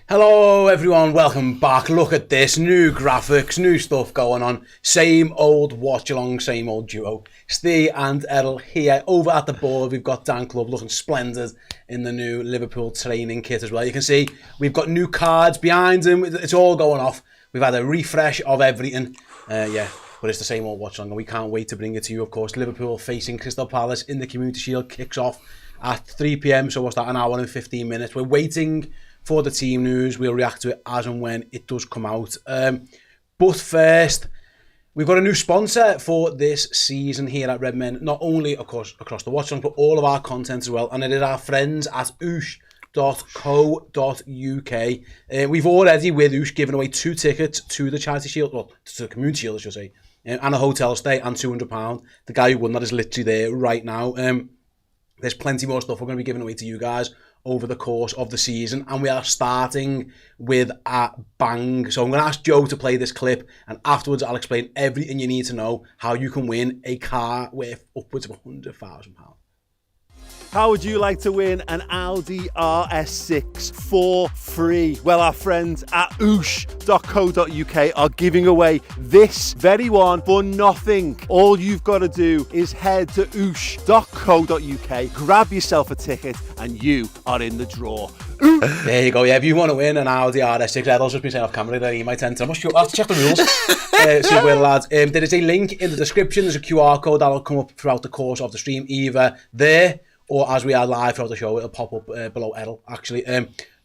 Hello everyone, welcome back. Look at this, new graphics, new stuff going on. Same old Watchalong, same old duo. Steve and Errol here. Over at the board, we've got Dan Club looking splendid in the new Liverpool training kit as well. You can see we've got new cards behind him. It's all going off. We've had a refresh of everything. But it's the same old Watchalong and we can't wait to bring it to you. Of course, Liverpool facing Crystal Palace in the Community Shield kicks off at 3 p.m. So what's that, an hour and 15 minutes. We're waiting for the team news. We'll react to it as and when it does come out. But first, we've got a new sponsor for this season here at Redmen. Not only, of course, across the Watchalong, but all of our content as well. And it is our friends at oosh.co.uk. We've already, with Oosh, given away 2 tickets to the Charity Shield, well, to the Community Shield, I should say, and a hotel stay and £200. The guy who won that is literally there right now. There's plenty more stuff we're going to be giving away to you guys over the course of the season, and we are starting with a bang. So I'm going to ask Joe to play this clip, and afterwards I'll explain everything you need to know how you can win a car worth upwards of £100,000. How would you like to win an Audi RS6 for free? Well, our friends at oosh.co.uk are giving away this very one for nothing. All you've got to do is head to oosh.co.uk, grab yourself a ticket, and you are in the draw. There you go. Yeah, if you want to win an Audi RS6, Errol's just been saying off camera that he might enter. I'll have to check the rules. See where, lads. There is a link in the description. There's a QR code that'll come up throughout the course of the stream, either there or as we are live throughout the show, it'll pop up below Errol, actually.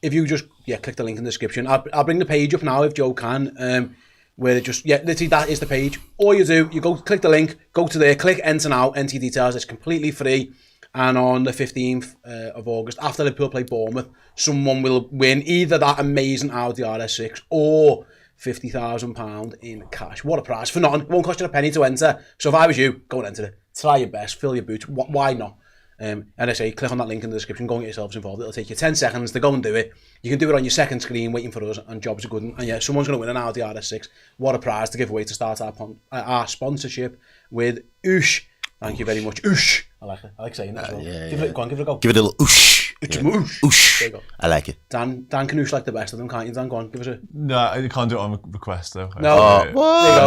If you just, click the link in the description. I'll bring the page up now if Joe can, where it just, literally that is the page. All you do, you go click the link, go to there, click enter now, enter your details. It's completely free. And on the 15th of August, after Liverpool play Bournemouth, someone will win either that amazing Audi RS6 or £50,000 in cash. What a prize for nothing. It won't cost you a penny to enter. So if I was you, go and enter it. Try your best, fill your boots. Why not? And I say, click on that link in the description, go and get yourselves involved. It'll take you 10 seconds to go and do it. You can do it on your second screen, waiting for us, and jobs are good. And yeah, someone's going to win an Audi RS6. What a prize to give away to start our sponsorship with Oosh. Thank you very much. Oosh. I like it. I like saying that as well. Go on, give it a go. Give it a little oosh. It's a moosh. Oosh. There you go. I like it. Dan can oosh like the best of them, can't you, Dan? Go on, give us a... No, I can't do it on request, though. No.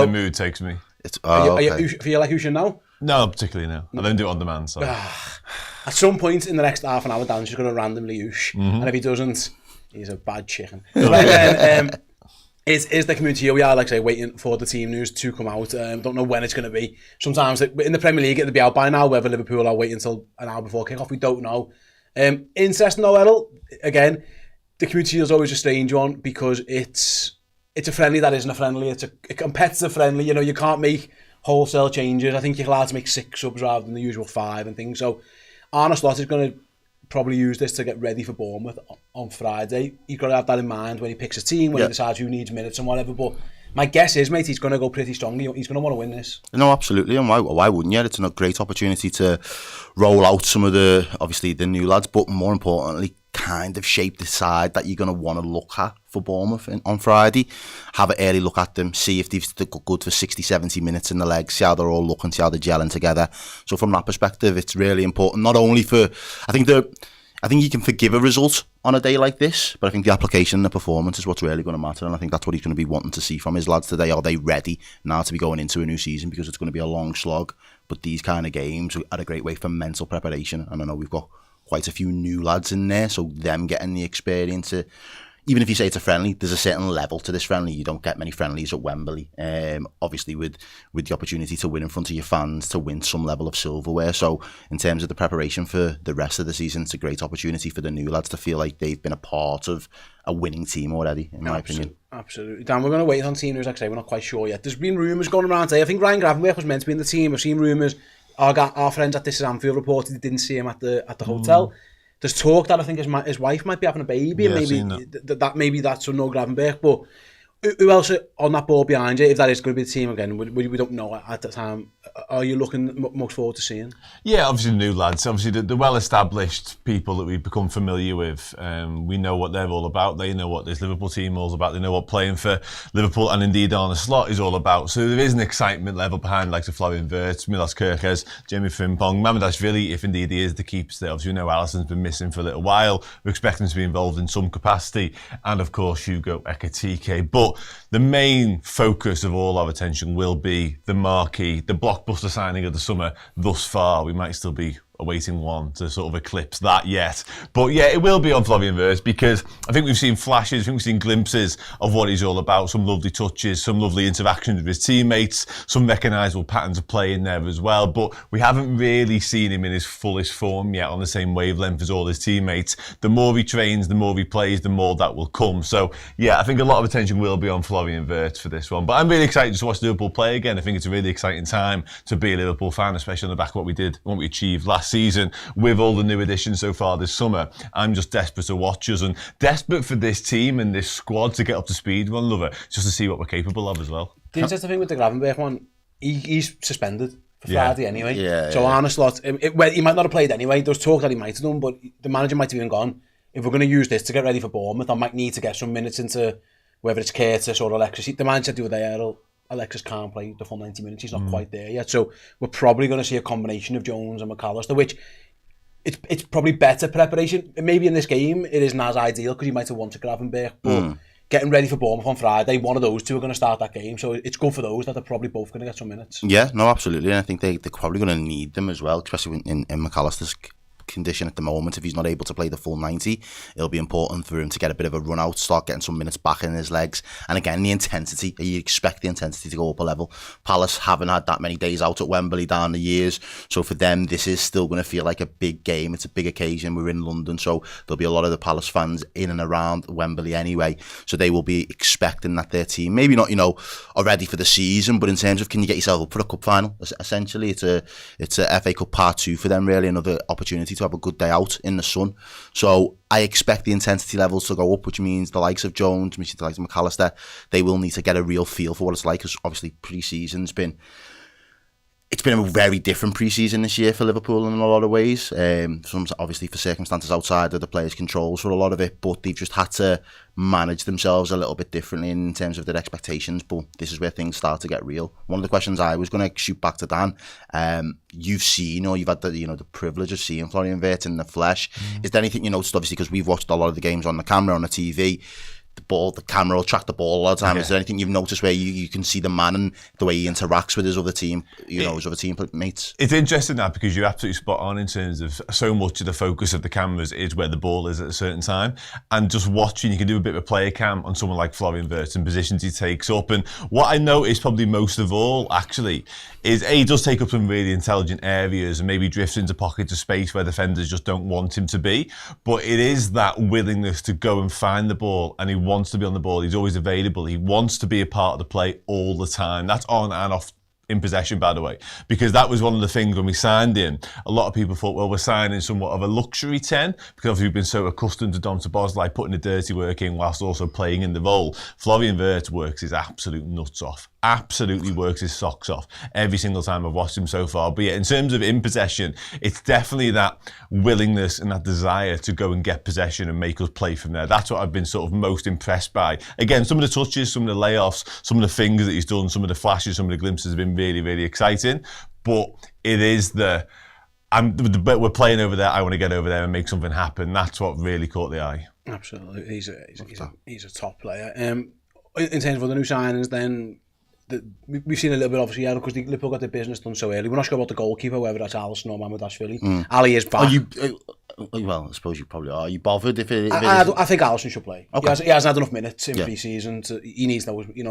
The mood takes me. Are you feel like ooshing now? No, not particularly, no. I don't do it on demand, so... At some point in the next half an hour, Dan's just going to randomly oosh. And if he doesn't, he's a bad chicken. Right then, is the community here? We are, like I say, waiting for the team news to come out. Don't know when it's going to be. Sometimes in the Premier League, it'll be out by now. Whether Liverpool are waiting until an hour before kick-off, we don't know. Interesting though, Errol. Again, the community is always a strange one because it's a friendly that isn't a friendly. It's a competitive friendly. You know, you can't make wholesale changes. I think you're allowed to make 6 subs rather than the usual 5 and things. So Arne Slot is going to probably use this to get ready for Bournemouth on Friday. He's got to have that in mind when he picks a team, when he decides who needs minutes and whatever. But my guess is, mate, he's going to go pretty strong. He's going to want to win this. No, absolutely. And why wouldn't you? It's a great opportunity to roll out some of obviously the new lads, but more importantly, kind of shape the side that you're going to want to look at for Bournemouth on Friday. Have an early look at them, see if they've got good for 60, 70 minutes in the legs, see how they're all looking, see how they're gelling together. So from that perspective, it's really important, not only for, I think you can forgive a result on a day like this, but I think the application and the performance is what's really going to matter, and I think that's what he's going to be wanting to see from his lads today. Are they ready now to be going into a new season? Because it's going to be a long slog, but these kind of games are a great way for mental preparation, and I know we've got quite a few new lads in there, so them getting the experience, even if you say it's a friendly, there's a certain level to this friendly. You don't get many friendlies at Wembley, obviously with the opportunity to win in front of your fans, to win some level of silverware. So in terms of the preparation for the rest of the season, it's a great opportunity for the new lads to feel like they've been a part of a winning team already, in my opinion. Absolutely. Dan, we're going to wait on team news, like I say, we're not quite sure yet. There's been rumours going around today. I think Ryan Gravenberch was meant to be in the team. I've seen rumours. Our friends at This Is Anfield reported they didn't see him at the hotel. There's talk that I think his wife might be having a baby, and maybe maybe that's no Gravenberch. But Who else on that ball behind you, if that is going to be the team again, we don't know at the time, are you looking most forward to seeing? Yeah, obviously the new lads, obviously the well-established people that we've become familiar with. We know what they're all about. They know what this Liverpool team is all about. They know what playing for Liverpool and indeed Arne Slot is all about. So there is an excitement level behind like the Florian Wirtz, Milos Kerkez, Jamie Frimpong, Mamardashvili, if indeed he is the keeper today. Obviously we know Alisson's been missing for a little while. We're expecting him to be involved in some capacity. And of course Hugo Ekitike. But the main focus of all our attention will be the marquee, the blockbuster signing of the summer thus far. We might still be awaiting one to sort of eclipse that yet. But yeah, it will be on Florian Wirtz because I think we've seen flashes, I think we've seen glimpses of what he's all about, some lovely touches, some lovely interactions with his teammates, some recognisable patterns of play in there as well, but we haven't really seen him in his fullest form yet on the same wavelength as all his teammates. The more he trains, the more he plays, the more that will come. So yeah, I think a lot of attention will be on Florian Wirtz for this one, but I'm really excited to watch Liverpool play again. I think it's a really exciting time to be a Liverpool fan, especially on the back of what we did, what we achieved last season with all the new additions so far this summer. I'm just desperate to watch us and desperate for this team and this squad to get up to speed, one lover, just to see what we're capable of as well. The interesting thing with the Gravenberch one, he's suspended for Friday anyway. So yeah. Arne Slot, he might not have played anyway. There was talk that he might have done, but the manager might have even gone, if we're going to use this to get ready for Bournemouth, I might need to get some minutes into whether it's Curtis or Alexis. The manager said the other day, Errol, Alexis can't play the full 90 minutes. He's not quite there yet. So we're probably going to see a combination of Jones and McAllister, which it's probably better preparation. Maybe in this game it isn't as ideal because you might have wanted Gravenberch, but getting ready for Bournemouth on Friday, one of those two are going to start that game. So it's good for those that are probably both going to get some minutes. Yeah, no, absolutely. And I think they're probably going to need them as well, especially in McAllister's condition at the moment. If he's not able to play the full 90, it'll be important for him to get a bit of a run out, start getting some minutes back in his legs. And again, the intensity, you expect the intensity to go up a level. Palace haven't had that many days out at Wembley down the years, so for them this is still going to feel like a big game. It's a big occasion. We're in London, so there'll be a lot of the Palace fans in and around Wembley anyway, so they will be expecting that their team, maybe not, are ready for the season, but in terms of can you get yourself up for a cup final, essentially it's a FA Cup Part 2 for them, really, another opportunity to have a good day out in the sun. So I expect the intensity levels to go up, which means the likes of Jones, the likes of McAllister, they will need to get a real feel for what it's like, because obviously pre-season's been a very different pre-season this year for Liverpool in a lot of ways. Some obviously for circumstances outside of the players' controls for a lot of it, but they've just had to manage themselves a little bit differently in terms of their expectations. But this is where things start to get real. One of the questions I was going to shoot back to Dan, you've seen, or you've had the privilege of seeing Florian Wirtz in the flesh. Is there anything you noticed, obviously, because we've watched a lot of the games on the camera, on the TV, the camera will track the ball a lot of time. Is there anything you've noticed where you can see the man and the way he interacts with his other team, his other team mates? It's interesting that, because you're absolutely spot on in terms of so much of the focus of the cameras is where the ball is at a certain time, and just watching, you can do a bit of a player cam on someone like Florian Wirtz and positions he takes up. And what I noticed probably most of all actually is he does take up some really intelligent areas and maybe drifts into pockets of space where defenders just don't want him to be, but it is that willingness to go and find the ball, and he wants to be on the ball. He's always available. He wants to be a part of the play all the time. That's on and off in possession, by the way, because that was one of the things when we signed him. A lot of people thought, well, we're signing somewhat of a luxury 10, because obviously we've been so accustomed to Dom Szoboszlai putting the dirty work in whilst also playing in the role. Florian Wirtz works his absolute nuts off. Absolutely works his socks off every single time I've watched him so far. But yeah, in terms of in possession, it's definitely that willingness and that desire to go and get possession and make us play from there. That's what I've been sort of most impressed by. Again, some of the touches, some of the layoffs, some of the things that he's done, some of the flashes, some of the glimpses have been really, really exciting. But it is we're playing over there, I want to get over there and make something happen. That's what really caught the eye. Absolutely. He's a top player. In terms of the new signings then, we've seen a little bit, obviously, because Liverpool got their business done so early. We're not sure about the goalkeeper, whether that's Alisson or Mamardashvili. Ali is back. Well, I suppose you probably are. Are you bothered if it I think Alisson should play. Okay. He hasn't had enough minutes in pre-season. He needs those. He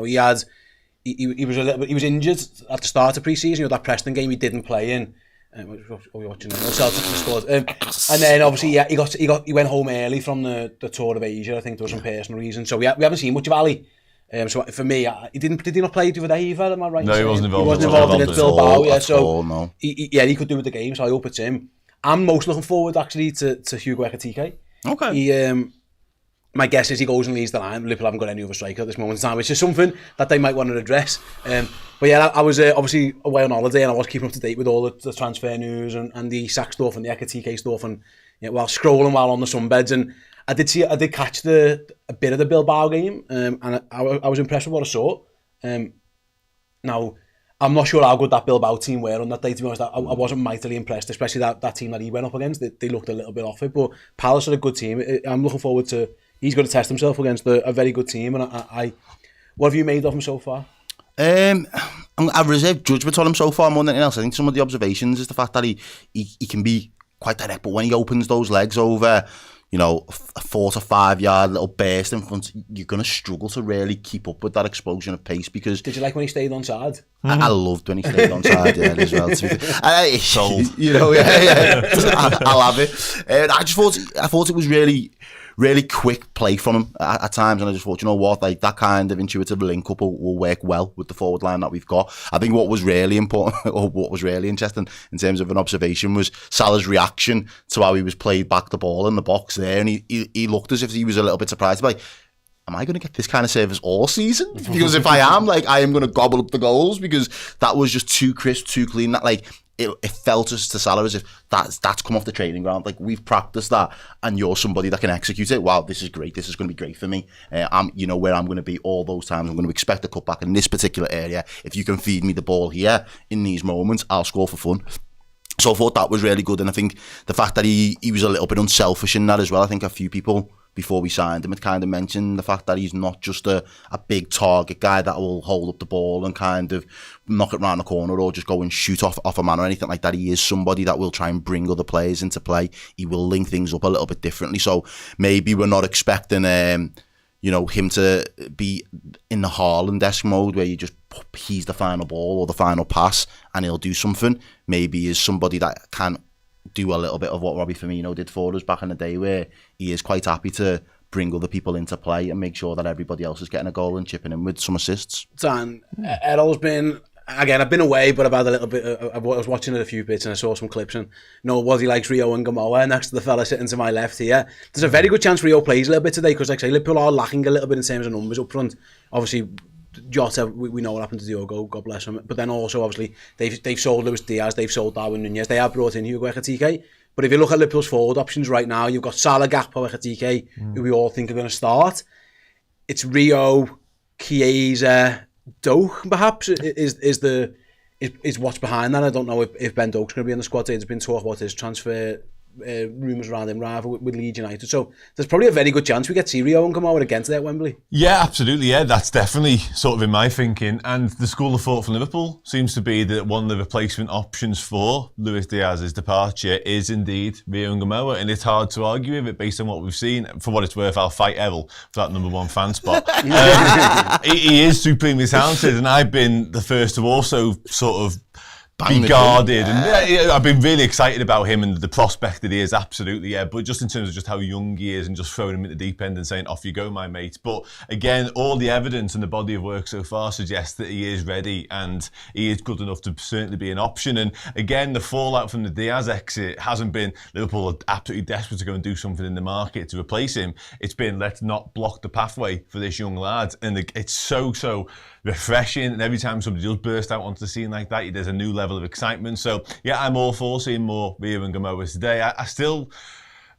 was a little bit. He was injured at the start of pre-season. That Preston game he didn't play in. We're watching Celtic scored. And then obviously he went home early from the tour of Asia. I think there was some personal reasons. So we haven't seen much of Ali. So for me, did he not play the other day either? Am I right? No, he wasn't involved. He wasn't involved in it till Bilbao. Yeah, so no. He could do with the game. So I hope it's him. I'm most looking forward actually to Hugo Ekitike. Okay. my guess is he goes and leads the line. Liverpool haven't got any other striker at this moment in time, which is something that they might want to address. But yeah, I was obviously away on holiday and I was keeping up to date with all the transfer news and the Isak stuff and the Ekatike stuff, and while scrolling while on the sunbeds, and I did catch a bit of the Bilbao game, and I was impressed with what I saw. Now, I'm not sure how good that Bilbao team were on that day, to be honest. I wasn't mightily impressed, especially that team that he went up against. They looked a little bit off it, but Palace are a good team. I'm looking forward to... He's going to test himself against a very good team, and what have you made of him so far? I've reserved judgment on him so far more than anything else. I think some of the observations is the fact that he can be quite direct, but when he opens those legs over, a 4 to 5 yard little burst in front, you're going to struggle to really keep up with that explosion of pace. Because did you like when he stayed onside? I loved when he stayed onside, as well. Sold. I'll have it. I thought it was really quick play from him at times, and I just thought, like that kind of intuitive link up will work well with the forward line that we've got. I think what was really important, or what was really interesting in terms of an observation, was Salah's reaction to how he was played back the ball in the box there, and he looked as if he was a little bit surprised, like, am I going to get this kind of service all season? Because if I am, I am going to gobble up the goals, because that was just too crisp, too clean. That it felt to Salah as if that's come off the training ground. Like, we've practiced that, and you're somebody that can execute it. Wow, this is great. This is going to be great for me. Where I'm going to be all those times. I'm going to expect a cutback in this particular area. If you can feed me the ball here in these moments, I'll score for fun. So I thought that was really good, and I think the fact that he was a little bit unselfish in that as well. I think a few people before we signed him had kind of mentioned the fact that he's not just a big target guy that will hold up the ball and kind of knock it round the corner or just go and shoot off a man or anything like that. He is somebody that will try and bring other players into play. He will link things up a little bit differently. So maybe we're not expecting him to be in the Haaland-esque mode where he's the final ball or the final pass and he'll do something. Maybe he's somebody that can do a little bit of what Robbie Firmino did for us back in the day, where he is quite happy to bring other people into play and make sure that everybody else is getting a goal and chipping in with some assists. Dan, Errol's been... Again, I've been away, but I've had a little bit... I was watching it a few bits and I saw some clips, and he likes Rio and Gamoa next to the fella sitting to my left here. There's a very good chance Rio plays a little bit today, because, like I say, Liverpool are lacking a little bit in terms of numbers up front. Obviously, Jota, we know what happened to Diogo, God bless him. But then also, obviously, they've sold Luis Diaz, they've sold Darwin Núñez, they have brought in Hugo Ekatike. But if you look at Liverpool's forward options right now, you've got Salah, Gakpo, Ekatike, who we all think are going to start. It's Rio, Chiesa, Doak, perhaps, is what's behind that. I don't know if Ben Doak's going to be in the squad today. There's been talk about his transfer rumours around him rival with Leeds United. So there's probably a very good chance we get to see Rio and come over again today at Wembley. Yeah, absolutely. Yeah, that's definitely sort of in my thinking. And the school of thought for Liverpool seems to be that one of the replacement options for Luis Diaz's departure is indeed Rio and Gamoa, and it's hard to argue with it based on what we've seen. For what it's worth, I'll fight Errol for that number one fan spot. He is supremely talented, and I've been the first to also sort of be guarded, and I've been really excited about him and the prospect that he is, absolutely, but just in terms of just how young he is and just throwing him in the deep end and saying, off you go, my mate. But again, all the evidence and the body of work so far suggests that he is ready and he is good enough to certainly be an option. And again, the fallout from the Diaz exit hasn't been Liverpool are absolutely desperate to go and do something in the market to replace him. It's been, let's not block the pathway for this young lad. And it's so refreshing, and every time somebody does burst out onto the scene like that, there's a new level of excitement. So yeah, I'm all for seeing more Rio and Gamoa today. I still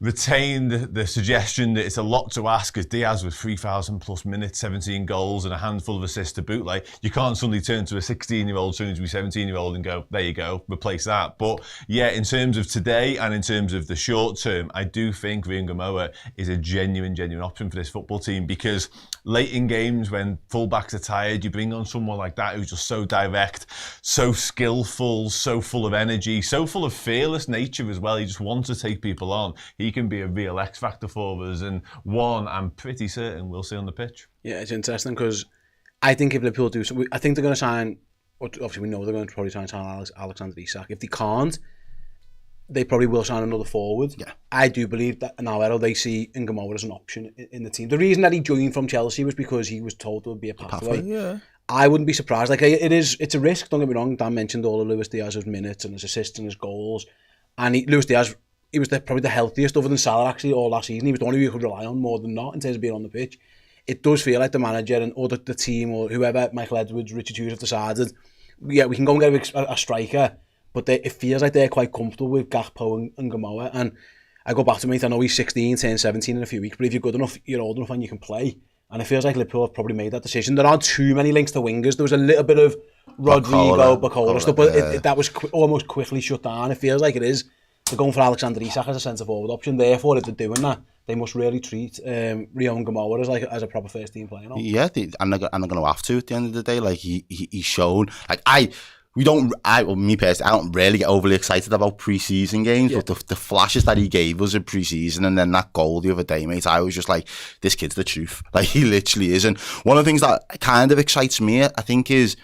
retain the suggestion that it's a lot to ask, as Diaz with 3,000 plus minutes, 17 goals and a handful of assists to boot. Like, you can't suddenly turn to a 16-year-old, soon to be 17-year-old and go, there you go, replace that. But yeah, in terms of today and in terms of the short term, I do think Rio and Gamoa is a genuine option for this football team, because late in games when fullbacks are tired, you bring on someone like that who's just so direct, so skillful, so full of energy, so full of fearless nature as well. He just wants to take people on. He can be a real X factor for us, and one I'm pretty certain we'll see on the pitch. Yeah, it's interesting, because I think if Liverpool do so, I think they're going to sign, obviously we know they're going to probably try and sign Alexander Isak. If they can't, they probably will sign another forward. Yeah, I do believe that now Errol, they see Gamoa as an option in the team. The reason that he joined from Chelsea was because he was told there would be a pathway. Yeah, I wouldn't be surprised. Like, it's a risk. Don't get me wrong. Dan mentioned all of Luis Diaz's minutes and his assists and his goals, and Luis Diaz he was probably the healthiest other than Salah actually all last season. He was the only one you could rely on more than not in terms of being on the pitch. It does feel like the manager and or the team or whoever, Michael Edwards, Richard Hughes have decided, yeah, we can go and get a striker, but it feels like they're quite comfortable with Gakpo and Gamoa. And I go back to mate, I know he's 16, turning 17 in a few weeks, but if you're good enough, you're old enough and you can play. And it feels like Liverpool have probably made that decision. There aren't too many links to wingers. There was a little bit of Rodrigo, Bacola stuff, but that was almost quickly shut down. It feels like it is. They're going for Alexander Isak as a centre forward option. Therefore, if they're doing that, they must really treat Rio and Gamoa as a proper first team player. Yeah, and they're going to have to at the end of the day. Like he's shown. Like me personally, I don't really get overly excited about pre-season games, but the flashes that he gave us in pre-season and then that goal the other day, mate, I was just like, this kid's the truth. Like he literally is. And one of the things that kind of excites me, I think, is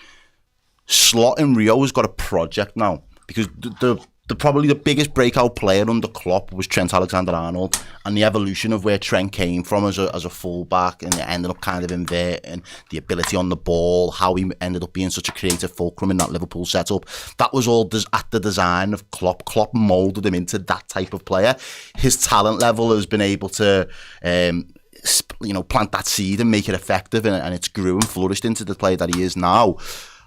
Slot in Rio has got a project now, because the probably the biggest breakout player under Klopp was Trent Alexander-Arnold, and the evolution of where Trent came from as a fullback, and it ended up kind of inverting the ability on the ball, how he ended up being such a creative fulcrum in that Liverpool setup. That was all at the design of Klopp. Klopp moulded him into that type of player. His talent level has been able to plant that seed and make it effective, and it's grew and flourished into the player that he is now.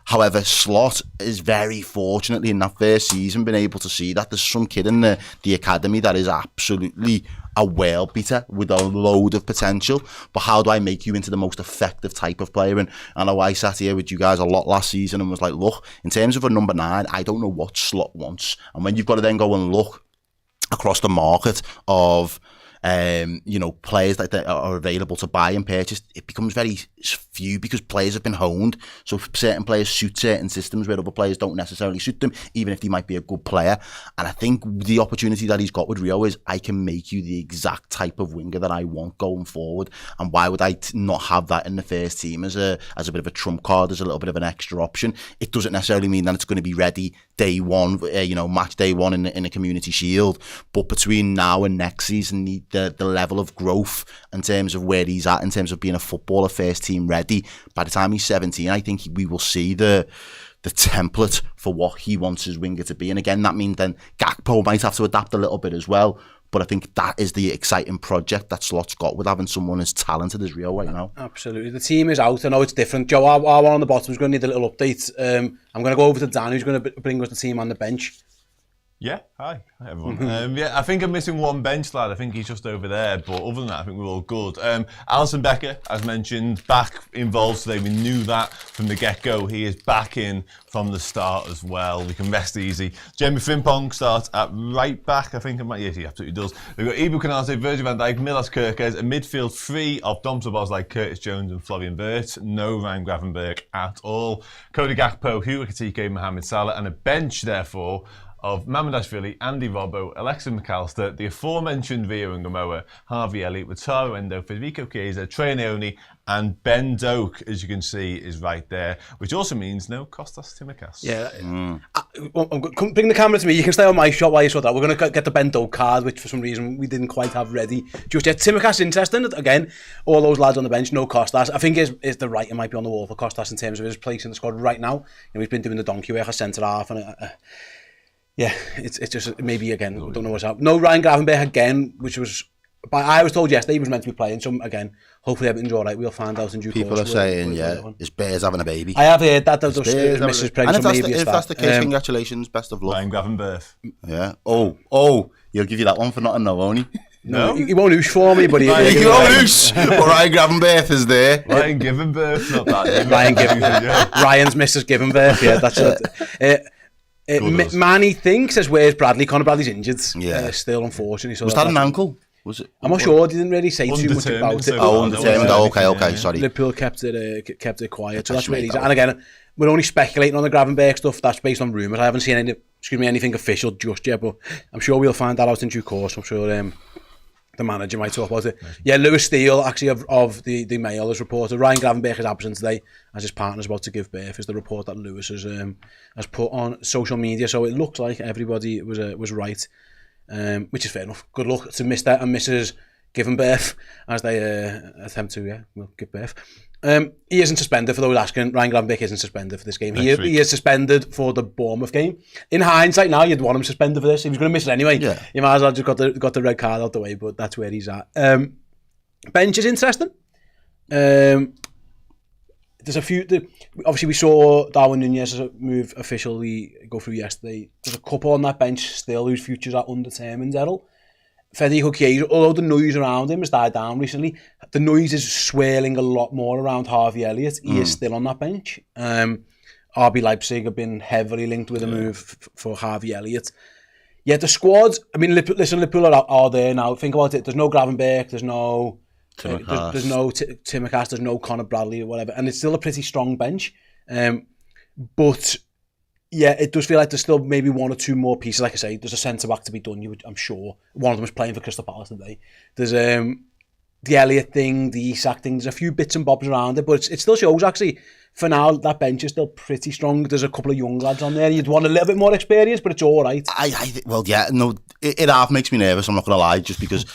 However, Slot is very fortunately in that first season been able to see that there's some kid in the academy that is absolutely a world beater with a load of potential. But how do I make you into the most effective type of player? And I know I sat here with you guys a lot last season and was like, look, in terms of a number 9, I don't know what Slot wants. And when you've got to then go and look across the market of players that are available to buy and purchase, it becomes very few because players have been honed. So certain players suit certain systems where other players don't necessarily suit them, even if they might be a good player. And I think the opportunity that he's got with Rio is, I can make you the exact type of winger that I want going forward. And why would I not have that in the first team as a bit of a trump card, as a little bit of an extra option? It doesn't necessarily mean that it's going to be ready day one, match day one in a Community Shield. But between now and next season, the level of growth in terms of where he's at, in terms of being a footballer first team ready, by the time he's 17, I think we will see the template for what he wants his winger to be. And again, that means then Gakpo might have to adapt a little bit as well. But I think that is the exciting project that Slot's got with having someone as talented as Rio right now. Absolutely. The team is out. I know it's different. Joe, our one on the bottom is going to need a little update. I'm going to go over to Dan, who's going to bring us the team on the bench. Yeah, hi everyone. I think I'm missing one bench lad. I think he's just over there, but other than that, I think we're all good. Alisson Becker, as mentioned, back involved today. We knew that from the get-go. He is back in from the start as well. We can rest easy. Jeremy Frimpong starts at right back, I think. Yes, he absolutely does. We've got Ibu Konate, Virgil van Dijk, Milas Kerkez, a midfield 3 of Dom Sabos like Curtis Jones and Florian Wirtz. No Ryan Gravenberch at all. Cody Gakpo, Hugo Ekitike, Mohamed Salah, and a bench, therefore, of Mamardashvili, Andy Robbo, Alexis McAllister, the aforementioned Rio and Gamoa, Harvey Elliott, Wataru Endo, Federico Chiesa, Trey Neoni, and Ben Doak, as you can see, is right there, which also means no Kostas Tsimikas. Yeah. Bring the camera to me. You can stay on my shot while you sort that. We're going to get the Ben Doak card, which for some reason we didn't quite have ready just yet. Tsimikas interesting. Again, all those lads on the bench, no Kostas. I think is the writing might be on the wall for Kostas in terms of his place in the squad right now. He's been doing the donkey work as centre-half and yeah, it's just maybe again, don't know what's up. No Ryan Gravenberch again, which was, I was told yesterday he was meant to be playing. So again, hopefully everything's all right. We'll find out in due course. People are saying, his Bears having a baby. I have heard that. Mrs. Pregnant. And if that's the case, congratulations, best of luck. Ryan Gravenberch. Yeah. Oh, he'll give you that one for nothing, though, won't he? No, he won't oosh for me, but he won't oosh. But Ryan Gravenberch is there. Ryan Givenberch, not that. Ryan Givenberch. Ryan's Mrs. Givenberch. Yeah, that's it. Manny thinks says, where's Bradley? Conor Bradley's injured. Yeah. Still, unfortunately. So was that an ankle? Was it? I'm not sure. He didn't really say too much about it. Undetermined. Okay, sorry. Liverpool kept it quiet. So that's really easy. And again, we're only speculating on the Gravenberch stuff. That's based on rumours. I haven't seen anything official just yet, but I'm sure we'll find that out in due course. I'm sure the manager might talk about it. Yeah, Lewis Steele, actually, of the Mail has reported Ryan Gravenberch is absent today as his partner's about to give birth, is the report that Lewis has put on social media. So it looks like everybody was right, which is fair enough. Good luck to Mr. and Mrs. Givenberch as they attempt to give birth. He isn't suspended, for those asking. Ryan Gravenberch isn't suspended for this game. He is suspended for the Bournemouth game. In hindsight now, you'd want him suspended for this. He was going to miss it anyway. Yeah. You might as well just got the red card out the way, but that's where he's at. Bench is interesting. There's a few... Obviously, we saw Darwin Núñez's move officially go through yesterday. There's a couple on that bench still whose futures are undetermined, Errol. Federico Chiesa, although the noise around him has died down recently, the noise is swirling a lot more around Harvey Elliott. He is still on that bench. RB Leipzig have been heavily linked with a move for Harvey Elliott. Yeah, the squad, I mean, Liverpool are there now. Think about it. There's no Gravenberch, there's no there's no Timmercast, there's no Conor Bradley or whatever, and it's still a pretty strong bench. But yeah, it does feel like there's still maybe one or two more pieces. Like I say, there's a centre-back to be done, I'm sure. One of them is playing for Crystal Palace today. There's the Elliott thing, the Isak thing. There's a few bits and bobs around it, but it still shows, actually, for now, that bench is still pretty strong. There's a couple of young lads on there. You'd want a little bit more experience, but it's all right. Well, yeah, no, it half makes me nervous, I'm not going to lie, just because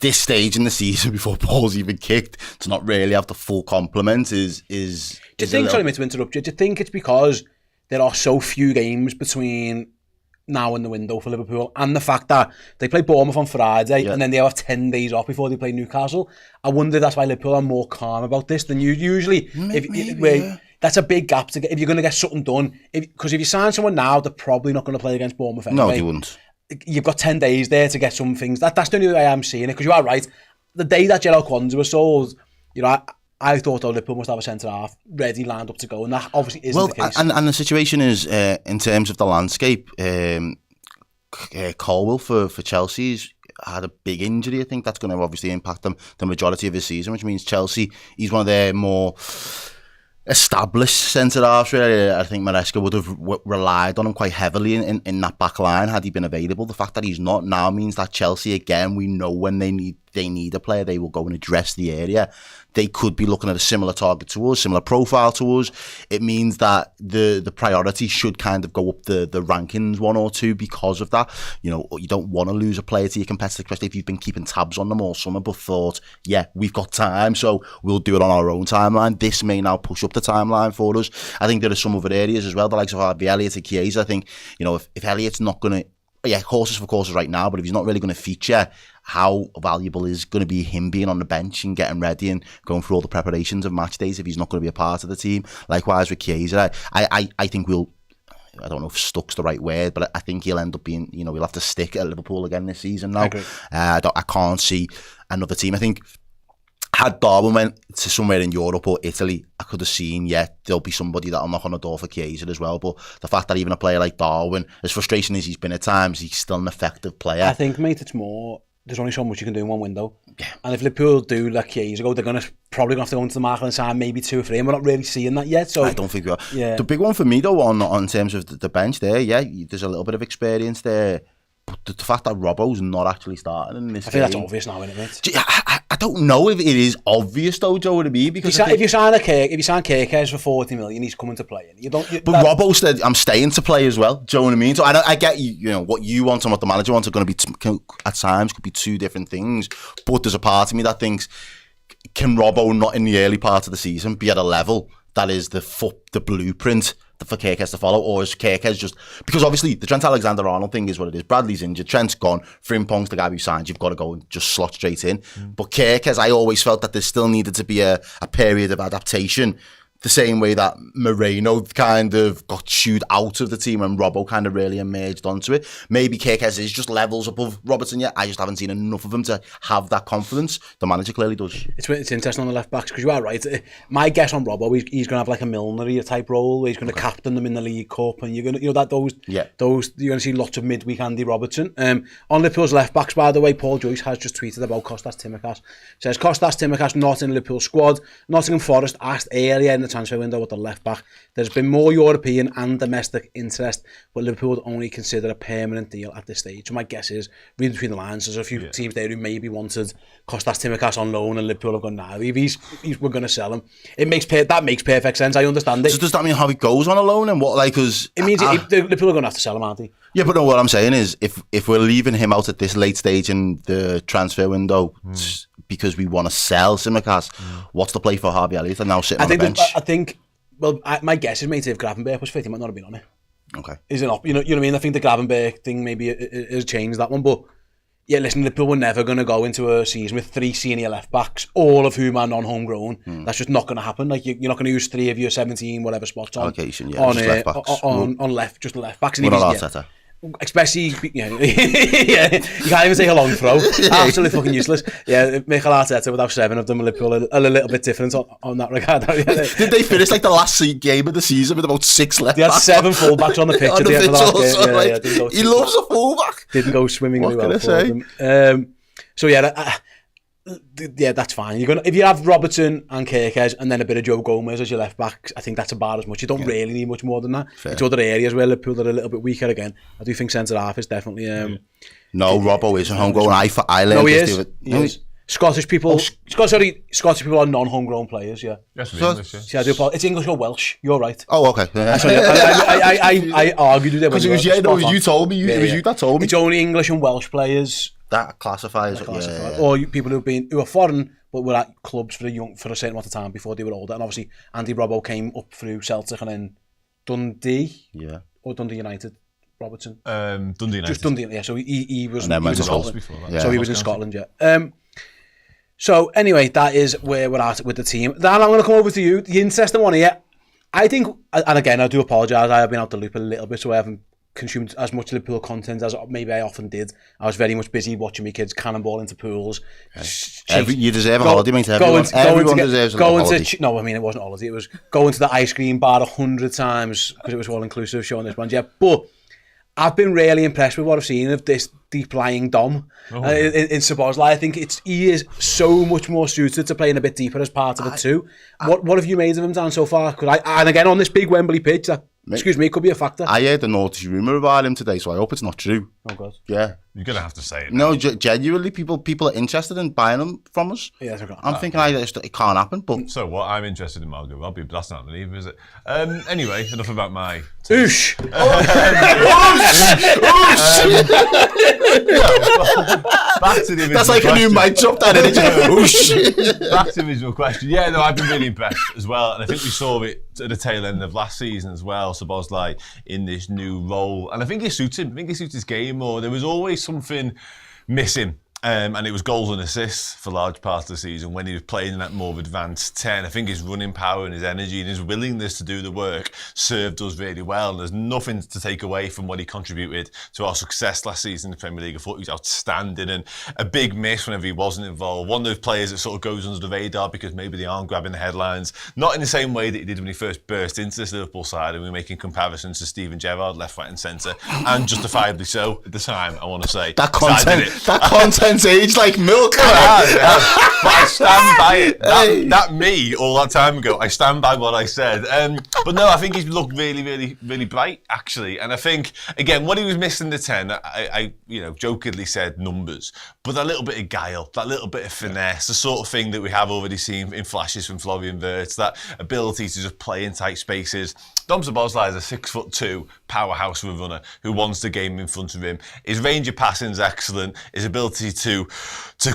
this stage in the season, before Paul's even kicked, to not really have the full complement is Do you think, sorry mate to interrupt you, do you think it's because there are so few games between now and the window for Liverpool, and the fact that they play Bournemouth on Friday and then they have 10 days off before they play Newcastle? I wonder if that's why Liverpool are more calm about this than you usually. That's a big gap to get if you're going to get something done. Because if you sign someone now, they're probably not going to play against Bournemouth anyway. No, they wouldn't. You've got 10 days there to get some things. That's the only way I'm seeing it, because you are right. The day that Errol Kwanzaa was sold, you know, I thought Liverpool must have a centre-half ready, lined up to go, and that obviously isn't the case. And the situation is, in terms of the landscape, Colwill for Chelsea's had a big injury. I think that's going to obviously impact them the majority of his season, which means Chelsea, he's one of their more established centre-halves, really. I think Maresca would have relied on him quite heavily in that back line had he been available. The fact that he's not now means that Chelsea, again, we know when they need a player, they will go and address the area. They could be looking at a similar target to us, similar profile to us. It means that the priority should kind of go up the rankings one or two because of that. You know, you don't want to lose a player to your competitor, especially if you've been keeping tabs on them all summer, but thought, yeah, we've got time, so we'll do it on our own timeline. This may now push up the timeline for us. I think there are some other areas as well, the likes of Harvey Elliott and Chiesa. I think, you know, if Elliott's not going to, horses for courses right now, but if he's not really going to feature, how valuable is going to be him being on the bench and getting ready and going through all the preparations of match days if he's not going to be a part of the team? Likewise with Chiesa, I think I don't know if stuck's the right word, but I think he'll end up being, you know, we'll have to stick at Liverpool again this season now. I can't see another team. I think had Darwin went to somewhere in Europe or Italy, I could have seen, there'll be somebody that'll knock on the door for Chiesa as well. But the fact that even a player like Darwin, as frustrating as he's been at times, he's still an effective player. I think, mate, it's more, there's only so much you can do in one window. Yeah. And if Liverpool do like Chiesa go, they're probably going to have to go into the market and sign maybe 2 or 3, and we're not really seeing that yet. So I don't think we are. Yeah. The big one for me, though, on terms of the bench there, there's a little bit of experience there. But the fact that Robbo's not actually starting in this game, I think that's obvious now, isn't it, mate? I don't know if it is obvious though, Joe, to me, because if you sign Kirkes for 40 million, he's coming to play. But Robbo said, "I'm staying to play as well." Do you know what I mean? So I get you know what you want and what the manager wants are going to be at times could be two different things. But there's a part of me that thinks, can Robbo not in the early part of the season be at a level that is the blueprint for Kirkes to follow, or is Kirkes just, because obviously the Trent Alexander-Arnold thing is what it is. Bradley's injured, Trent's gone, Frimpong's the guy who signed, you've got to go and just slot straight in. But Kirkes, I always felt that there still needed to be a period of adaptation, the same way that Moreno kind of got chewed out of the team and Robbo kind of really emerged onto it. Maybe Kirkes is just levels above Robertson yet. I just haven't seen enough of him to have that confidence. The manager clearly does. It's interesting on the left backs, because you are right. My guess on Robbo, he's going to have like a Milner type role where he's going to captain them in the League Cup, and you're going to, you know, those you're going to see lots of midweek Andy Robertson. On Liverpool's left backs, by the way, Paul Joyce has just tweeted about Kostas Tsimikas. Says Kostas Tsimikas not in Liverpool squad. Nottingham Forest asked earlier in the transfer window with the left back. There's been more European and domestic interest, but Liverpool would only consider a permanent deal at this stage. So my guess is, reading between the lines, there's a few teams there who maybe wanted Kostas Tsimikas on loan, and Liverpool have gone, nah, if we're going to sell him. That makes perfect sense. I understand it. So does that mean how he goes on a loan and what, like, because it means Liverpool are going to have to sell him, aren't they? Yeah, but no, what I'm saying is, if we're leaving him out at this late stage in the transfer window because we want to sell Simicast. What's the play for Harvey Elliott and now sitting on the bench? I think. Well, my guess is maybe if Gravenberch was fit, he might not have been on it. Okay. Is it not? You know what I mean? I think the Gravenberch thing maybe has changed that one, but yeah, listen, Liverpool were never going to go into a season with 3 senior left backs, all of whom are non-homegrown. That's just not going to happen. Like you're not going to use 3 of your 17 whatever spots on allocation, on left backs. just left backs. We're not Arteta. Especially, yeah, you can't even take a long throw. Absolutely fucking useless. Yeah, Mikel Arteta without 7 of them, Liverpool are a little bit different on that regard. Did they finish like the last game of the season with about 6 left backs? They had 7 fullbacks on the pitch at the end of the last game. He loves a fullback. Didn't go swimmingly well for them. So yeah, that's fine. If you have Robertson and Kirkes and then a bit of Joe Gomez as your left backs, I think that's about as much. You don't really need much more than that. Fair. It's other areas where Liverpool are a little bit weaker again. I do think centre half is definitely. No, Robbo isn't homegrown. I learned he is. Scottish people. Scottish people are non-homegrown players. Yeah. Yes, English. I do apologize. It's English or Welsh. You're right. Oh, okay. Sorry, I argued with it because it was you told me. It was you that told me. It's only English and Welsh players. That classifies. Or people who are foreign but were at clubs for a certain amount of time before they were older. And obviously Andy Robbo came up through Celtic and then Dundee. Yeah. Or Dundee United. Robertson. Dundee United. Just Dundee. Yeah. So he was. And then went to Scotland before that. Yeah. So he was in Scotland. Yeah. So anyway, that is where we're at with the team. Dan, I'm going to come over to you. The interesting one here. I think, and again, I do apologise. I have been out the loop a little bit, so I haven't consumed as much Liverpool content as maybe I often did. I was very much busy watching my kids cannonball into pools. You deserve a holiday, mate. Everyone deserves a holiday. No, I mean, it wasn't a holiday. It was going to the ice cream bar 100 times because it was all-inclusive showing this one. Yeah, but I've been really impressed with what I've seen of this deep-lying Dom in Szoboszlai. I think he is so much more suited to playing a bit deeper as part of it too. What have you made of him, Dan, so far? And again, on this big Wembley pitch, excuse me, it could be a factor. I heard a naughty rumour about him today, so I hope it's not true. Oh, God. Yeah. You're going to have to say it. No, genuinely, people are interested in buying them from us. Yeah, I'm thinking it can't happen, but... So what? I'm interested in Margot Robbie, but that's not an either, is it? Anyway, enough about my... Oosh! Back to the that's like question. A new mic drop, that isn't it? Back to the original question. Yeah, no, I've been really impressed as well, and I think we saw it at the tail end of last season as well. Szoboszlai in this new role, and I think it suits him. I think it suits his game more. There was always something missing. And it was goals and assists for large parts of the season when he was playing in that more advanced 10. I think his running power and his energy and his willingness to do the work served us really well. And there's nothing to take away from what he contributed to our success last season in the Premier League. I thought he was outstanding and a big miss whenever he wasn't involved. One of those players that sort of goes under the radar because maybe they aren't grabbing the headlines. Not in the same way that he did when he first burst into this Liverpool side and we were making comparisons to Steven Gerrard, left, right and centre. And justifiably so at the time, I want to say. That content age like milk. But I stand by it. That me all that time ago. I stand by what I said. But no, I think he's looked really, really, really bright actually. And I think again, what he was missing the 10, I jokingly said numbers, but that little bit of guile, that little bit of finesse, the sort of thing that we have already seen in flashes from Florian Wirtz, that ability to just play in tight spaces. Dom Szoboszlai is a 6'2" powerhouse of a runner who wants the game in front of him. His range of passing is excellent. His ability to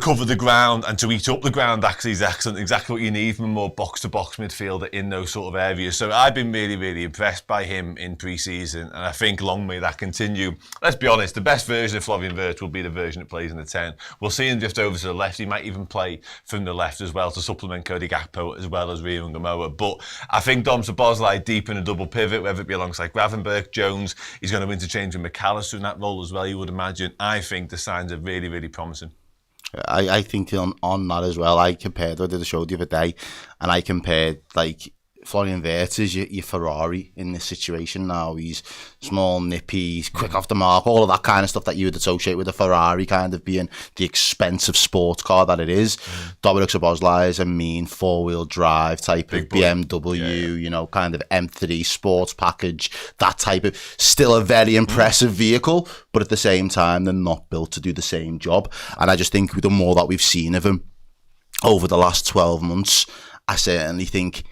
cover the ground and to eat up the ground actually is excellent. Exactly what you need from a more box-to-box midfielder in those sort of areas. So I've been really, really impressed by him in pre-season, and I think long may that continue. Let's be honest, the best version of Florian Wirtz will be the version that plays in the 10. We'll see him drift over to the left. He might even play from the left as well to supplement Cody Gakpo as well as Rio Ngamoa. But I think Dom Szoboszlai deep in a double pivot, whether it be alongside Gravenberch, Jones, he's going to interchange with McAllister in that role as well, you would imagine. I think the signs are really, really promising. I think on that as well, I compared, I did a show the other day, and I compared like Florian Wirtz is your Ferrari in this situation now. He's small, nippy, he's quick off the mark, all of that kind of stuff that you would associate with a Ferrari kind of being the expensive sports car that it is. Dominik Szoboszlai is a mean four-wheel drive type of BMW, kind of M3 sports package, that type of, still a very impressive vehicle, but at the same time, they're not built to do the same job. And I just think the more that we've seen of him over the last 12 months, I certainly think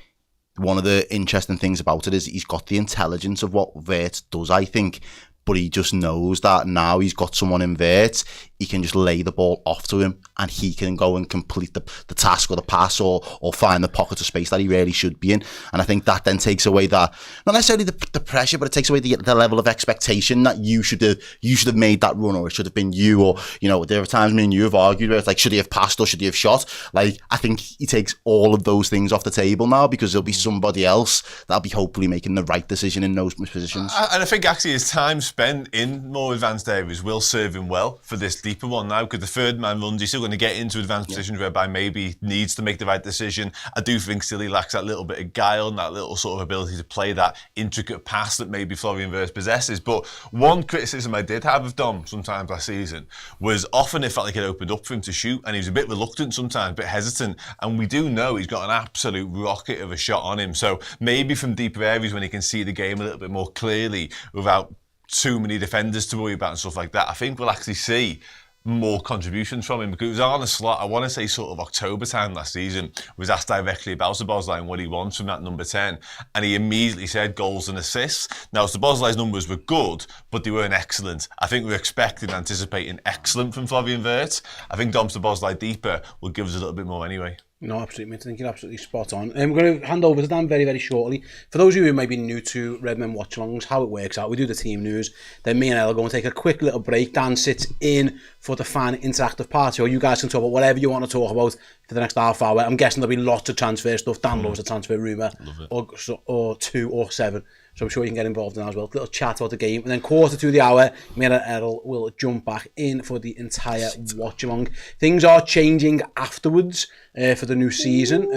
one of the interesting things about it is he's got the intelligence of what Wirtz does, I think, but he just knows that now he's got someone in Wirtz. he can just lay the ball off to him and he can go and complete the task or the pass or find the pocket of space that he really should be in. And I think that then takes away that, not necessarily the pressure, but it takes away the level of expectation that you should have made that run, or it should have been you, or, you know, there are times me and you have argued where it's like, should he have passed or should he have shot? Like, I think he takes all of those things off the table now, because there'll be somebody else that'll be hopefully making the right decision in those positions. And I think actually his time spent in more advanced areas will serve him well for this deeper one now, because the third man runs, he's still going to get into advanced positions whereby maybe needs to make the right decision. I do think still he lacks that little bit of guile and that little sort of ability to play that intricate pass that maybe Florian Wirtz possesses. But one criticism I did have of Dom sometimes last season was often it felt like it opened up for him to shoot, and he was a bit reluctant sometimes, a bit hesitant, and we do know he's got an absolute rocket of a shot on him. So maybe from deeper areas when he can see the game a little bit more clearly without too many defenders to worry about and stuff like that, I think we'll actually see more contributions from him, because it was on a slot, I want to say sort of October time last season, was asked directly about Szoboszlai and what he wants from that number 10, and he immediately said goals and assists. Now, Szoboszlai's numbers were good, but they weren't excellent. I think we're expecting, anticipating excellent from Florian Wirtz. I think Dom Szoboszlai deeper will give us a little bit more anyway. No, absolutely, mate. I think you're absolutely spot on. We're going to hand over to Dan very, very shortly. For those of you who may be new to Redmen Watchalongs, how it works out, we do the team news, then me and Errol go and take a quick little break. Dan sits in for the fan interactive party, or you guys can talk about whatever you want to talk about for the next half hour. I'm guessing there'll be lots of transfer stuff. Dan loves the transfer rumour, or 2 or 7. So I'm sure you can get involved in that as well. A little chat about the game. And then quarter to the hour, me and Errol will jump back in for the entire watch-along. Things are changing afterwards for the new season.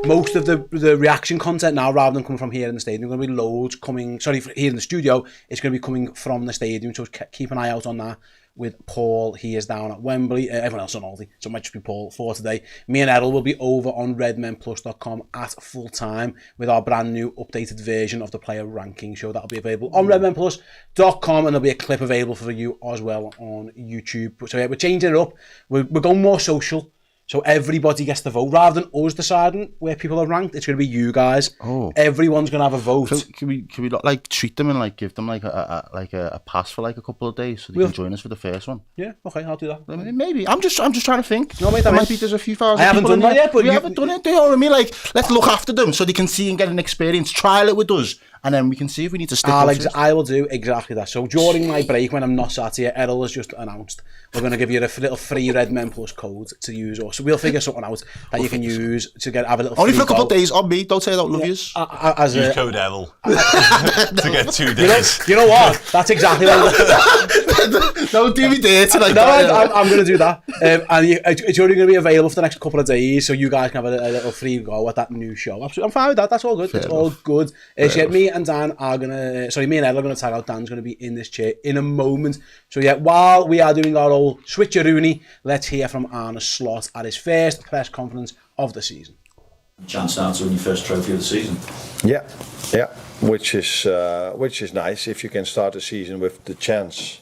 Most of the reaction content now, rather than coming from here in the stadium, going to be loads coming, here in the studio, it's going to be coming from the stadium. So keep an eye out on that. With Paul, he is down at Wembley. Everyone else on Aldi, so it might just be Paul for today. Me and Errol will be over on redmenplus.com at full time with our brand new updated version of the player ranking show. That'll be available on redmenplus.com, and there'll be a clip available for you as well on YouTube. So yeah, we're changing it up. We're going more social. So everybody gets to vote. Rather than us deciding where people are ranked, it's going to be you guys. Oh. Everyone's going to have a vote. So can we not like treat them and like give them like a pass for like a couple of days so they can join us for the first one? Yeah, okay, I'll do that. Maybe. I'm just trying to think. No, mate, maybe there's a few thousand. I haven't done that yet, but you haven't done it. Do you know what I mean? Like, let's look after them so they can see and get an experience. Trial it with us. And then we can see if we need to stick I will do exactly that. So during my break, when I'm not sat here, Errol has just announced we're going to give you a little free Redmen Plus code to use. Or so we'll figure something out that you can use to have a little. Only for a couple of days on me. Don't say I don't love yous. Use code Errol to get 2 days. You know what? That's exactly what. Don't do me dirty like that. I'm going to do that. And it's only going to be available for the next couple of days, so you guys can have a little free go at that new show. I'm fine with that. That's all good. It's all good. Me and Dan are going to... me and Ed are going to tag out. Dan's going to be in this chair in a moment. So yeah, while we are doing our old switcheroony, let's hear from Arne Slot at his first press conference of the season. Chance now to win your first trophy of the season. Yeah, which is nice if you can start the season with the chance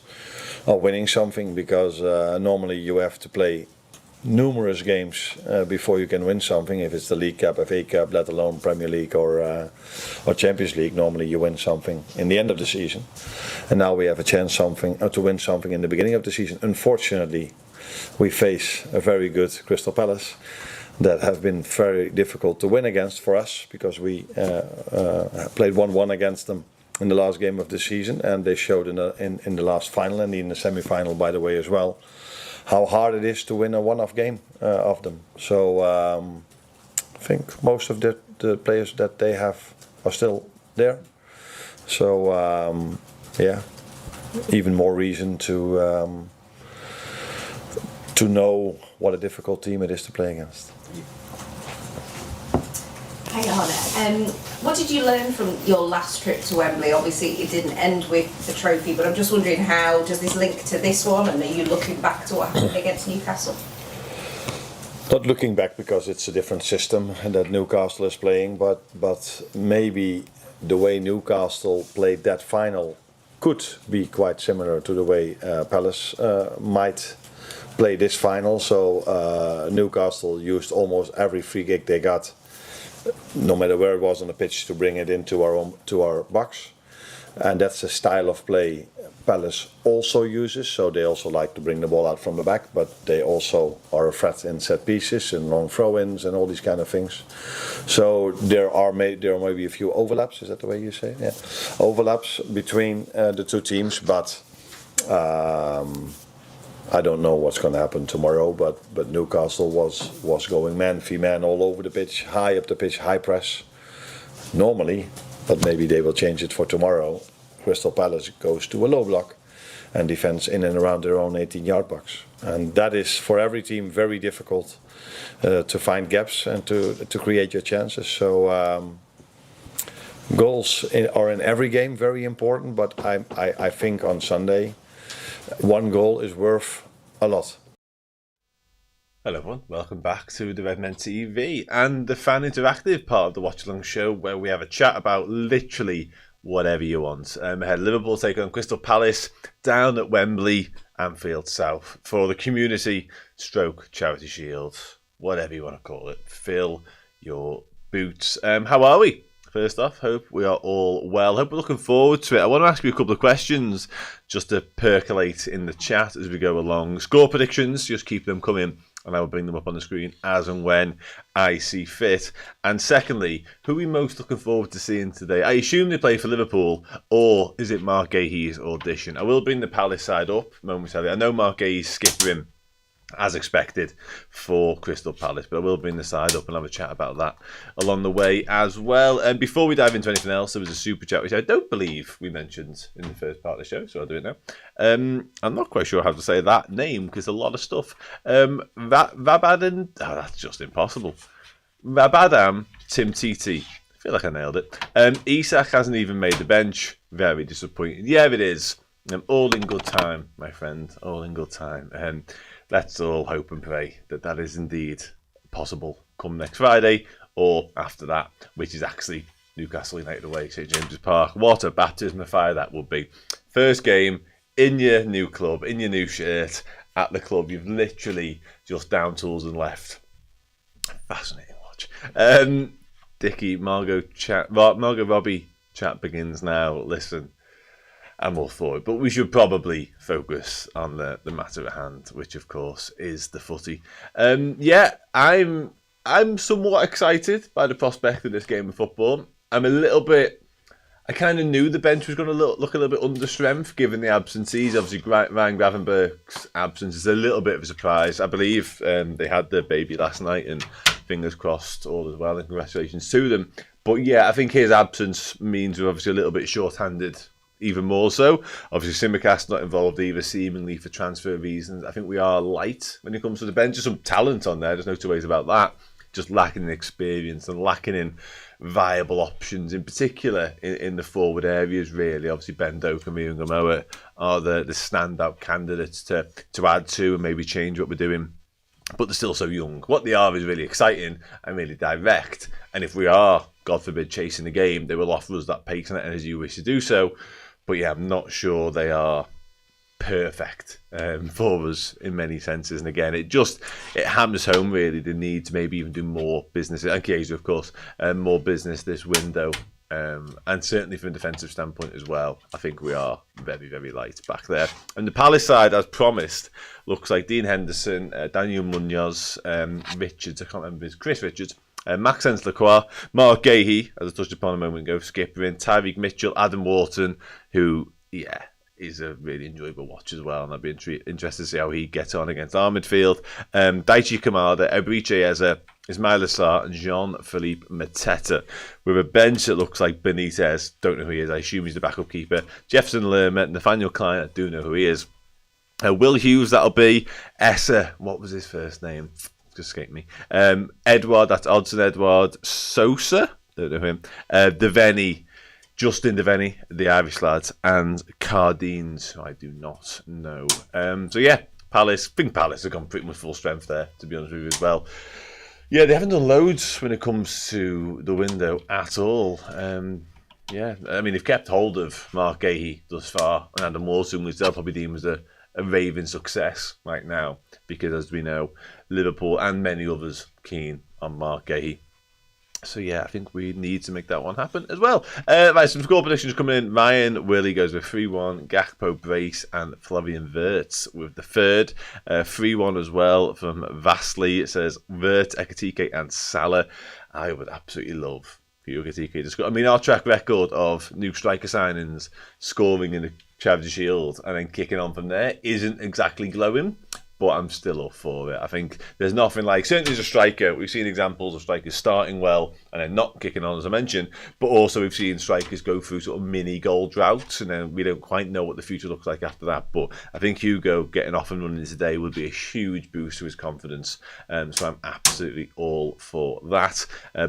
of winning something, because normally you have to play numerous games before you can win something. If it's the League Cup, FA Cup, let alone Premier League or Champions League, normally you win something in the end of the season. And now we have a chance to win something in the beginning of the season. Unfortunately, we face a very good Crystal Palace that have been very difficult to win against for us, because we played 1-1 against them in the last game of the season, and they showed in the last final and in the semi-final, by the way, as well, how hard it is to win a one-off game of them. So I think most of the players that they have are still there. So even more reason to know what a difficult team it is to play against. Hey Arne, what did you learn from your last trip to Wembley? Obviously it didn't end with the trophy, but I'm just wondering, how does this link to this one, and are you looking back to what happened against Newcastle? Not looking back, because it's a different system that Newcastle is playing, but maybe the way Newcastle played that final could be quite similar to the way Palace might play this final. So Newcastle used almost every free kick they got, no matter where it was on the pitch, to bring it into our box. and that's a style of play Palace also uses. So they also like to bring the ball out from the back, but they also are a threat in set pieces and long throw-ins and all these kind of things. So there are maybe a few overlaps. Is that the way you say? Yeah, overlaps between the two teams, but. I don't know what's going to happen tomorrow, but Newcastle was going man v man all over the pitch, high up the pitch, high press. Normally, but maybe they will change it for tomorrow. Crystal Palace goes to a low block and defends in and around their own 18-yard box, and that is for every team very difficult to find gaps and to create your chances. So goals are in every game very important, but I think on Sunday. One goal is worth a lot. Hello everyone, welcome back to the Redmen TV and the fan interactive part of the Watchalong show, where we have a chat about literally whatever you want. Ahead Liverpool take on Crystal Palace down at Wembley, Anfield South, for the community stroke charity shield, whatever you want to call it. Fill your boots. How are we? First off, hope we are all well. Hope we're looking forward to it. I want to ask you a couple of questions just to percolate in the chat as we go along. Score predictions, just keep them coming and I will bring them up on the screen as and when I see fit. And secondly, who are we most looking forward to seeing today? I assume they play for Liverpool, or is it Mark Gahey's audition? I will bring the Palace side up momentarily. I know Mark Gahey's skipping as expected for Crystal Palace, but I will bring the side up and have a chat about that along the way as well. And before we dive into anything else, there was a super chat which I don't believe we mentioned in the first part of the show, so I'll do it now. I'm not quite sure how to say that name because a lot of stuff. Vabadan, that's just impossible. Vabadam Tim Titi. I feel like I nailed it. Isak hasn't even made the bench. Very disappointing. Yeah, it is. All in good time, my friend. All in good time. Let's all hope and pray that that is indeed possible come next Friday or after that, which is actually Newcastle United away, St James's Park. What a baptism of fire that would be. First game in your new club, in your new shirt, at the club. You've literally just down tools and left. Fascinating watch. Dickie, Margot Robbie chat begins now. Listen. I'm all for it, but we should probably focus on the matter at hand, which of course is the footy. I'm somewhat excited by the prospect of this game of football. I kind of knew the bench was going to look a little bit under strength given the absences. Obviously, Ryan Gravenberch's absence is a little bit of a surprise. I believe they had their baby last night, and fingers crossed, all is well, and congratulations to them. But yeah, I think his absence means we're obviously a little bit short-handed. Even more so. Obviously, Simicast's not involved either, seemingly for transfer reasons. I think we are light when it comes to the bench. There's some talent on there. There's no two ways about that. Just lacking in experience and lacking in viable options, in particular in the forward areas, really. Obviously, Ben Doak and Miriam Gamoa are the standout candidates to add to and maybe change what we're doing. But they're still so young. What they are is really exciting and really direct. And if we are, God forbid, chasing the game, they will offer us that pace and that energy we wish to do so. But yeah, I'm not sure they are perfect for us in many senses. And again, it hammers home really the need to maybe even do more business. And Chiesa, of course, more business this window. And certainly from a defensive standpoint as well, I think we are very, very light back there. And the Palace side, as promised, looks like Dean Henderson, Daniel Munoz, Richards, I can't remember his, Chris Richards, Maxence Lacroix, Mark Gahey, as I touched upon a moment ago, skippering, Tyreek Mitchell, Adam Wharton, who, is a really enjoyable watch as well, and I'd be interested to see how he gets on against our midfield. Daichi Kamada, Ebriche Eze, Ismail Assar, and Jean-Philippe Mateta, with a bench that looks like Benitez, don't know who he is, I assume he's the backup keeper, Jefferson Lerma, Nathaniel Klein, I do know who he is, Will Hughes, that'll be, Essa, what was his first name? Just escaped me. Edward, that's Odson Edward, Sosa, don't know him, Devaney, Justin Devaney, the Irish lads, and Cardines, who I do not know. So yeah, Palace, I think Palace have gone pretty much full strength there, to be honest with you as well. Yeah, they haven't done loads when it comes to the window at all. Yeah, I mean, they've kept hold of Mark Gahey thus far, and Adam Wharton, which they'll probably deem as a raving success right now, because as we know, Liverpool and many others keen on Mark Gahey. So yeah, I think we need to make that one happen as well. Right, some score predictions coming in. Ryan Willie goes with 3-1, Gakpo brace, and Flavian Wirtz with the third. 3-1 as well from Vasily. It says Wirtz, Ekitike, and Salah. I would absolutely love for Ekitike to score. I mean, our track record of new striker signings, scoring in the Charity Shield, and then kicking on from there isn't exactly glowing. But I'm still up for it. I think there's nothing like, certainly as a striker, we've seen examples of strikers starting well and then not kicking on, as I mentioned, but also we've seen strikers go through sort of mini goal droughts, and then we don't quite know what the future looks like after that. But I think Hugo getting off and running today would be a huge boost to his confidence. So I'm absolutely all for that.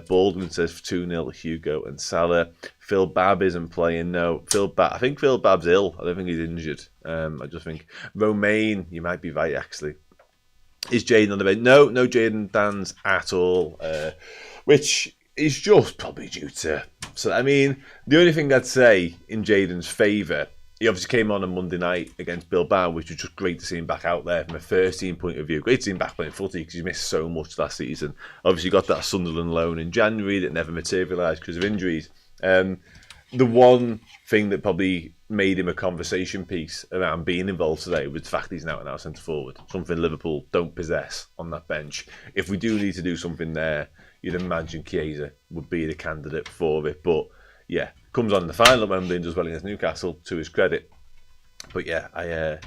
Baldwin says 2-0 Hugo and Salah. Phil Babb isn't playing. No, I think Phil Babb's ill. I don't think he's injured. I just think Romain, you might be right actually. Is Jaden on the bench? No Jaden Dans at all, which is just probably due to. So I mean, the only thing I'd say in Jaden's favour, he obviously came on Monday night against Bilbao, which was just great to see him back out there from a first team point of view. Great to see him back playing footy because he missed so much last season. Obviously got that Sunderland loan in January that never materialised because of injuries. The one thing that probably made him a conversation piece around being involved today was the fact he's now an out centre forward, something Liverpool don't possess on that bench. If we do need to do something there, you'd imagine Chiesa would be the candidate for it. But yeah, comes on in the final at Wembley and does well against Newcastle, to his credit. But yeah, I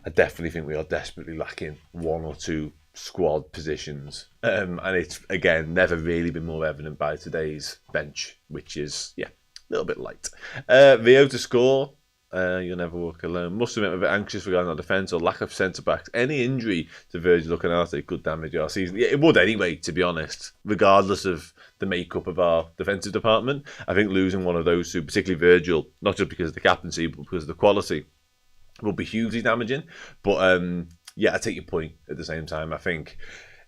definitely think we are desperately lacking one or two squad positions, and it's again never really been more evident by today's bench, which is a little bit light. Vio to score. You'll never walk alone. Must admit I'm a bit anxious regarding our defence or lack of centre backs. Any injury to Virgil Canate could damage our season. Yeah, it would anyway, to be honest, regardless of the makeup of our defensive department. I think losing one of those two, particularly Virgil, not just because of the captaincy but because of the quality, will be hugely damaging. But yeah, I take your point at the same time. I think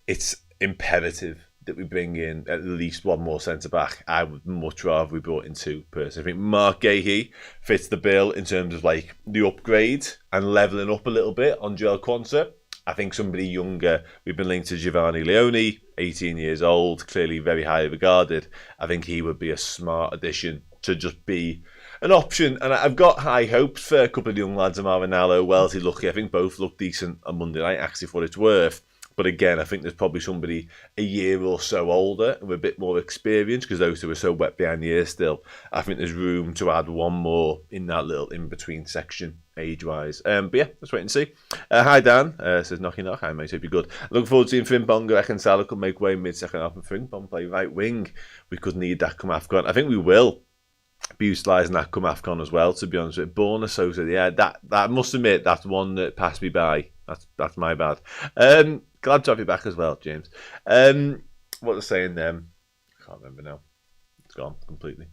it's imperative that we bring in at least one more centre-back. I would much rather we brought in two, personally. I think Mark Gahey fits the bill in terms of like the upgrade and levelling up a little bit on Joel Quansah. I think somebody younger, we've been linked to Giovanni Leone, 18 years old, clearly very highly regarded. I think he would be a smart addition to just be an option, and I've got high hopes for a couple of young lads, Amara Nallo, Wellesley Lucky. I think both look decent on Monday night, actually, for what it's worth. But again, I think there's probably somebody a year or so older and with a bit more experience, because those two are so wet behind the ears still. I think there's room to add one more in that little in-between section, age-wise. But yeah, let's wait and see. Hi, Dan. Says knocky knock. Hi, mate. Hope you're good. Looking forward to seeing Frimpong and Salah could make way mid-second half and Frimpong play right wing. We could need that come AFCON. I think we will be utilising that come AFCON as well, to be honest with you. Borna Sosa, yeah, that I must admit, that's one that passed me by. That's my bad. Glad to have you back as well, James. What was I saying then? I can't remember now. It's gone completely.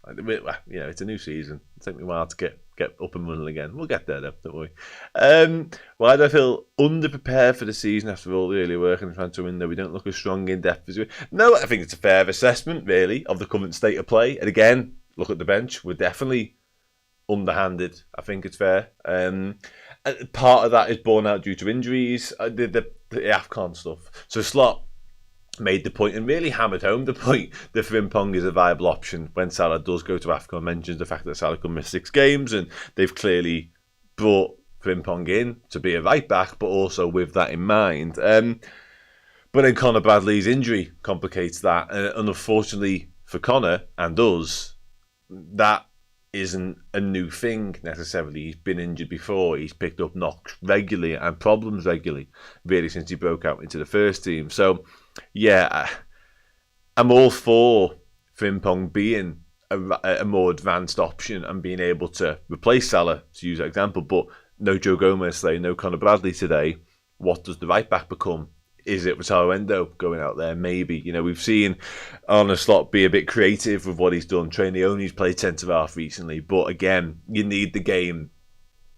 Yeah, it's a new season. It'll take me a while to get up and running again. We'll get there though, don't worry. Why do I feel underprepared for the season after all the early work in the transfer window? We don't look as strong in depth as we... No, I think it's a fair assessment, really, of the current state of play. And again, look at the bench. We're definitely underhanded. I think it's fair. And part of that is borne out due to injuries, the AFCON stuff. So Slot made the point and really hammered home the point that Frimpong is a viable option when Salah does go to AFCON. Mentions the fact that Salah could miss 6 games, and they've clearly brought Frimpong in to be a right back, but also with that in mind. But then Conor Bradley's injury complicates that, and unfortunately for Conor and us, that isn't a new thing necessarily. He's been injured before. He's picked up knocks regularly and problems regularly, really, since he broke out into the first team. So, yeah, I'm all for Frimpong being a more advanced option and being able to replace Salah, to use that example. But no Joe Gomez today, no Conor Bradley today. What does the right back become? Is it Wataru Endo going out there? Maybe. You know, we've seen Arne Slot be a bit creative with what he's done. Trainioni's played centre-half recently. But again, you need the game.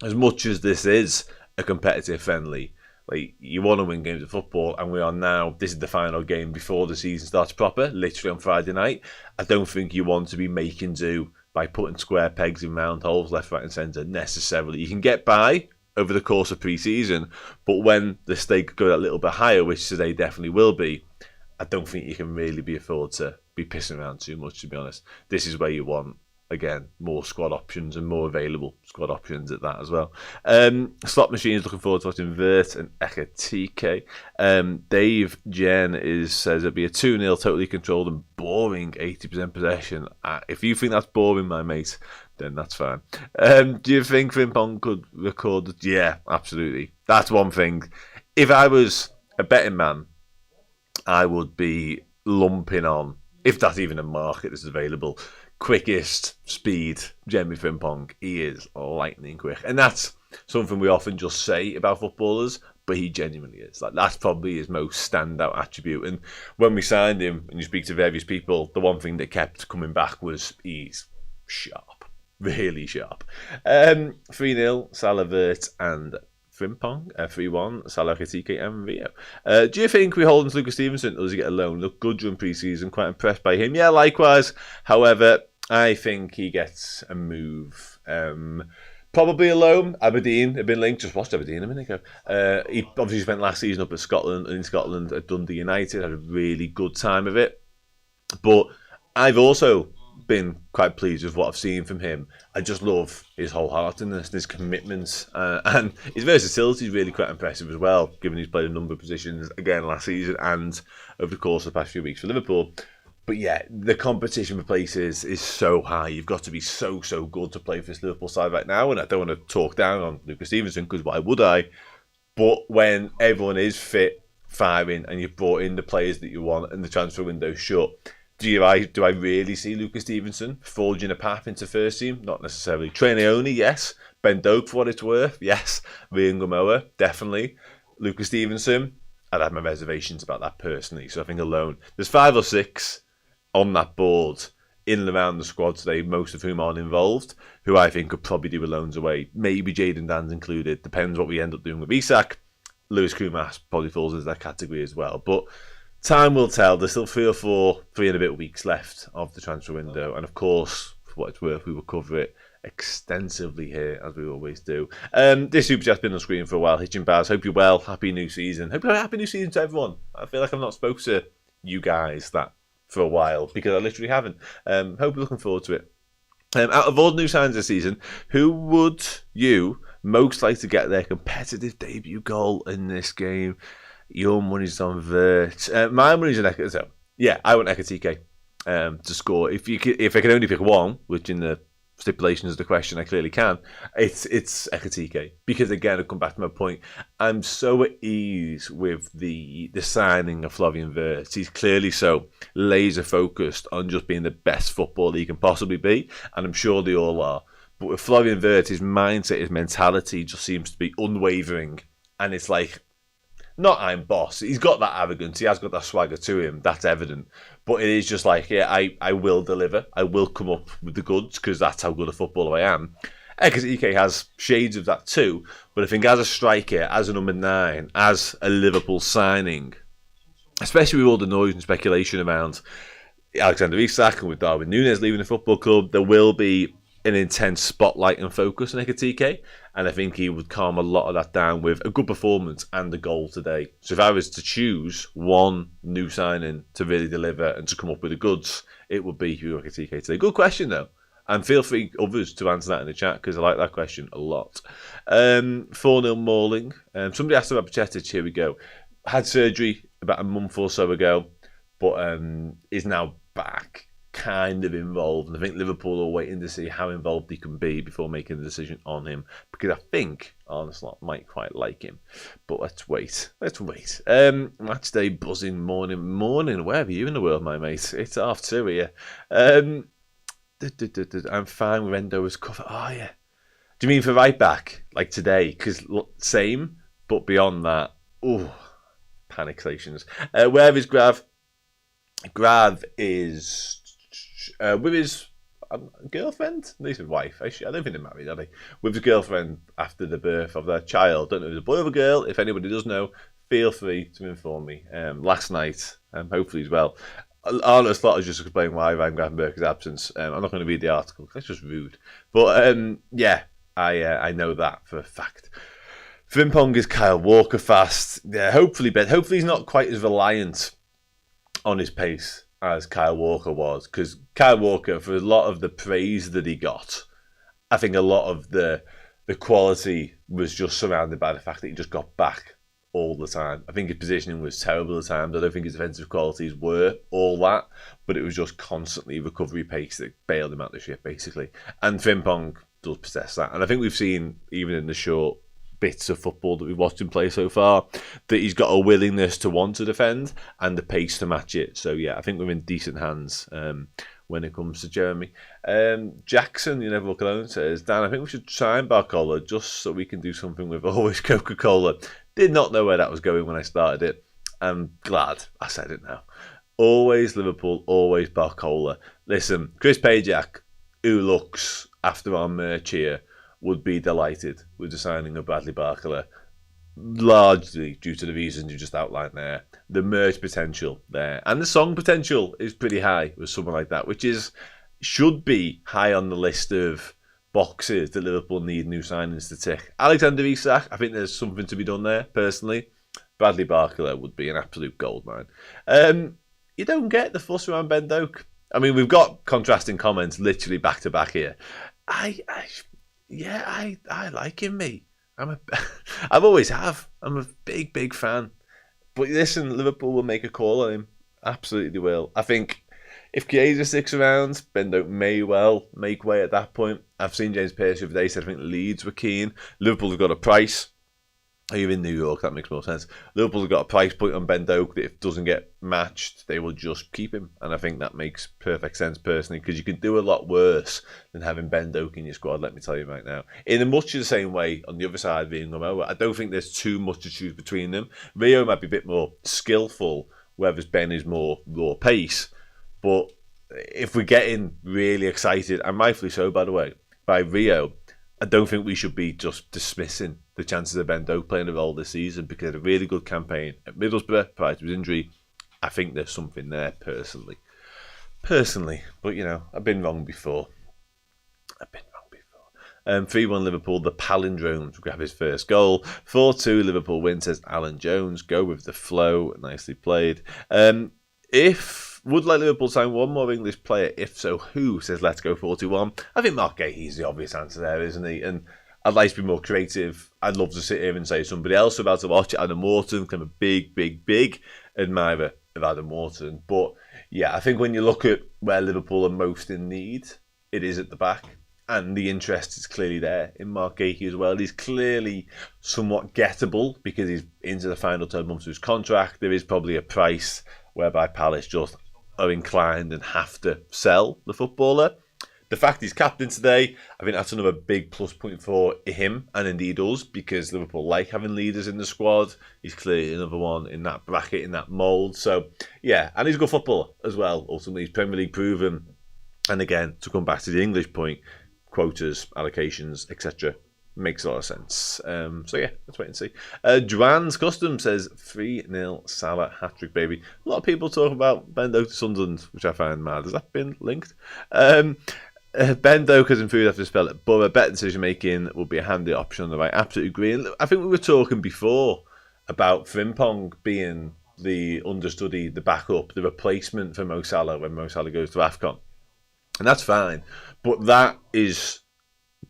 As much as this is a competitive friendly, like, you want to win games of football, and we are now, this is the final game before the season starts proper, literally on Friday night. I don't think you want to be making do by putting square pegs in round holes left, right and centre necessarily. You can get by over the course of pre-season, but when the stakes go that little bit higher, which today definitely will be, I don't think you can really be afford to be pissing around too much, to be honest. This is where you want, again, more squad options and more available squad options at that as well. Slot Machines, looking forward to watching Vert and Ekatike. Dave Jen says it'll be a 2-0 totally controlled and boring 80% possession. If you think that's boring, my mate, then that's fine. Do you think Frimpong could record? Yeah, absolutely. That's one thing. If I was a betting man, I would be lumping on, if that's even a market that's available, quickest speed, Jeremy Frimpong. He is lightning quick. And that's something we often just say about footballers, but he genuinely is. Like, that's probably his most standout attribute. And when we signed him, and you speak to various people, the one thing that kept coming back was he's sharp. Really sharp. 3-0, Salah, Vert and Frimpong. 3-1, Salah, Ekatike and Rio. Do you think we hold on to Lucas Stevenson, or does he get a loan? Looked good during pre-season, quite impressed by him. Yeah, likewise. However, I think he gets a move. Probably a loan. Aberdeen have been linked. Just watched Aberdeen a minute ago. He obviously spent last season up at Scotland, in Scotland at Dundee United. Had a really good time of it. But I've also been quite pleased with what I've seen from him. I just love his wholeheartedness, his commitment, and his versatility is really quite impressive as well, given he's played a number of positions again last season and over the course of the past few weeks for Liverpool. But yeah, the competition for places is so high. You've got to be so good to play for this Liverpool side right now. And I don't want to talk down on Lucas Stevenson, because why would I? But when everyone is fit, firing, and you've brought in the players that you want and the transfer window's shut, do I really see Lucas Stevenson forging a path into first team? Not necessarily. Trey only, yes. Ben Doak for what it's worth, yes. Ryan Gamoa, definitely. Lucas Stevenson, I'd have my reservations about that personally. So I think alone, there's 5 or 6 on that board in and around the squad today, most of whom aren't involved, who I think could probably do with loans away. Maybe Jayden Dan's included. Depends what we end up doing with Isak. Lewis Kumas probably falls into that category as well. But time will tell. There's still 3 and a bit weeks left of the transfer window. And of course, for what it's worth, we will cover it extensively here, as we always do. This Super Chat's been on screen for a while. Hitching Baz, hope you're well. Happy new season. Hope you're happy new season to everyone. I feel like I've not spoken to you guys that for a while, because I literally haven't. Hope you're looking forward to it. Out of all the new signs this season, who would you most like to get their competitive debut goal in this game? Your money's on Vert. My money's on Ekatike. So, yeah, I want Ekatike to score. If I can only pick one, which in the stipulations of the question I clearly can, it's Ekatike. Because again, I'll come back to my point. I'm so at ease with the signing of Florian Wirtz. He's clearly so laser focused on just being the best footballer he can possibly be, and I'm sure they all are. But with Florian Wirtz, his mindset, his mentality just seems to be unwavering, and it's like, not I'm boss. He's got that arrogance. He has got that swagger to him. That's evident. But it is just like, yeah, I will deliver. I will come up with the goods, because that's how good a footballer I am. Ekatike has shades of that too. But I think as a striker, as a number 9, as a Liverpool signing, especially with all the noise and speculation around Alexander Isak and with Darwin Núñez leaving the football club, there will be an intense spotlight and focus on Ekatike, and I think he would calm a lot of that down with a good performance and a goal today. So if I was to choose one new signing to really deliver and to come up with the goods, it would be Ekatike today. Good question though, and feel free others to answer that in the chat, because I like that question a lot. 4-0 Mauling. Somebody asked about Pacetic. Here we go. Had surgery about a month or so ago, but is now back, kind of involved, and I think Liverpool are waiting to see how involved he can be before making a decision on him, because I think Arne Slot might quite like him. But let's wait. Match day buzzing, morning, wherever you in the world, my mate. It's 2:30 here. I'm fine with Endo as cover. Oh yeah. Do you mean for right back, like today? Because same, but beyond that, panic stations. Where is Grav? Grav is with his girlfriend, at least his wife. I don't think they're married, are they? With his girlfriend after the birth of their child. Don't know if it's a boy or a girl. If anybody does know, feel free to inform me. Last night, hopefully as well. Arne Slot has just explained why Ryan Gravenberg's absence. I'm not going to read the article, because that's just rude. But yeah, I know that for a fact. Frimpong is Kyle Walker fast. Yeah, hopefully he's not quite as reliant on his pace as Kyle Walker was, because Kyle Walker, for a lot of the praise that he got, I think a lot of the quality was just surrounded by the fact that he just got back all the time. I think his positioning was terrible at times. I don't think his defensive qualities were all that, but it was just constantly recovery pace that bailed him out the ship, basically. And Frimpong does possess that. And I think we've seen, even in the short bits of football that we've watched him play so far, that he's got a willingness to want to defend and the pace to match it. So yeah, I think we're in decent hands when it comes to Jeremy. Jackson, you never look alone, says, Dan, I think we should sign Barcola just so we can do something with always Coca-Cola. Did not know where that was going when I started it. I'm glad I said it now. Always Liverpool, always Barcola. Listen, Chris Pajak, who looks after our merch here, would be delighted with the signing of Bradley Barcola, largely due to the reasons you just outlined there. The merch potential there, and the song potential is pretty high with someone like that, which should be high on the list of boxes that Liverpool need new signings to tick. Alexander Isak, I think there's something to be done there, personally. Bradley Barcola would be an absolute goldmine. You don't get the fuss around Ben Doak. I mean, we've got contrasting comments literally back to back here. I like him, mate. I've always have. I'm a big fan. But listen, Liverpool will make a call on him. Absolutely will. I think if Chiesa sticks around, Ben Doak may well make way at that point. I've seen James Pearce the other day said I think Leeds were keen. Liverpool have got a price. Are you in New York? That makes more sense. Liverpool have got a price point on Ben Doak that if it doesn't get matched, they will just keep him. And I think that makes perfect sense personally, because you can do a lot worse than having Ben Doak in your squad, let me tell you right now. In much the same way, on the other side, being Momoa, I don't think there's too much to choose between them. Rio might be a bit more skillful, whereas Ben is more raw pace. But if we're getting really excited, and rightfully so, by the way, by Rio, I don't think we should be just dismissing the chances of Ben Doak playing a role this season, because he had a really good campaign at Middlesbrough prior to his injury. I think there's something there personally. But, you know, I've been wrong before. 3-1 Liverpool, the palindromes grab his first goal. 4-2 Liverpool win, says Alan Jones. Go with the flow. Nicely played. Would like Liverpool sign one more English player? If so, who? Says Let's Go 41. I think Mark Gahey's the obvious answer there, isn't he? And I'd like to be more creative. I'd love to sit here and say somebody else about to watch it. Adam Wharton, I'm a big admirer of Adam Wharton. But yeah, I think when you look at where Liverpool are most in need, it is at the back. And the interest is clearly there in Mark Gahey as well. He's clearly somewhat gettable because he's into the final 10 months of his contract. There is probably a price whereby Palace just are inclined and have to sell the footballer. The fact he's captain today, I think that's another big plus point for him, and indeed us, because Liverpool like having leaders in the squad. He's clearly another one in that bracket, in that mould. So, yeah, and he's a good footballer as well. Ultimately, he's Premier League proven. And again, to come back to the English point, quotas, allocations, etc. makes a lot of sense. So yeah, let's wait and see. Duran's Custom says 3-0 Salah hat-trick, baby. A lot of people talk about Ben Doak to Sunderland, which I find mad. Has that been linked? Ben Doak has improved after the spell at Borough. Better decision making will be a handy option on the right. Absolutely agree. And I think we were talking before about Frimpong being the understudy, the backup, the replacement for Mo Salah when Mo Salah goes to AFCON. And that's fine. But that is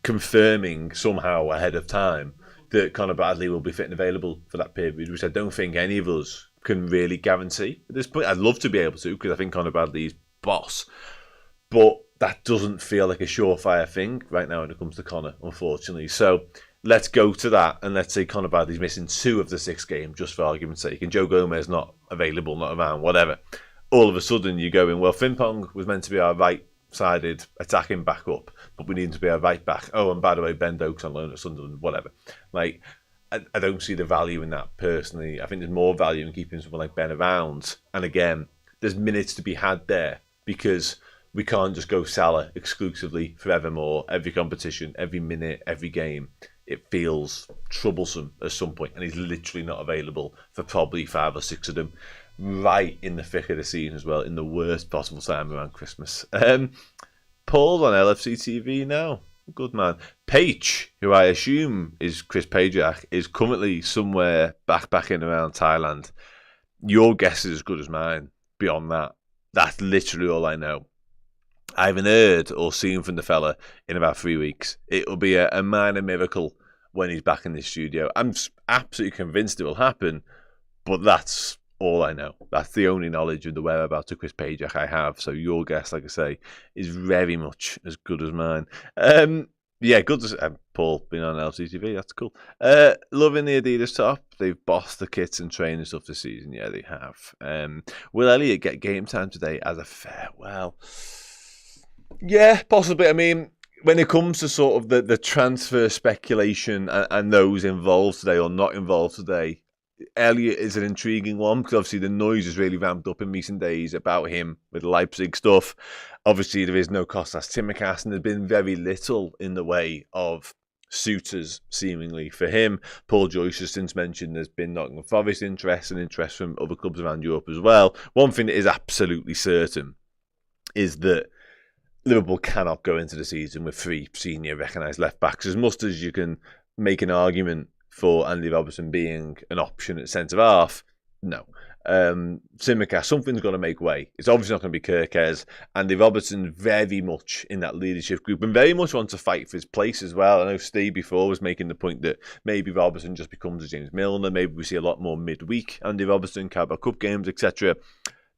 confirming somehow ahead of time that Conor Bradley will be fit and available for that period, which I don't think any of us can really guarantee at this point. I'd love to be able to, because I think Conor Bradley is boss. But that doesn't feel like a surefire thing right now when it comes to Conor, unfortunately. So let's go to that, and let's say Conor Bradley's missing 2 of the 6 games, just for argument's sake, and Joe Gomez not available, not around, whatever. All of a sudden you're going, well, Frimpong was meant to be our right-sided attacking backup, but we need to be our right back. Oh, and by the way, Ben Doak's on loan at Sunderland, whatever. Like, I don't see the value in that personally. I think there's more value in keeping someone like Ben around. And again, there's minutes to be had there, because we can't just go Salah exclusively forevermore, every competition, every minute, every game. It feels troublesome at some point, and he's literally not available for probably 5 or 6 of them, right in the thick of the season as well, in the worst possible time around Christmas. Paul's on LFC TV now. Good man. Paige, who I assume is Chris Pajak, is currently somewhere back in around Thailand. Your guess is as good as mine. beyond that. That's literally all I know. I haven't heard or seen from the fella in about 3 weeks. It'll be a minor miracle when he's back in the studio. I'm absolutely convinced it will happen, but that's all I know. That's the only knowledge of the whereabouts of Chris Pajak I have. So your guess, like I say, is very much as good as mine. Yeah, good to see Paul being on LCTV. That's cool. Loving the Adidas top. They've bossed the kits and training stuff this season. Yeah, they have. Will Elliott get game time today as a farewell? Yeah, possibly. I mean, when it comes to sort of the transfer speculation and those involved today or not involved today, Elliott is an intriguing one because obviously the noise has really ramped up in recent days about him with Leipzig stuff. Obviously, there is no Kostas Tsimikas, and there's been very little in the way of suitors, seemingly, for him. Paul Joyce has since mentioned there's been Nottingham Forest interest and interest from other clubs around Europe as well. One thing that is absolutely certain is that Liverpool cannot go into the season with 3 senior recognised left-backs. As much as you can make an argument for Andy Robertson being an option at centre-half, no. Tsimikas, something's got to make way. It's obviously not going to be Kirkez. Andy Robertson very much in that leadership group and very much wants to fight for his place as well. I know Steve before was making the point that maybe Robertson just becomes a James Milner. Maybe we see a lot more midweek Andy Robertson, Carabao Cup games, etc.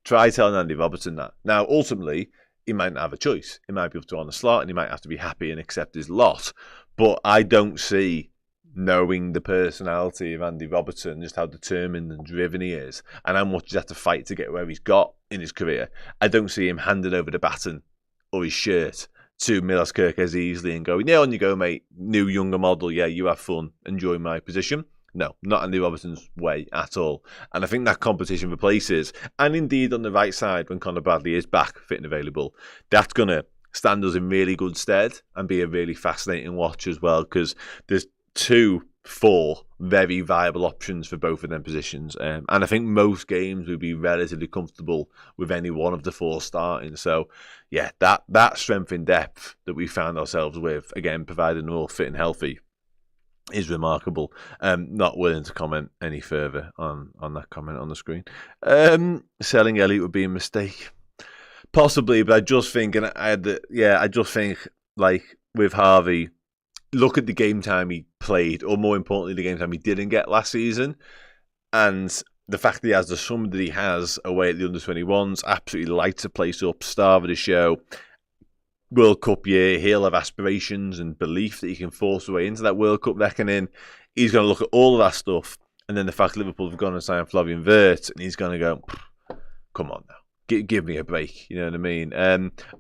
Try telling Andy Robertson that. Now, ultimately, he might not have a choice. He might be up to on the slot and he might have to be happy and accept his lot. But I don't see, knowing the personality of Andy Robertson, just how determined and driven he is, and how much he's had to fight to get where he's got in his career, I don't see him handing over the baton or his shirt to Milos Kerkez easily and go, yeah, on you go, mate, new younger model, yeah, you have fun, enjoy my position. No, not Andy Robertson's way at all. And I think that competition for places, and indeed on the right side when Conor Bradley is back fit and available, that's going to stand us in really good stead and be a really fascinating watch as well, because there's 4 very viable options for both of them positions. And I think most games would be relatively comfortable with any one of the 4 starting. So, yeah, that strength in depth that we found ourselves with, again, providing they're all fit and healthy, is remarkable. Not willing to comment any further on that comment on the screen. Selling Elliott would be a mistake. Possibly, but I just think, like with Harvey, look at the game time he played, or more importantly, the game time he didn't get last season, and the fact that he has the sum that he has away at the under-21s, absolutely lights the place up, star of the show. World Cup year, he'll have aspirations and belief that he can force away into that World Cup reckoning. He's going to look at all of that stuff, and then the fact Liverpool have gone and signed Florian Wirtz, and he's going to go, come on now. Give me a break, you know what I mean?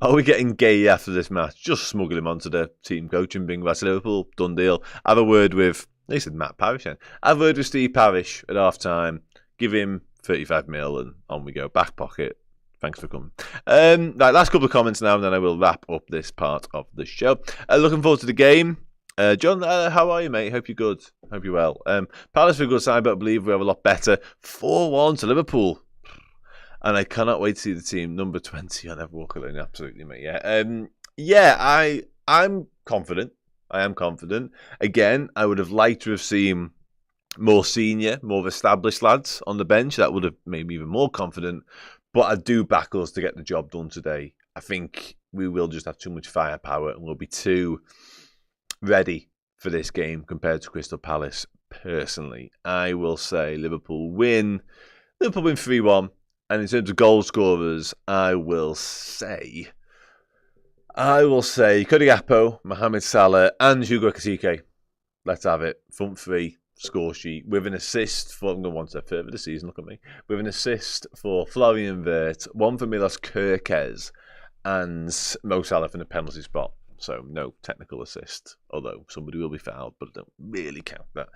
Are we getting Gay after this match? Just smuggle him onto the team coach and bring him back to Liverpool. Done deal. Have a word with, they said Matt Parrish then. Have a word with Steve Parrish at half time. Give him 35 mil and on we go. Back pocket. Thanks for coming. Right, last couple of comments now, and then I will wrap up this part of the show. Looking forward to the game. John, how are you, mate? Hope you're good. Hope you're well. Palace are a good side, but I believe we have a lot better. 4-1 to Liverpool. And I cannot wait to see the team. Number 20 on Ever Walk Alone. Absolutely, mate. Yeah. I'm confident. I am confident. Again, I would have liked to have seen more senior, more established lads on the bench. That would have made me even more confident. But I do back us to get the job done today. I think we will just have too much firepower and we'll be too ready for this game compared to Crystal Palace. Personally, I will say Liverpool win 3-1. And in terms of goal scorers, I will say Cody Gakpo, Mohamed Salah, and Hugo Ekitike. Let's have it. Front 3 score sheet with an assist for, I'm going to one step further this season, look at me, with an assist for Florian Wirtz, one for Milos Kerkez, and Mo Salah from the penalty spot. So no technical assist, although somebody will be fouled, but I don't really count that.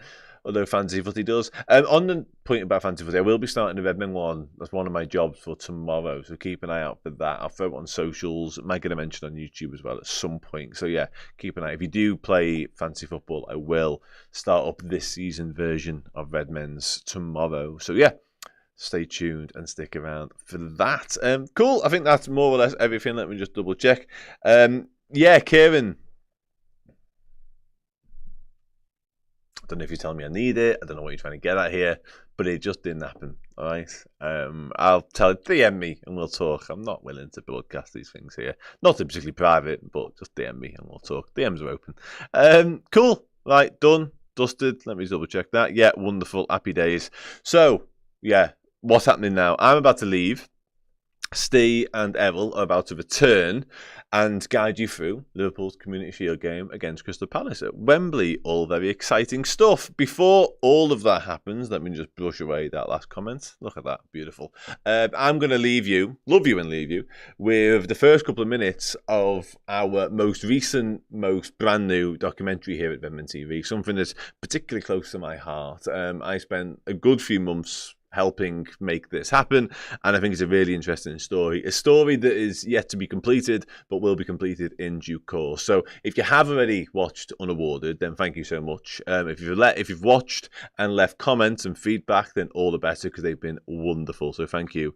Although Fantasy Footy does. On the point about Fantasy Footy, I will be starting the Redmen one. That's one of my jobs for tomorrow, so keep an eye out for that. I'll throw it on socials. Might get a mention on YouTube as well at some point. So yeah, keep an eye. If you do play fantasy football, I will start up this season version of Redmen's tomorrow. So yeah, stay tuned and stick around for that. Cool. I think that's more or less everything. Let me just double check. Yeah, Kieran. I don't know if you're telling me I need it. I don't know what you're trying to get at here, but it just didn't happen. All right. I'll DM me and we'll talk. I'm not willing to broadcast these things here. Not particularly private, but just DM me and we'll talk. DMs are open. Cool. Right. Done. Dusted. Let me double check that. Yeah. Wonderful. Happy days. So, yeah. What's happening now? I'm about to leave. Steve and Errol are about to return and guide you through Liverpool's Community Shield game against Crystal Palace at Wembley. All very exciting stuff. Before all of that happens, let me just brush away that last comment. Look at that. Beautiful. I'm going to love you and leave you with the first couple of minutes of our most recent, most brand new documentary here at Redmen TV, something that's particularly close to my heart. I spent a good few months helping make this happen, and I think it's a really interesting story. A story that is yet to be completed, but will be completed in due course. So if you have already watched Unawarded, then thank you so much. If you've watched and left comments and feedback, then all the better, because they've been wonderful. So thank you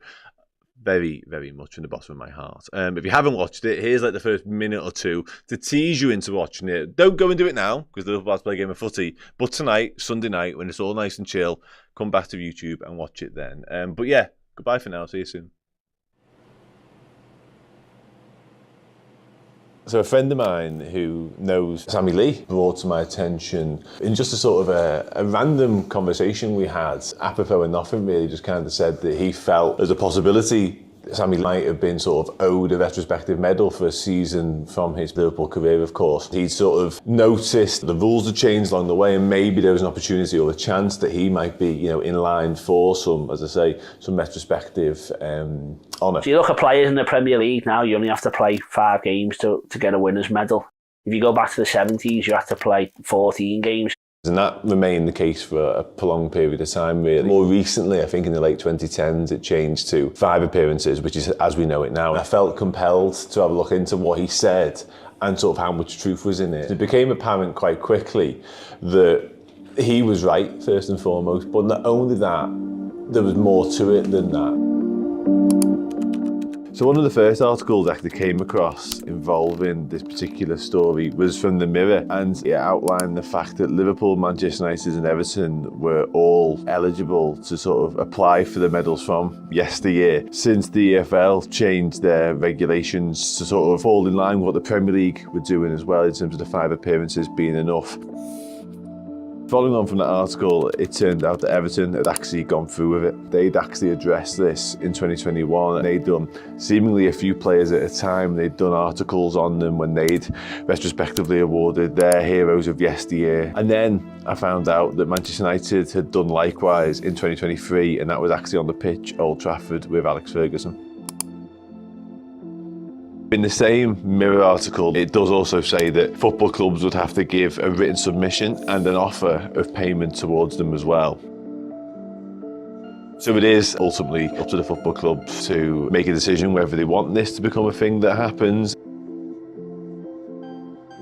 very, very much from the bottom of my heart. If you haven't watched it, here's like the first minute or two to tease you into watching it. Don't go and do it now, because Liverpool have to play a game of footy. But tonight, Sunday night, when it's all nice and chill, come back to YouTube and watch it then. But yeah, goodbye for now. See you soon. So a friend of mine who knows Sammy Lee brought to my attention in just a sort of a random conversation we had, apropos of nothing really, just kind of said that he felt there's a possibility Sammy might have been sort of owed a retrospective medal for a season from his Liverpool career, of course. He'd sort of noticed the rules had changed along the way, and maybe there was an opportunity or a chance that he might be, in line for some, as I say, some retrospective honour. So you look at players in the Premier League now, you only have to play 5 games to get a winner's medal. If you go back to the 70s, you have to play 14 games. And that remained the case for a prolonged period of time, really. More recently, I think in the late 2010s, it changed to 5 appearances, which is as we know it now. I felt compelled to have a look into what he said and sort of how much truth was in it. It became apparent quite quickly that he was right, first and foremost, but not only that, there was more to it than that. So one of the first articles I actually came across involving this particular story was from the Mirror, and it outlined the fact that Liverpool, Manchester United and Everton were all eligible to sort of apply for the medals from yesteryear, since the EFL changed their regulations to sort of fall in line with what the Premier League were doing as well, in terms of the 5 appearances being enough. Following on from that article, it turned out that Everton had actually gone through with it. They'd actually addressed this in 2021. They'd done seemingly a few players at a time. They'd done articles on them when they'd retrospectively awarded their heroes of yesteryear. And then I found out that Manchester United had done likewise in 2023, and that was actually on the pitch, Old Trafford, with Alex Ferguson. In the same Mirror article, it does also say that football clubs would have to give a written submission and an offer of payment towards them as well. So it is ultimately up to the football club to make a decision whether they want this to become a thing that happens.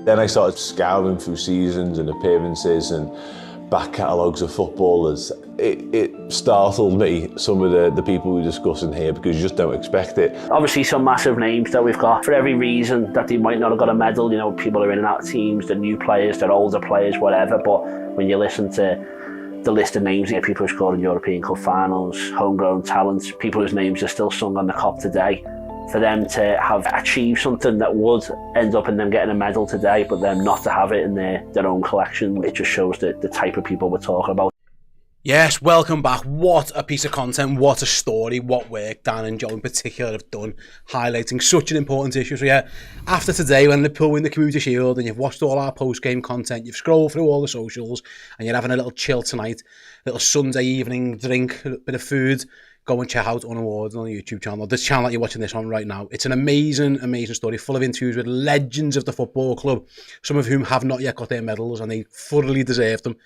Then I started scouring through seasons and appearances and back catalogues of footballers. It startled me, some of the people we're discussing here, because you just don't expect it. Obviously some massive names that we've got for every reason that they might not have got a medal. People are in and out of teams, they're new players, they're older players, whatever. But when you listen to the list of names, you get people who scored in European Cup finals, homegrown talents, people whose names are still sung on the cop today. For them to have achieved something that would end up in them getting a medal today, but them not to have it in their own collection, it just shows the type of people we're talking about. Yes, welcome back. What a piece of content, what a story, what work Dan and Joe in particular have done, highlighting such an important issue. So yeah, after today, when Liverpool win the Community Shield and you've watched all our post-game content, you've scrolled through all the socials, and you're having a little chill tonight, little Sunday evening drink, a bit of food, go and check out Unawarded on the YouTube channel, this channel that you're watching this on right now. It's an amazing, amazing story, full of interviews with legends of the football club, some of whom have not yet got their medals, and they thoroughly deserve them.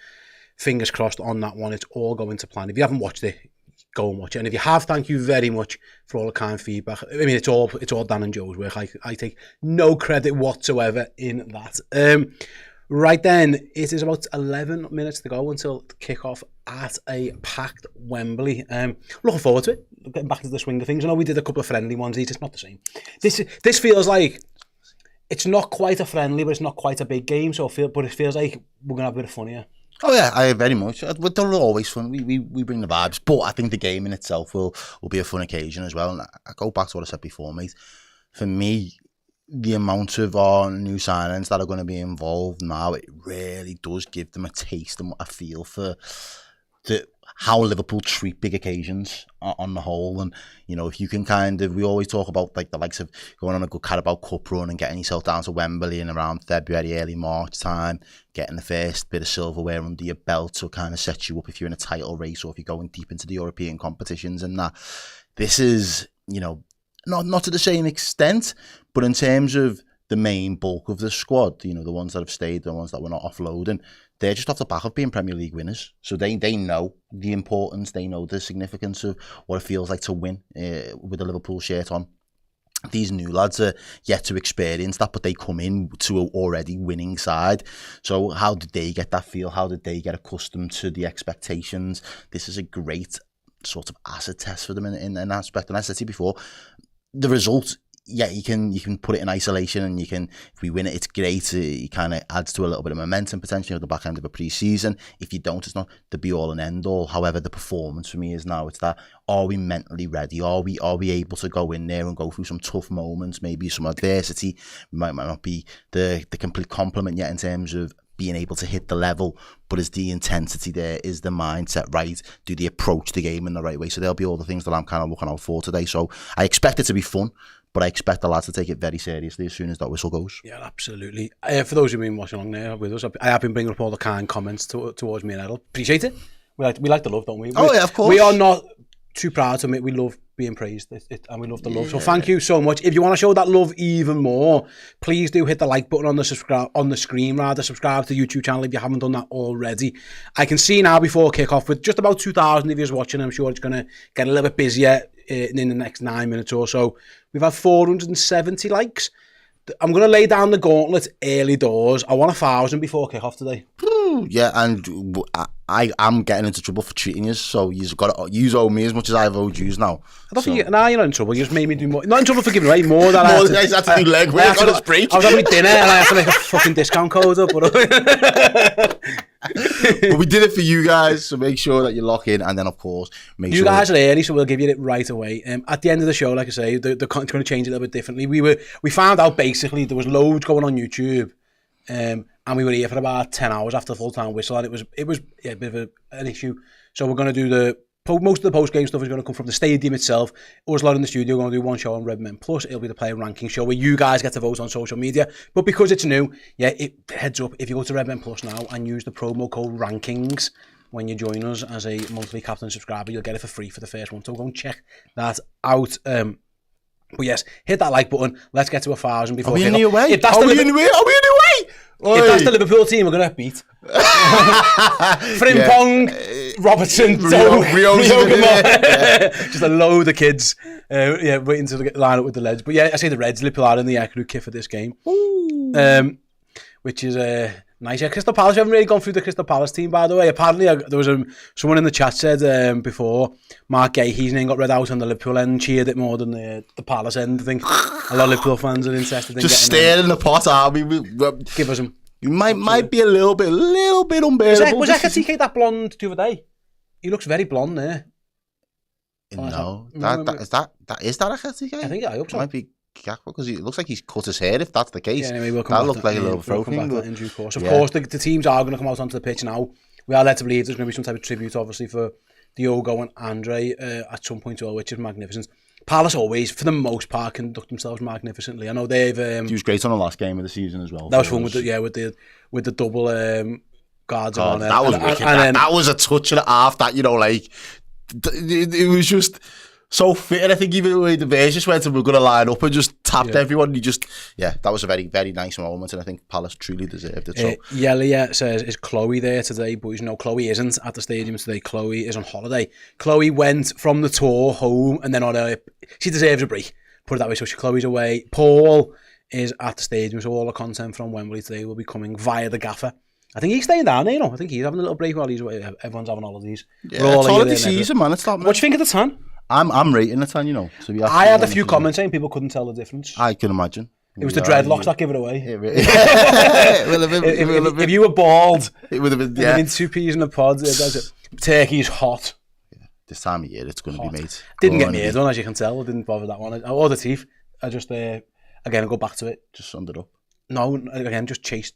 Fingers crossed on that one. It's all going to plan. If you haven't watched it, go and watch it. And if you have, thank you very much for all the kind feedback. I mean, it's all Dan and Joe's work. I take no credit whatsoever in that. Right then, it is about 11 minutes to go until kick-off at a packed Wembley. Looking forward to it, getting back into the swing of things. I know we did a couple of friendly ones, it's not the same. This feels like, it's not quite a friendly, but it's not quite a big game, but it feels like we're going to have a bit of fun here. Oh yeah, I very much. They're always fun. We bring the vibes, but I think the game in itself will be a fun occasion as well. And I go back to what I said before, mate. For me, the amount of our new signings that are going to be involved now, it really does give them a taste and a feel for how Liverpool treat big occasions on the whole. And, you know, if you can we always talk about like the likes of going on a good Carabao Cup run and getting yourself down to Wembley in around February, early March time, getting the first bit of silverware under your belt to kind of set you up if you're in a title race or if you're going deep into the European competitions and that. This is, you know, not to the same extent, but in terms of the main bulk of the squad, you know, the ones that have stayed, the ones that we're not offloading, they're just off the back of being Premier League winners. So they know the importance, they know the significance of what it feels like to win with a Liverpool shirt on. These new lads are yet to experience that, but they come in to an already winning side. So how did they get that feel? How did they get accustomed to the expectations? This is a great sort of acid test for them in an aspect. And as I said before, the result, yeah, you can put it in isolation and you can, if we win it, it's great. It kind of adds to a little bit of momentum potentially at the back end of a pre-season. If you don't, it's not the be all and end all. However, the performance for me is now, it's that, are we mentally ready? Are we able to go in there and go through some tough moments, maybe some adversity? Might not be the complete complement yet in terms of being able to hit the level, but is the intensity there? Is the mindset right? Do they approach the game in the right way? So there'll be all the things that I'm kind of looking out for today. So I expect it to be fun, but I expect the lads to take it very seriously as soon as that whistle goes. Yeah, absolutely. For those who've been watching along there with us, I have been bringing up all the kind comments towards me and Errol. Appreciate it. We like the love, don't we? Oh yeah, of course. We are not too proud to admit we love being praised and we love the love. So thank you so much. If you want to show that love even more, please do hit the like button on the screen. Subscribe to the YouTube channel if you haven't done that already. I can see now before kick-off with just about 2,000 of you watching. I'm sure it's going to get a little bit busier in the next 9 minutes or so. We've had 470 likes. I'm going to lay down the gauntlet early doors. I want 1,000 before kick-off today. Yeah, and I'm getting into trouble for treating you, so you owe me as much as I've owed you now. I don't think you're not in trouble. You just made me do more. Not in trouble for giving away more than I had to do leg work on his break. I was having dinner and I had to make a fucking discount code up. But we did it for you guys, so make sure that you lock in, and then of course make sure you guys are early, so we'll give you it right away. At the end of the show, like I say, the content's going to change a little bit differently. We found out basically there was loads going on YouTube. And we were here for about 10 hours after the full-time whistle, and it was a bit of an issue. So we're going to do most of the post-game stuff is going to come from the stadium itself. Us lot in the studio, we're going to do one show on Redmen, plus it'll be the player ranking show where you guys get to vote on social media. But because it's new, heads up, if you go to Redmen Plus now and use the promo code RANKINGS when you join us as a monthly captain subscriber, you'll get it for free for the first one. So go and check that out. But yes, hit that like button. Let's get to 1,000 before. Are we in the away? If that's the Liverpool team, we're going to get beat. Frimpong, Robertson, just a load of kids waiting to line up with the Reds. But yeah, I say the Reds, Liverpool are in the crew kit for this game. Which is nice. Yeah, Crystal Palace, we haven't really gone through the Crystal Palace team, by the way. Apparently, there was someone in the chat said before, Mark Gahey's name got read out on the Liverpool end, cheered it more than the Palace end. I think a lot of Liverpool fans are interested in just staring in the pot, are we? Give us some. You might be a little bit unbearable. Was Ekatike that blonde the other day? He looks very blonde there. No, is that Ekatike? I think I hope so. Might be because it looks like he's cut his hair, if that's the case. Yeah, anyway, that looked like a little throw thing. In due course. Of course, the teams are going to come out onto the pitch now. We are led to believe there's going to be some type of tribute, obviously, for Diogo and Andre at some point, which is magnificent. Palace always, for the most part, conduct themselves magnificently. I know they've... he was great on the last game of the season as well. That was fun with the double guards on there. That was wicked. That was a touch and a half that, it was just so fit. And I think even the way the Bears just went and we're going to line up and just tapped everyone. That was a very, very nice moment. And I think Palace truly deserved it. So. Yelia says, is Chloe there today? But Chloe isn't at the stadium today. Chloe is on holiday. Chloe went from the tour home and then she deserves a break. Put it that way. So Chloe's away. Paul is at the stadium. So all the content from Wembley today will be coming via the gaffer. I think he's staying down there, I think he's having a little break while he's away. Everyone's having holidays. Yeah, it's holiday season, man. It's not, man. What do you think of the tan? I'm rating the tan, So I had a few comments saying people couldn't tell the difference. I can imagine. It was the dreadlocks that give it away. If you were bald, it would have been, yeah. 2 peas in a pod. Turkey's hot. Yeah, this time of year, it's going to be, mate. Didn't get near done, as you can tell. I didn't bother that one. Or the teeth. I just, again, I go back to it. Just summed it up. No, again, just chased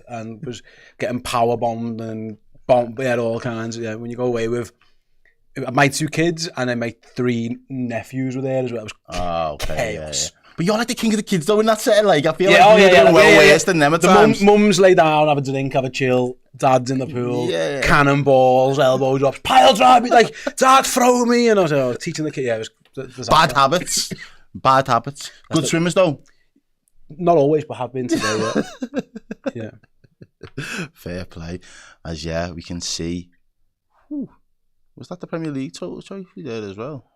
and was getting power bombed and bombed. Yeah, all kinds. Yeah, when you go away with my 2 kids and then my 3 nephews were there as well. It was chaos. Yeah. But you're like the king of the kids though in that set. Like, I feel like you're worse than them at times. Mums lay down, have a drink, have a chill. Dad's in the pool. Cannonballs, elbow drops, pile drive me. Like, Dad, throw me. And I was teaching the kid. Yeah, it was bad habits. Bad habits. Good swimmers though. Not always, but have been today. Yeah. Fair play. As we can see. Was that the Premier League total trophy there as well?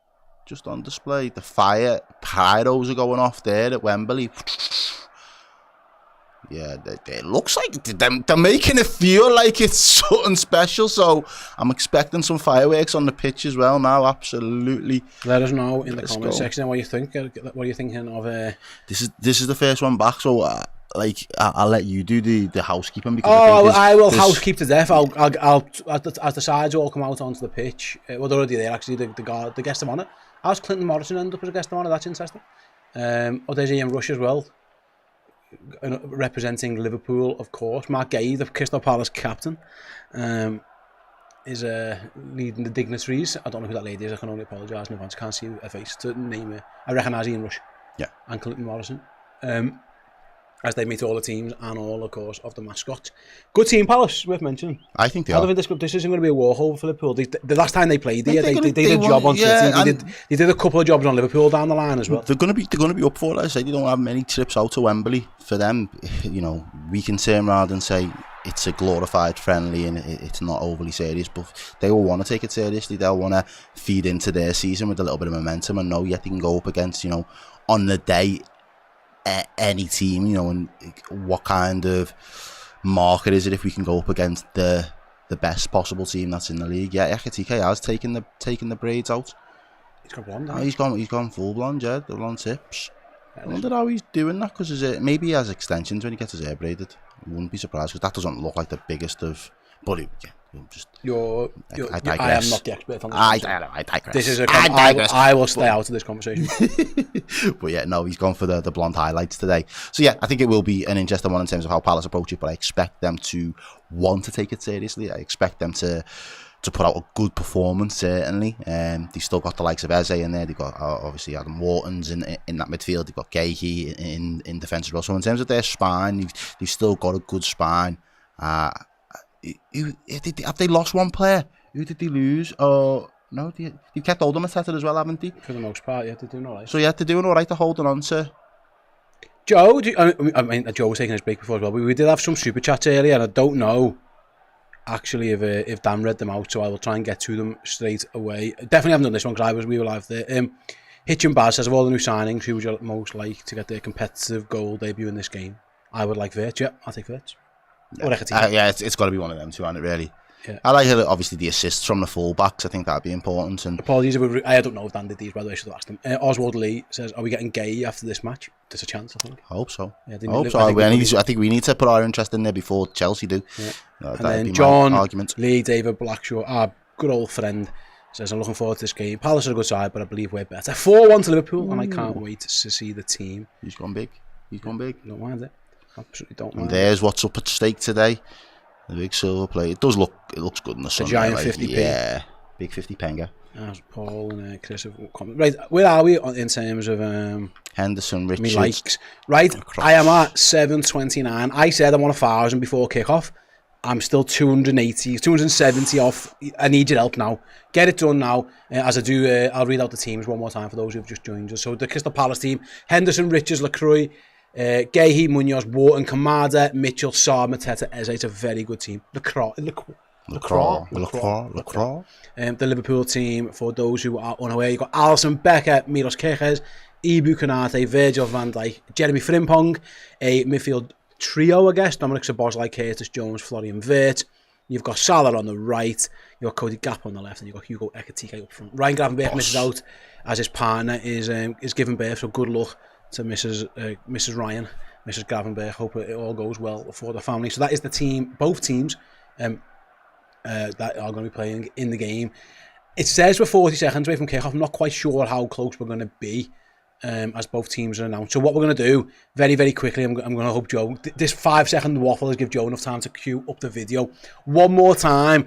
Just on display. The fire pyros are going off there at Wembley. Yeah, it looks like they're making it feel like it's something special. So I'm expecting some fireworks on the pitch as well now. Absolutely. Let us know in the comment section what you think. What are you thinking of? This is the first one back. So I'll let you do the housekeeping. Because I will housekeep to death. I'll as the sides all come out onto the pitch. Well, they're already there actually. The guest of honour. How's Clinton Morrison end up as a guest of honour? That's interesting. There's Ian Rush as well, representing Liverpool, of course. Mark Gay, the Crystal Palace captain, is leading the dignitaries. I don't know who that lady is. I can only apologise in advance. I can't see her face to name her. I recognise Ian Rush. Yeah. And Clinton Morrison. As they meet all the teams and all, of course, of the mascot. Good team, Palace, worth mentioning. I think they are. This isn't going to be a walkover for Liverpool. The last time they played here, they did a job on City. They did a couple of jobs on Liverpool down the line as well. They're going to be up for it. I say they don't have many trips out to Wembley. For them, we can turn around and say it's a glorified friendly and it's not overly serious, but they will want to take it seriously. They'll want to feed into their season with a little bit of momentum and know they can go up against, on the day, any team, and what kind of market is it if we can go up against the best possible team that's in the league. Yeah, Ekitike has taken the braids out. He's gone blonde. He's gone full blonde. Yeah, the blonde tips. I wonder how he's doing that, because maybe he has extensions when he gets his hair braided. I wouldn't be surprised, because that doesn't look like the biggest of. But I am not the expert on this. I digress. I will stay out of this conversation. But yeah, no, he's gone for the blonde highlights today. So yeah, I think it will be an interesting one in terms of how Palace approach it, but I expect them to want to take it seriously. I expect them to put out a good performance, certainly. They've still got the likes of Eze in there. They've got obviously Adam Wharton's in that midfield. They've got Gahey in defence as well. So in terms of their spine, they've still got a good spine. Have they lost one player? Who did they lose? Oh no, you kept Oldham at as well, haven't they? For the most part, yeah, they're doing all right. So yeah, they're doing all right. They're holding on to. Joe, Joe was taking his break before as well. We did have some super chats earlier, and I don't know actually if Dan read them out, so I will try and get to them straight away. Definitely haven't done this one because we were live there. Hitch and Baz says, of all the new signings, who would you most like to get their competitive goal debut in this game? I would like Virch. Yeah, I'll take Virch. Yeah, it's got to be one of them two, hasn't it, really? Yeah. I like obviously the assists from the full-backs. I think that'd be important. And apologies, I don't know if Dan did these, by the way. I should have asked him. Oswald Lee says, are we getting Gay after this match? There's a chance, I think. I hope so. Yeah, I think we need to put our interest in there before Chelsea do. Yeah. And then John Lee, David Blackshaw, our good old friend, says, I'm looking forward to this game. Palace are a good side, but I believe we're better. 4-1 to Liverpool, and I can't wait to see the team. He's gone big. Don't mind it. Absolutely don't mind. And there's what's up at stake today. The big silver plate. It looks good in the sun. The giant 50p. Yeah, big 50 penga. As Paul and Chris have commented. Right, where are we in terms of Henderson, Richards? Likes. Right, I am at 729. I said I want 1,000 before kick-off. I'm still 270 off. I need your help now. Get it done now. As I do, I'll read out the teams one more time for those who've just joined us. So the Crystal Palace team: Henderson, Richards, Lacroix, Gahey, Munoz, Wharton, Kamada, Mitchell, Sarr, Mateta, Eze. It's a very good team. Lacroix. The Liverpool team, for those who are unaware, you've got Alisson, Becker, Milos Kerkez, Ibu Konate, Virgil van Dijk, Jeremy Frimpong, a midfield trio, I guess. Dominic Szoboszlai, Curtis Jones, Florian Wirtz. You've got Salah on the right, you've got Cody Gakpo on the left, and you've got Hugo Ekitike up front. Ryan Gravenberch misses out as his partner is giving birth, so good luck to Mrs. Ryan, Mrs. Gravenberg. Hope it all goes well for the family. So that is the team, both teams that are going to be playing in the game. It says we're 40 seconds away from kickoff. I'm not quite sure how close we're going to be as both teams are announced. So what we're going to do very, very quickly, I'm going to hope Joe, this 5-second waffle is give Joe enough time to cue up the video. One more time,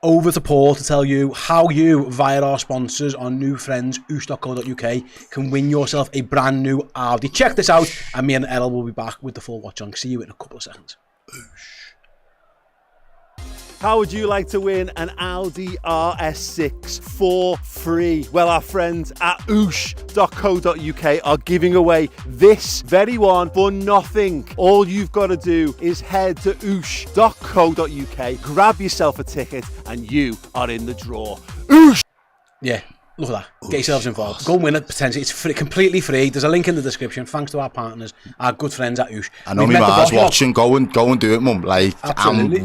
over to Paul to tell you how you, via our sponsors, our new friends, oosh.co.uk, can win yourself a brand new Audi. Check this out, and me and Errol will be back with the full watch on. See you in a couple of seconds. How would you like to win an Audi RS6 for free? Well, our friends at oosh.co.uk are giving away this very one for nothing. All you've got to do is head to oosh.co.uk, grab yourself a ticket, and you are in the draw. Oosh! Yeah. Look at that. Get yourselves involved. Go and win it potentially. It's free, completely free. There's a link in the description. Thanks to our partners, our good friends at Oosh. I know my ma's watching. Go and do it, mum. Like,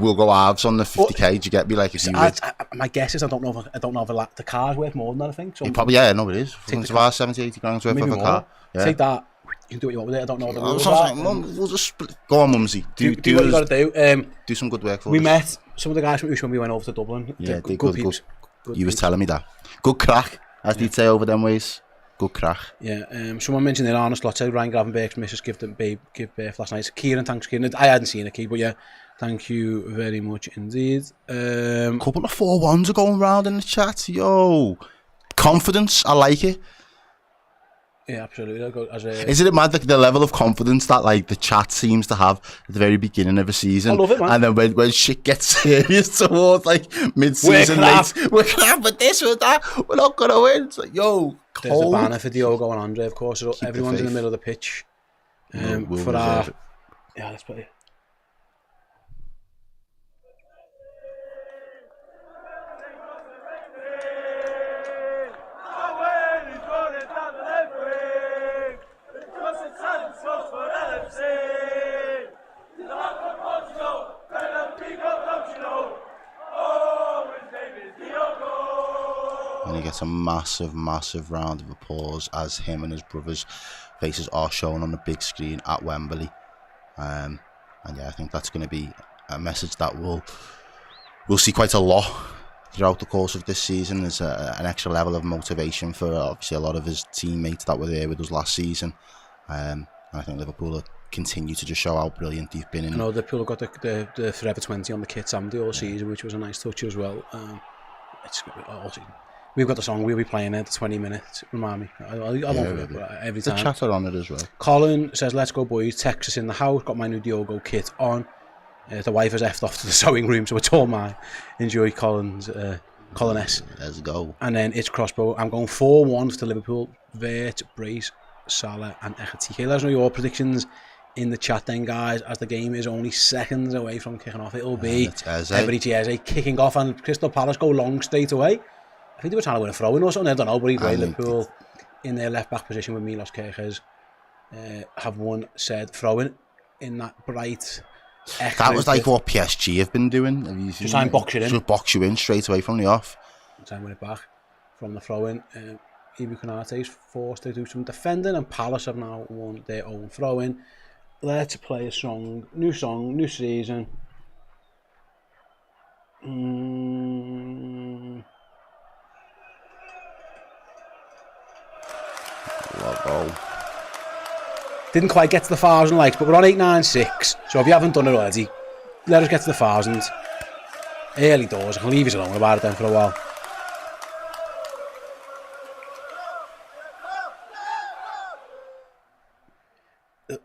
we'll go halves on the 50k. Do you get me? Like, if you my guess is I don't know if the car's worth more than that. I think. So probably no, it is. It's about 70-80 grand worth of a car. Yeah. Take that. You can do what you want with it. I don't know what the rules are. We'll just split. Go on, mumsy. Do what you got to do. Do some good work for us. We met some of the guys from Oosh when we went over to Dublin. Yeah, good. You was telling me that. Good crack. As they'd say over them ways, good crack. Yeah, someone mentioned there, Arnold Slot said Ryan Gravenberg's missus give birth last night. Kieran, thanks Kieran. I hadn't seen a key, but yeah, thank you very much indeed. Couple of 4-1s are going round in the chat. Yo, confidence, I like it. Yeah, absolutely. Isn't it mad the level of confidence that like the chat seems to have at the very beginning of a season? I love it, man. And then when shit gets serious towards like mid-season, we're crap with this or that. We're not gonna win. It's like, yo, there's the banner for Diogo and Andre, of course. So everyone's in the middle of the pitch. We'll for our let's play it. And he gets a massive round of applause as him and his brothers' faces are shown on the big screen at Wembley. And yeah, I think that's going to be a message that we'll see quite a lot throughout the course of this season. There's an extra level of motivation for obviously a lot of his teammates that were there with us last season. And I think Liverpool will continue to just show how brilliant they've been. I know Liverpool got the Forever 20 on the kit Saturday all season, which was a nice touch as well. It's all season. We've got the song, we'll be playing it, 20 minutes, remind me. I won't forget every time. The chatter on it as well. Colin says, let's go boys, Texas in the house, got my new Diogo kit on. The wife has effed off to the sewing room, so it's all mine. Enjoy Colin's, Colin S. Let's go. And then it's Crossbow. I'm going 4-1 to Liverpool. Vert, Brace, Salah and Ekatike. Let us know your predictions in the chat then, guys, as the game is only seconds away from kicking off. It'll be Eze kicking off and Crystal Palace go long straight away. I think they were trying to win a throw-in or something, I don't know, but either way, Liverpool in their left-back position with Milos Kerkez have won said throw-in in that bright... That was like what PSG have been doing. Just try and box you in. Just box you in straight away from the off. Try and win it back from the throw-in. Ibu Konate is forced to do some defending and Palace have now won their own throw-in. Let's play a song, new season. Didn't quite get to the 1,000 likes, but we're on 896. So if you haven't done it already, let us get to the 1,000. Early doors. I can leave you alone about it then for a while.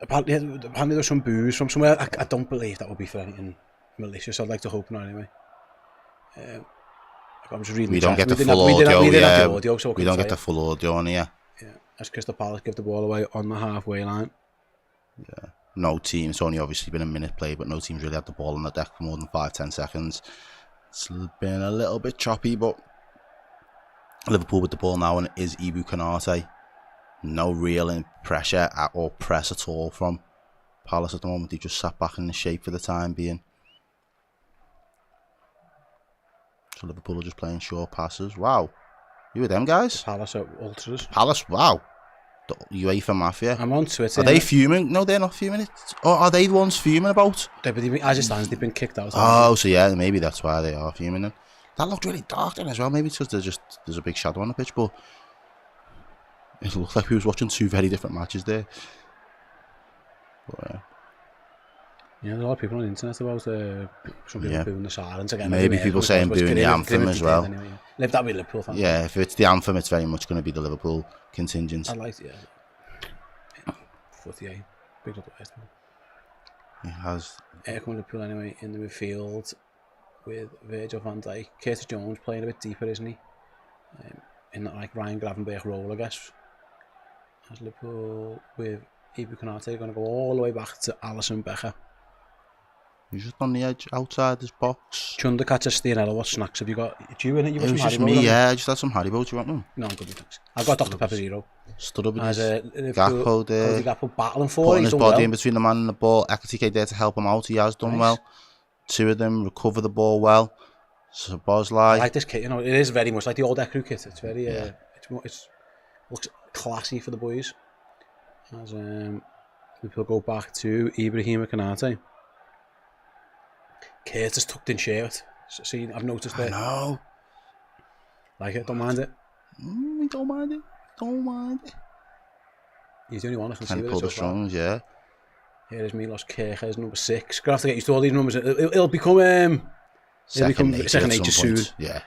Apparently there's some booze from somewhere. I don't believe that would be for anything malicious. I'd like to hope not anyway. I'm just reading. We don't get the full audio. We don't get the full audio on here. Yeah, as Crystal Palace give the ball away on the halfway line. Yeah, no team. It's only obviously been a minute play, but no team's really had the ball on the deck for more than 5-10 seconds. It's been a little bit choppy, but Liverpool with the ball now, and it is Ibu Konate. No real pressure or press at all from Palace at the moment. They just sat back in the shape for the time being. So Liverpool are just playing short passes. Wow. You with them guys? Palace are ultras. Palace, wow. The UEFA Mafia. I'm on Twitter. Are they fuming? No, they're not fuming. Or are they the ones fuming about? As it stands, they've been kicked out. Oh, so yeah, maybe that's why they are fuming then. That looked really dark then as well. Maybe it's because there's a big shadow on the pitch, but it looked like we was watching two very different matches there. But, yeah, there's a lot of people on the internet about some people booing the silence again. Maybe people saying booing the anthem as well. Anyway, yeah. Live that with Liverpool fans. Yeah, if it's the anthem, it's very much going to be the Liverpool contingent. I'd like to, yeah. 48. Big up the West. He has. Coming Liverpool anyway in the midfield with Virgil van Dijk. Curtis Jones playing a bit deeper, isn't he? In that like Ryan Gravenberch role, I guess. As Liverpool with Ibu Konate going to go all the way back to Alisson Becker. He's just on the edge, outside his box. Chunder Catcher, Errol, what snacks have you got? Do you in it? It was just me, yeah. I just had some Haribo. Do you want them? No, I'm good, thanks. I've got Dr. Pepper Zero. Stood up with As Gakpo there. Gakpo battling for putting it. his body in between the man and the ball. Ekitike there to help him out. He has done well. Two of them recover the ball well. So Boslai. I like this kit. You know, it is very much like the old Ekru kit. It's very, it looks classy for the boys. As we'll go back to Ibrahima Konate. Curtis tucked in shirt. See, I've noticed that. I know. Like it, don't mind it. Don't mind it. Don't mind it. He's the only one I can see Can with pull it the so far. strings, yeah. Here is Milos Kerkez, number 6. Gonna have to get used to all these numbers. It'll become second nature soon. Yeah.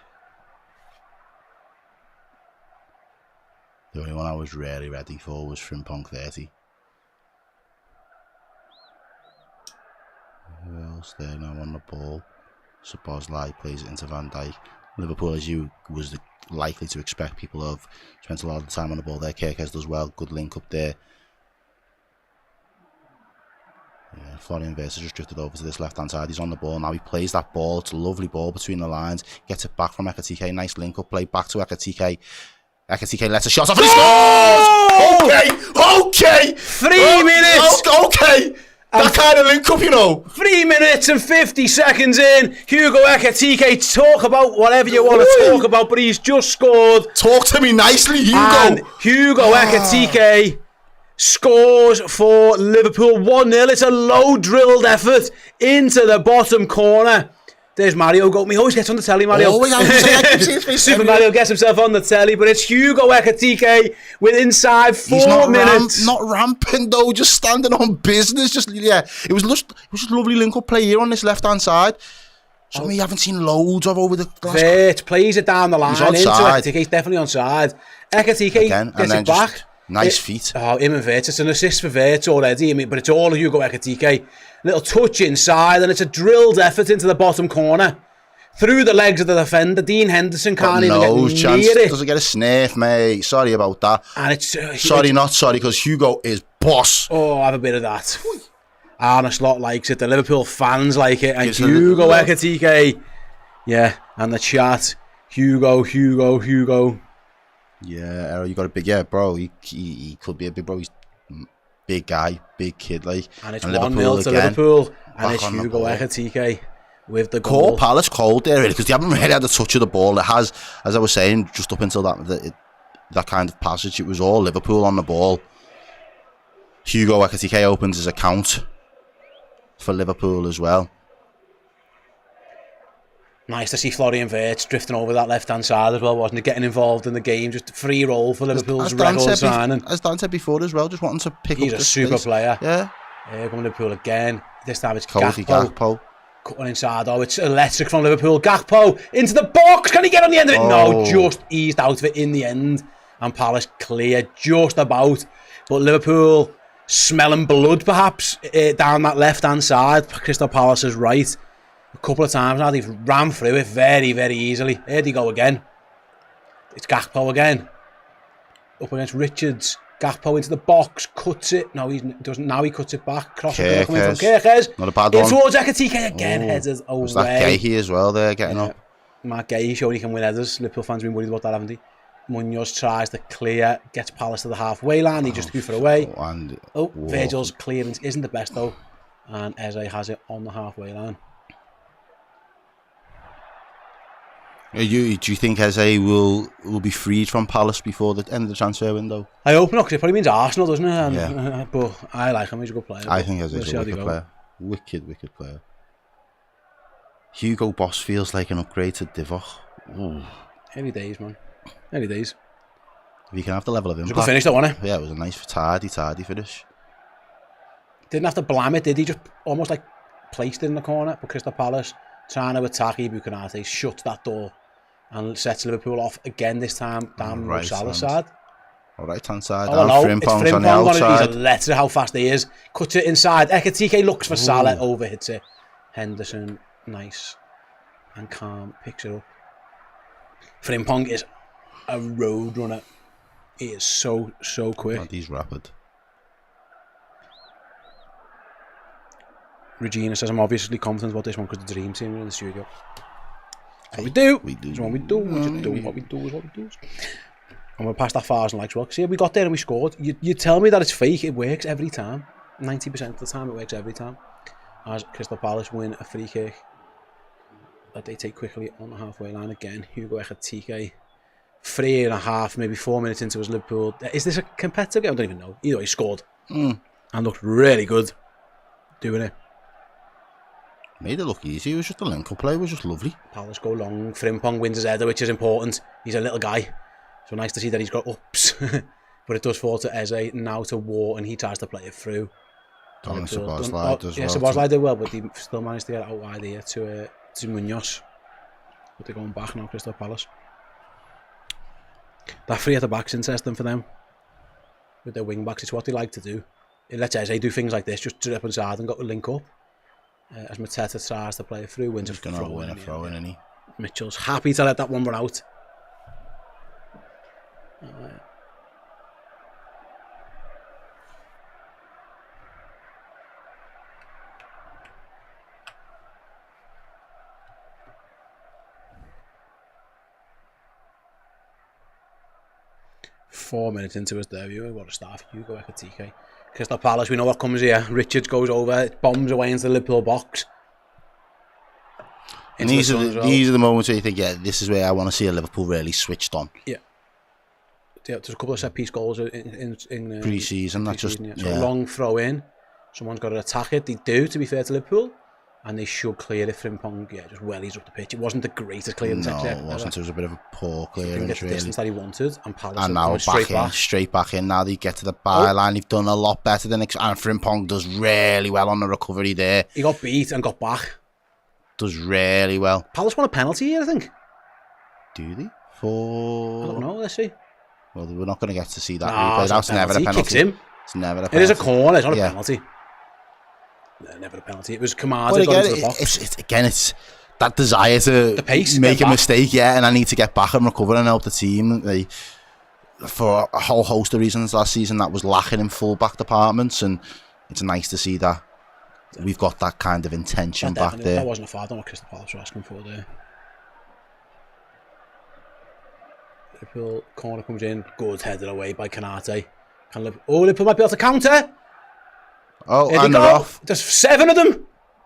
The only one I was really ready for was Frimpong 30. Who else there now on the ball? So Boslai plays it into Van Dijk. Liverpool, as you was likely to expect, people have spent a lot of time on the ball there. Kerkez does well, good link up there. Yeah, Florian Wirtz has just drifted over to this left-hand side. He's on the ball now. He plays that ball. It's a lovely ball between the lines. Gets it back from Ekitike. Nice link-up play back to Ekitike. Ekitike lets a shot off and he scores! Okay! 3 minutes! Okay! That kind of link-up, you know. 3 minutes and 50 seconds in. Hugo Ekitike, talk about whatever you want to talk about, but he's just scored. Talk to me nicely, Hugo. And Hugo Ekitike scores for Liverpool 1-0. It's a low-drilled effort into the bottom corner. There's Mario. He always gets on the telly, Mario. Super Mario gets himself on the telly, but it's Hugo Ekitike with inside 4 minutes. Not ramping though, just standing on business. It was just a lovely link-up play here on this left-hand side. Something you haven't seen loads of over the last... Vert plays it down the line into Ekitike. He's definitely onside. Ekitike gets it back. Nice feet. Him and Wirtz. It's an assist for Wirtz already, but it's all Hugo Ekitike. Little touch inside, and it's a drilled effort into the bottom corner. Through the legs of the defender. Dean Henderson can't even get near it. Doesn't get a sniff, mate. Sorry about that. And it's... not sorry, because Hugo is boss. Oh, have a bit of that. Arne Slot likes it. The Liverpool fans like it. And Hugo Ekitike. Yeah, and the chat. Hugo. Yeah, Errol, you got a big... Yeah, bro, he could be a big bro. He's big guy, big kid, like. And it's 1-0 to Liverpool. And it's Hugo Ekitike with the goal. Cole Palace cold there, really, because they haven't really had a touch of the ball. It has, as I was saying, just up until that kind of passage, it was all Liverpool on the ball. Hugo Ekitike opens his account for Liverpool as well. Nice to see Florian Wirtz drifting over that left-hand side as well, wasn't it? Getting involved in the game, just a free roll for Liverpool's record signing. As Dan said before as well, just wanting to pick up the He's a super player. Yeah. Going to Liverpool again. This time it's Cody Gakpo. Cutting inside. Oh, it's electric from Liverpool. Gakpo into the box. Can he get on the end of it? No, just eased out of it in the end. And Palace clear just about. But Liverpool smelling blood perhaps down that left-hand side. Crystal Palace's right. A couple of times now they've ran through it very, very easily. Here they go again. It's Gakpo again. Up against Richards. Gakpo into the box, cuts it. No, he doesn't. Now he cuts it back. Crossing coming from Kerkez. Not a bad one. Towards Ekitike again. Headers away. Was that Gahey as well there, getting up? Mark Gahey showing he can win headers. Liverpool fans have been worried about that, haven't they? Munoz tries to clear, gets Palace to the halfway line. He just hoof it away. Virgil's clearance isn't the best though. And Eze has it on the halfway line. Do you think Eze will be freed from Palace before the end of the transfer window? I hope not, because it probably means Arsenal, doesn't it? And, Yeah. But I like him, he's a good player. I think Eze's we'll a wicked player. Wicked player. Hugo Boss feels like an upgrade to Divock. Ooh. Early days, man. Early days. If you can have the level of impact. It was a good finish, though, wasn't it? Yeah, it was a nice, tardy finish. Didn't have to blam it, did he? Just almost like placed it in the corner. But Crystal Palace, trying to attack Ibu Konate, shuts that door and sets Liverpool off again this time down Mo Salah's side. Right hand side. Oh, no, it's Frimpong's on the Frimpong outside. He's a letter how fast he is. Cuts it inside. Ekitike looks for Salah, overhits it. Henderson, nice and calm, picks it up. Frimpong is a road runner. He is so quick. God, he's rapid. Regina says I'm obviously confident about this one because the dream team are in the studio. That's what we do. That's what we do. What we do is what we do. And we're past that fars and likes well. See, we got there and we scored. You tell me that it's fake. It works every time. 90% of the time, it works every time. As Crystal Palace win a free kick that they take quickly on the halfway line again. Hugo Ekitike, 3.5, maybe 4 minutes into his Liverpool. Is this a competitive game? I don't even know. Either way, he scored and looked really good doing it. Made it look easy. It was just a link-up play. It was just lovely. Palace go long. Frimpong wins his header, which is important. He's a little guy. So nice to see that he's got ups. But it does fall to Eze, now to War, and he tries to play it through. Szoboszlai does well. Szoboszlai did well, but he still managed to get out wide here to Munoz. But they're going back now, Crystal Palace. That free at the back's interesting for them. With their wing backs, it's what they like to do. It lets Eze do things like this, just drip inside and got a link up. As Mateta tries to play it through, wins a throw in, isn't he? Mitchell's happy to let that one run out. 4 minutes into his debut, what a start. Hugo Ekitike. Crystal Palace, we know what comes here. Richards goes over, bombs away into the Liverpool box. And these are the moments where you think, yeah, this is where I want to see a Liverpool really switched on. Yeah. There's a couple of set piece goals in pre-season. That's just So a long throw in. Someone's got to attack it. They do, to be fair to Liverpool. And they should clear it. Frimpong, just wellies up the pitch. It wasn't the greatest clearance. No, it wasn't. It was a bit of a poor clearance. Didn't get the distance that he wanted. And Palace now straight back in. Now they get to the byline. They've done a lot better than and Frimpong does really well on the recovery there. He got beat and got back. Does really well. Palace won a penalty here, I think. Do they? I don't know. Let's see. Well, we're not going to get to see that replay. That's never a penalty. He kicks him. It's never a penalty. It is a corner. It's not a penalty. No, never a penalty. It was commanded into the box. It's that desire to make a mistake, and I need to get back and recover and help the team. For a whole host of reasons last season, that was lacking in full-back departments, and it's nice to see that we've got that kind of intention back there. That wasn't a foul. I don't know what Crystal Palace were asking for there. Liverpool corner comes in, good headed away by Konate. Liverpool might be able to counter. And they're off. There's 7 of them.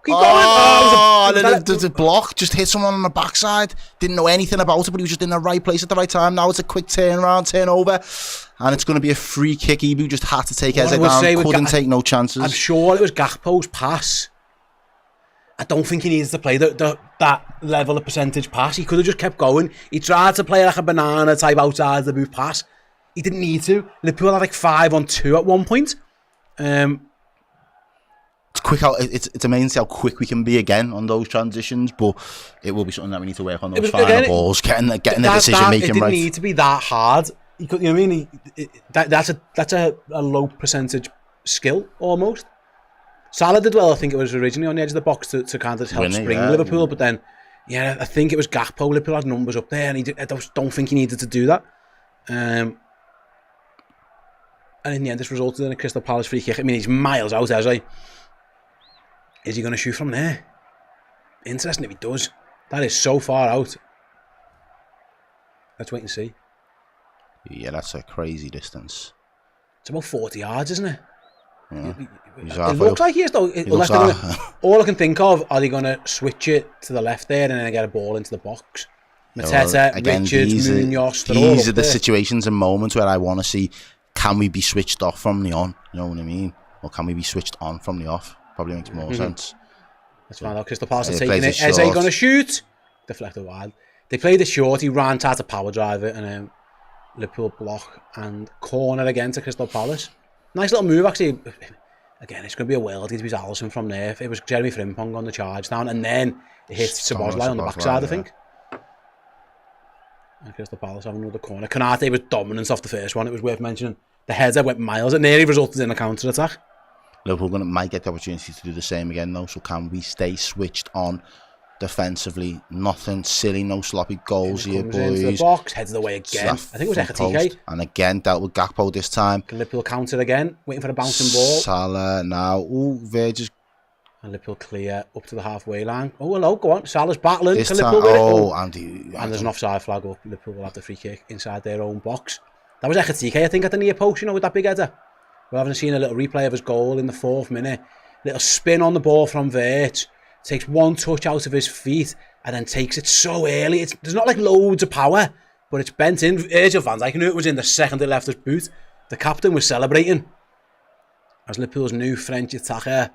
Keep going. There's a block. Just hit someone on the backside. Didn't know anything about it, but he was just in the right place at the right time. Now it's a quick turnover, and it's going to be a free kick. Ibu just had to take Eze down. Couldn't take no chances. I'm sure it was Gakpo's pass. I don't think he needs to play that level of percentage pass. He could have just kept going. He tried to play like a banana type outside the booth pass. He didn't need to. Liverpool had like 5-on-2 at one point. It's quick. It's amazing how quick we can be again on those transitions, but it will be something that we need to work on. Those final balls, getting the decision making right. It didn't need to be that hard. You know what I mean? That's a low percentage skill almost. Salah did well. I think it was originally on the edge of the box to kind of help spring Liverpool, but then I think it was Gakpo. Liverpool had numbers up there, and I don't think he needed to do that. And in the end, this resulted in a Crystal Palace free kick. I mean, he's miles out, Eze. Is he going to shoot from there? Interesting if he does. That is so far out. Let's wait and see. Yeah, that's a crazy distance. It's about 40 yards, isn't it? Yeah. It looks like he is, though. All I can think of, are they going to switch it to the left there and then get a ball into the box? Mateta, Richards, Munoz, they're all these up are the there. situations and moments where I want to see, can we be switched off from the on? You know what I mean? Or can we be switched on from the off? Probably makes more sense. Let's find out. Crystal Palace are He taking plays it. it Eze short. going to shoot. Deflected wide. They played it short. He ran, tried to power drive it, and Liverpool block and corner again to Crystal Palace. Nice little move, actually. Again, it's going to be a worldie to beat Alisson from there. It was Jeremy Frimpong on the charge down, and then it hit Szoboszlai on the backside, I think. And Crystal Palace having another corner. Konate was dominant off the first one. It was worth mentioning. The header went miles. It nearly resulted in a counter-attack. Liverpool might get the opportunity to do the same again, though. So can we stay switched on defensively? Nothing silly, no sloppy goals here, Comes into the boys. box, heads the way again. I think it was Ekatike. And again, dealt with Gakpo this time. Can Liverpool counter again? Waiting for a bouncing ball. Salah now. Ooh, Virgil's And Liverpool clear up to the halfway line. Oh, hello, go on. Salah's battling. this Can time. Liverpool win it? Oh, And there's an offside flag up. Liverpool will have the free kick inside their own box. That was Ekatike, I think, at the near post, with that big header. We haven't seen a little replay of his goal in the 4th minute. Little spin on the ball from Vert. Takes one touch out of his feet and then takes it so early. There's not like loads of power, but it's bent in. Virgil van Dijk knew it was in the second it left his boot. The captain was celebrating. As Liverpool's new French attacker.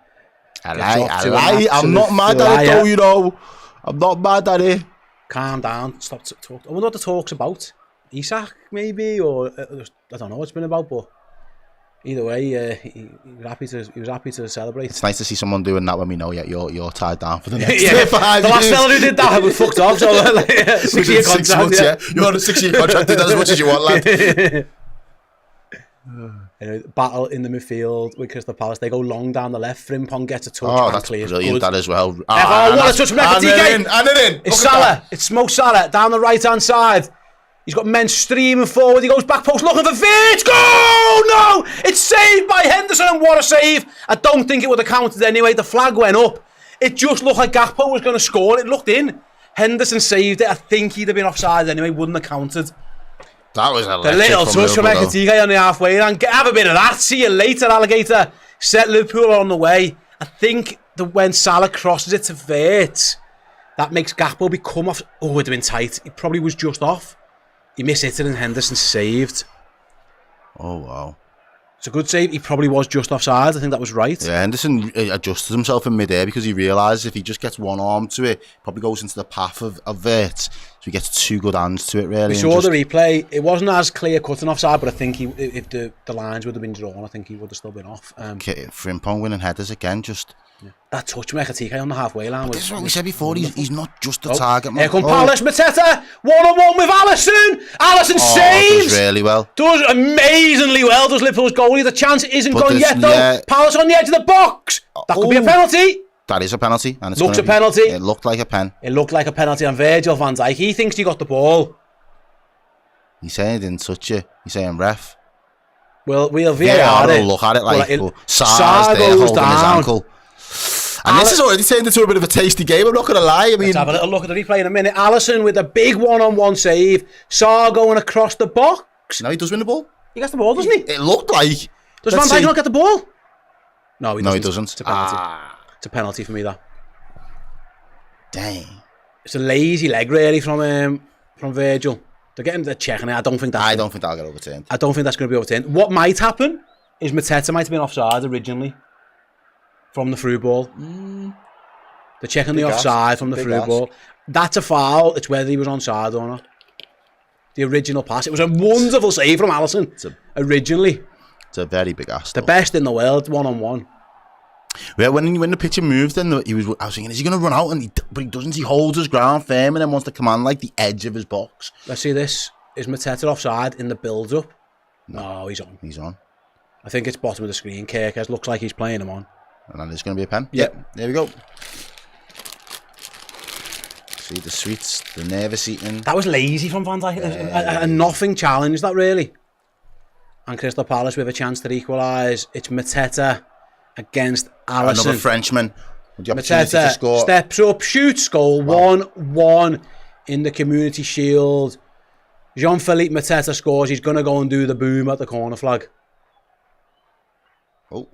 I lie. I'm not mad at it, though, you know. I'm not mad at it. Calm down. Stop talking. I wonder what the talk's about. Isak, maybe? Or I don't know what it's been about, but either way, he was happy to celebrate. It's nice to see someone doing that when we know you're tied down for the next 5 The last years. fella who did that was fucked off. So like, 6-year contract. 6 months, yeah. You're on a 6-year contract. Do that as much as you want, lad. Anyway, battle in the midfield with Crystal Palace. They go long down the left. Frimpong gets a touch. Oh, and that's clears. brilliant, Good. that as well. What a touch from Ekatike. And it in. It's Salah. It's Mo Salah down the right-hand side. He's got men streaming forward. He goes back post looking for Vert. Go! No! It's saved by Henderson, and what a save. I don't think it would have counted anyway. The flag went up. It just looked like Gakpo was going to score. It looked in. Henderson saved it. I think he'd have been offside anyway. Wouldn't have counted. That was The electric little touch from Ekatike on the halfway line. Have a bit of that. See you later, alligator. Set Liverpool on the way. I think that when Salah crosses it to Vert, that makes Gakpo become off. Oh, it would have been tight. He probably was just off. He missed it and Henderson saved. Oh, wow. It's a good save. He probably was just offside. I think that was right. Yeah, Henderson adjusted himself in mid-air because he realised if he just gets one arm to it, probably goes into the path of Vert. So he gets 2 good hands to it, really. We saw the replay. It wasn't as clear-cut an offside, but I think if the lines would have been drawn, I think he would have still been off. Frimpong winning headers again, just... That touch from Ekatike on the halfway line was... This is what we said before, he's not just a target, man. Here come Palace, Mateta, one-on-one with Alisson. Alisson saves. Does really well. Does amazingly well, does Liverpool's goalie. The chance isn't But gone yet, though. yeah. Palace on the edge of the box. That could be a penalty. That is a penalty. And it's Looks gonna a penalty. It looked like a pen. It looked like a penalty on Virgil van Dijk. He thinks he got the ball. He's saying he didn't touch it. He's saying ref. Well, we'll VAR VAR it. will look at it like Sarr there goes holding down. his ankle. And this has already turned into a bit of a tasty game, I'm not going to lie. I mean, Let's have a little look at the replay in a minute. Alisson with a big one-on-one save. Sarr going across the box. No, he does win the ball. He gets the ball, doesn't he? It looked like. Does Van Dijk not get the ball? No, he doesn't. He doesn't. It's a penalty. It's a penalty for me, that. Dang. It's a lazy leg, really, from Virgil. They're getting the checking it. I don't think that'll get overturned. I don't think that's going to be overturned. What might happen is Mateta might have been offside originally from the through ball. They're checking the offside from the through ball. That's a foul. It's whether he was onside or not. The original pass. It was a wonderful save from Alisson. Originally. It's a very big ass. The best in the world, one-on-one. Yeah, when the pitcher moved, then I was thinking, is he going to run out? But he doesn't. He holds his ground firm and then wants to command like the edge of his box. Let's see this. Is Mateta offside in the build-up? No, he's on. He's on. I think it's bottom of the screen. Kirkes looks like he's playing him on. And then there's going to be a pen. Yep. There we go. See the sweets, the nervous eating. That was lazy from Van Dijk. A nothing challenge, that really. And Crystal Palace with a chance to equalise. It's Mateta against Alisson. Another Frenchman. With the opportunity to score. Steps up, shoots, goal. 1-1 in the Community Shield. Jean-Philippe Mateta scores. He's going to go and do the boom at the corner flag. Oh.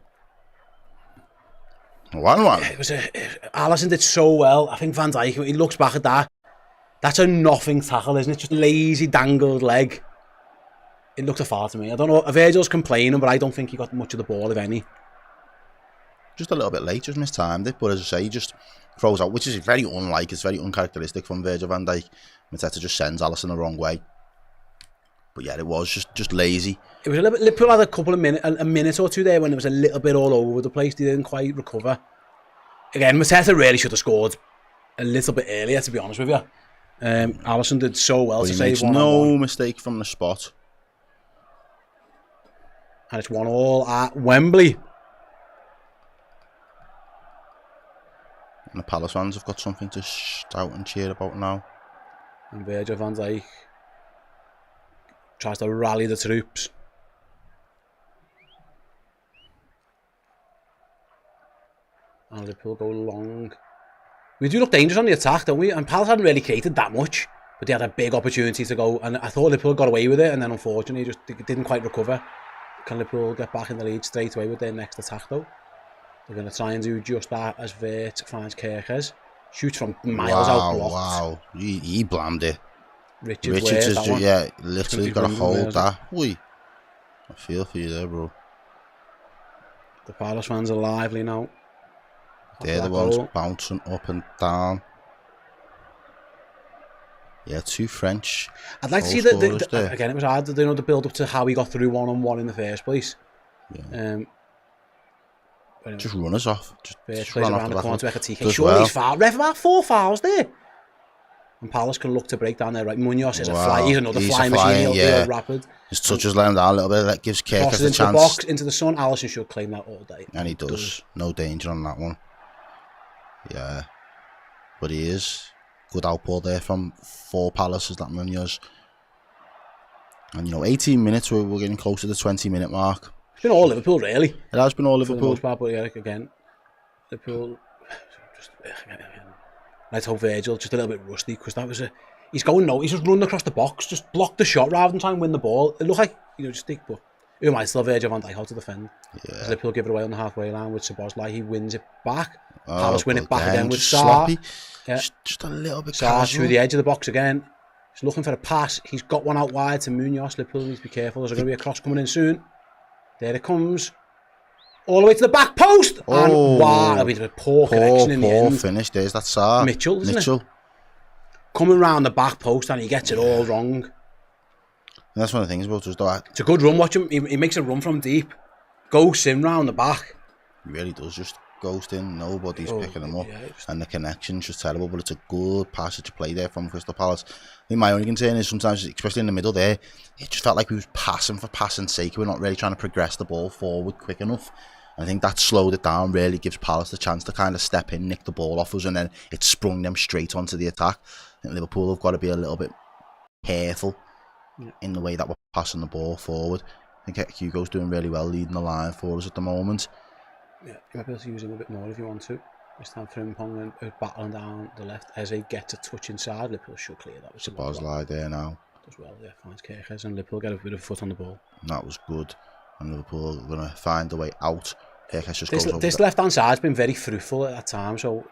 1-1. Alisson did so well. I think Van Dijk, he looks back at that. That's a nothing tackle, isn't it? Just lazy dangled leg. It looked a foul to me. I don't know. Virgil's complaining, but I don't think he got much of the ball, if any. Just a little bit late, just mistimed it. But as I say, he just throws out, which is very unlike, it's very uncharacteristic from Virgil van Dijk. Mateta just sends Alisson the wrong way. But yeah, it was just lazy. It was a little bit. Liverpool had a couple of minutes, a minute or two there when it was a little bit all over the place. They didn't quite recover. Again, Mateta really should have scored a little bit earlier, to be honest with you. Alisson did so well to save one. No mistake from the spot. And it's 1-1 at Wembley. And the Palace fans have got something to shout and cheer about now. And Virgil van Dijk tries to rally the troops. And Liverpool go long. We do look dangerous on the attack, don't we? And Palace hadn't really created that much, but they had a big opportunity to go. And I thought Liverpool got away with it, and then unfortunately just didn't quite recover. Can Liverpool get back in the lead straight away with their next attack though? They're going to try and do just that as Vert finds Kerkez. Shoots from miles out, blocked. Wow, he blamed it. Richards is, yeah, literally got to hold that. Oi. I feel for you there, bro. The Palace fans are lively now. They're the ones bouncing up and down. Yeah, two French. I'd like to see that. Again, it was hard to do the build up to how he got through 1-on-1 in the first place. Yeah. Just runners off. Just plays around the corner to Ekatike. Sure, well. he's foul. Ref about 4 fouls there. And Palace can look to break down there. Right, Munoz is a fly. He's another fly machine. He'll rapid. His touches let him down a little bit. That gives Kerkez a chance. The box into the sun. Alisson should claim that all day. And he does. No danger on that one. Yeah, but he is. Good outball there from 4 Palaces, that Munoz. And 18 minutes, we're getting close to the 20-minute mark. It's been all Liverpool, really. It has been all Liverpool. For the most part, but yeah, again, Liverpool. Let's hope Virgil just a little bit rusty, because that was he's just running across the box, just blocked the shot rather than trying to win the ball. It looked like just stick, but who am I? Still Virgil van Dijk how to defend. Yeah. As Liverpool give it away on the halfway line with Szoboszlai, he wins it back. Palace win it back again with Sarr. Sloppy. Yeah. Just a little bit Sarr casual. through the edge of the box again. He's looking for a pass. He's got one out wide to Munoz. Liverpool needs to be careful. There's going to be a cross coming in soon. There it comes. All the way to the back post. And wow, it was a poor connection in the end. Poor finish. There's that Sarr. Mitchell, isn't it? Coming round the back post and he gets it all wrong. And that's one of the things about us, though. It's a good run. Watch him. He makes a run from deep. Ghosts in round the back. He really does just ghost in. Nobody's picking him up. Yeah, and the connection's just terrible, but it's a good passage of play there from Crystal Palace. I think my only concern is sometimes, especially in the middle there, it just felt like we was passing for passing's sake. We're not really trying to progress the ball forward quick enough. And I think that slowed it down, really gives Palace the chance to kind of step in, nick the ball off us, and then it sprung them straight onto the attack. I think Liverpool have got to be a little bit careful in the way that we're passing the ball forward. I think Hugo's doing really well leading the line for us at the moment. Yeah, you might be able to use him a bit more if you want to. This time Frimpong battling down the left. Eze gets a touch inside. Liverpool should clear that. Szoboszlai there now. Does well, yeah, finds Kerkez, and Liverpool get a bit of foot on the ball. And that was good. And Liverpool are going to find a way out. Kerkez just goes over. This left-hand side's been very fruitful at that time, so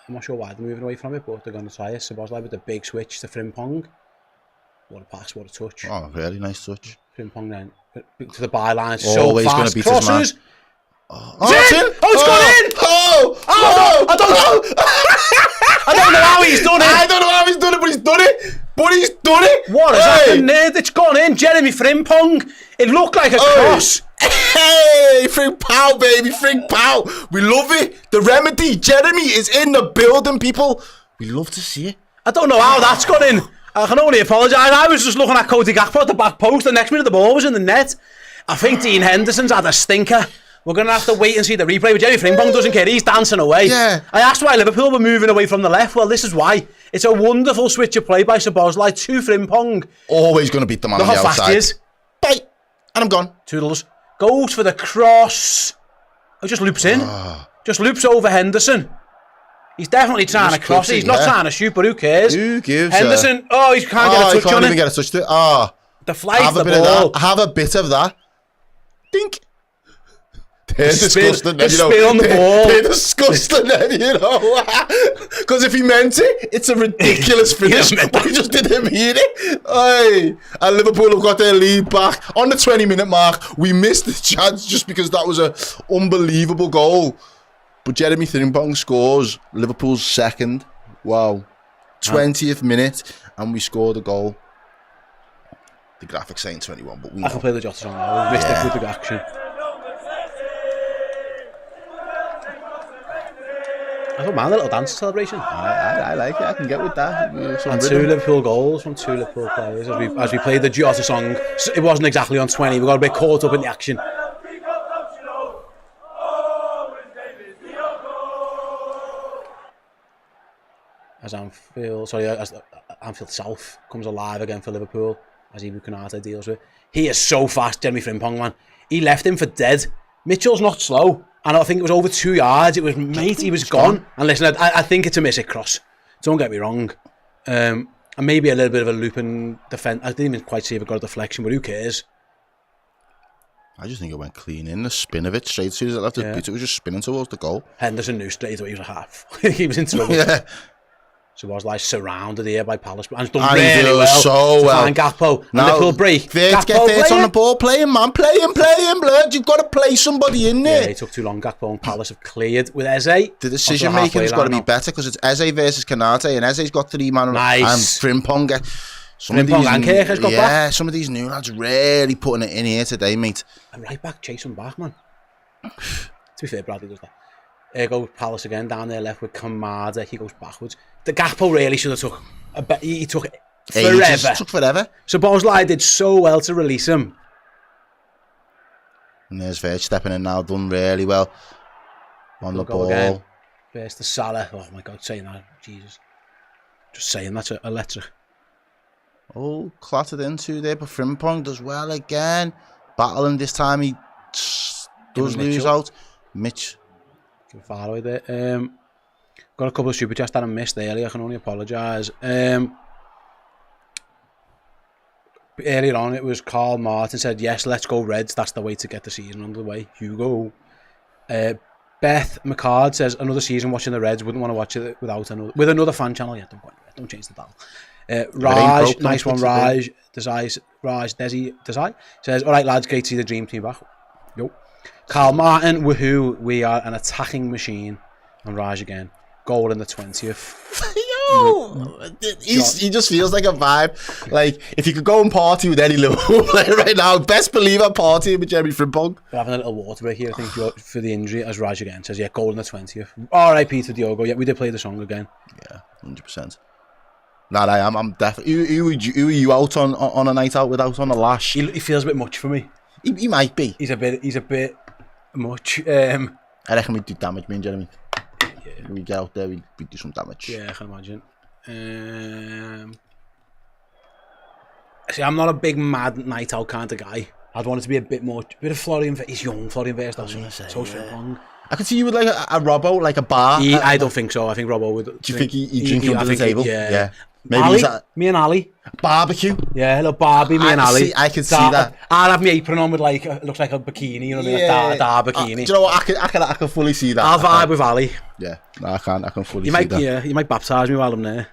I'm not sure why they're moving away from it, but they're going to try it. Szoboszlai with the big switch to Frimpong. What a pass, what a touch. Oh, really nice touch. Frimpong then to the byline. Always so fast. Going to beat crosses. His man. It's in! It's gone in! I don't know! I don't know how he's done it! I don't know how he's done it, but he's done it! What has happened there? It's gone in. Jeremy Frimpong. It looked like a cross. Hey, Frimpong, baby, Frimpong. We love it. The remedy. Jeremy is in the building, people. We love to see it. I don't know how that's gone in. I can only apologise. I was just looking at Cody Gakpo at the back post. The next minute the ball was in the net. I think Dean Henderson's had a stinker. We're going to have to wait and see the replay. But Jeremy Frimpong doesn't care. He's dancing away. Yeah. I asked why Liverpool were moving away from the left. Well, this is why. It's a wonderful switch of play by Szoboszlai to Frimpong. Always going to beat the man on the outside. Look how fast he is. Bye. And I'm gone. Toodles. Goes for the cross. Oh, just loops in. Just loops over Henderson. He's definitely trying to cross it. He's not trying to shoot, but who cares? Who gives Henderson. He can't get a touch on it. He can't even get a touch to it. The flag the ball. Have a bit of that. Dink. They're disgusting. The spin on the ball. They're disgusting, then, you know. Because if he meant it, it's a ridiculous finish. But he just didn't mean it. Aye. And Liverpool have got their lead back. On the 20-minute mark, we missed the chance just because that was an unbelievable goal. But Jeremy Frimpong scores. Liverpool's second. Wow. 20th minute, and we scored a goal. The graphics saying 21, but we I can play the Jota song now. Missed it with the action. I don't mind the little dance celebration. I like it. I can get with that. And 2 Liverpool goals from 2 Liverpool players as we played the Jota song. It wasn't exactly on 20. We got a bit caught up in the action. As Anfield South comes alive again for Liverpool, as Ibu Konate deals with. He is so fast, Jeremy Frimpong, man. He left him for dead. Mitchell's not slow, and I think it was over 2 yards. It was, mate, he was gone. And listen, I think it's a miss cross. Don't get me wrong. And maybe a little bit of a looping defence. I didn't even quite see if it got a deflection, but who cares? I just think it went clean in. The spin of it, straight as soon as it left his boot, it was just spinning towards the goal. Henderson knew straight away he was a half. He was in trouble. Yeah. So I was like surrounded here by Palace, and it's done really well. So well. Find Gakpo. Now, Liverpool break. Get first on the ball, play him, man, play him, blood. You've got to play somebody in there. Yeah, it took too long. Gakpo and Palace have cleared with Eze. The decision making has got to be better because it's Eze versus Konate, and Eze's got 3 man. Nice. And Frimpong. Frimpong and Kirk got back. Some of these new lads really putting it in here today, mate. And right back, chasing back, man. To be fair, Bradley does that. Here goes Palace again down there left with Kamada. He goes backwards. The Gakpo really should have took a bit. He took forever. It took forever. So Bosley did so well to release him. And there's Verge stepping in now, done really well on the ball. Again. First to Salah. Oh my God, saying that, Jesus. Just saying that's electric. Oh, clattered into there, but Frimpong does well again. Battling this time, he does lose out. Mitch. Far away there. Got a couple of super chats that I missed earlier. I can only apologise. Earlier on, it was Carl Martin said, "Yes, let's go Reds. That's the way to get the season underway." Hugo. Beth McCard says, "Another season watching the Reds. Wouldn't want to watch it with another fan channel." Yeah, don't change the dial. Raj, nice one, Raj. Desi says, "All right, lads, great to see the dream team back." Yo. Carl Martin, woohoo, we are an attacking machine. And Raj again. Goal in the 20th. Yo! He just feels like a vibe. Like, if you could go and party with any Liverpool player right now, best believe I'm partying with Jeremy Frimpong. We're having a little water break here, I think, for the injury, as Raj again says, yeah, goal in the 20th. Alright, Peter Diogo. Yeah, we did play the song again. Yeah, 100%. Nah, I'm definitely... Who are you out on a night out without on a lash? He feels a bit much for me. He might be. He's a bit much. I reckon we'd do damage, me and Jeremy. Yeah. We get out there, we'd do some damage. Yeah, I can imagine. See, I'm not a big mad night out kind of guy. I'd want it to be a bit of Florian. He's young, Florian Wirtz, doesn't he? So strong. I could see you with like a Robbo, like a bar. I don't think so. I think Robbo would. Do you think he'd drink under the table? Yeah. Maybe Ali, me and Ali. Barbecue. Yeah, hello Barbie, me and Ali. I could see that. I'd have my apron on with like, looks like a bikini, you know what I mean? A dar bikini. Do you know what? I can fully see that. I'll vibe with Ali. Yeah, no, I can fully see that. Yeah, you might baptise me while I'm there.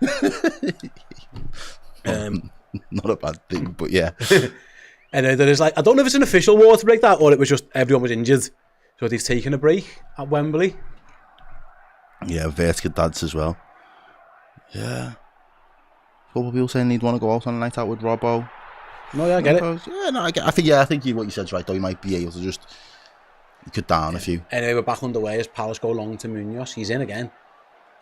Not a bad thing, but yeah. And there is like, I don't know if it's an official water break that, or it was just everyone was injured. So he's taking a break at Wembley. Yeah, Wirtz could dance as well. Yeah. A couple of people saying he'd want to go out on a night out with Robbo. No, yeah, I get it. Yeah, no, I think what you said's right, though. He might be able to just... He could down a few. Anyway, we're back underway as Palace go long to Munoz. He's in again.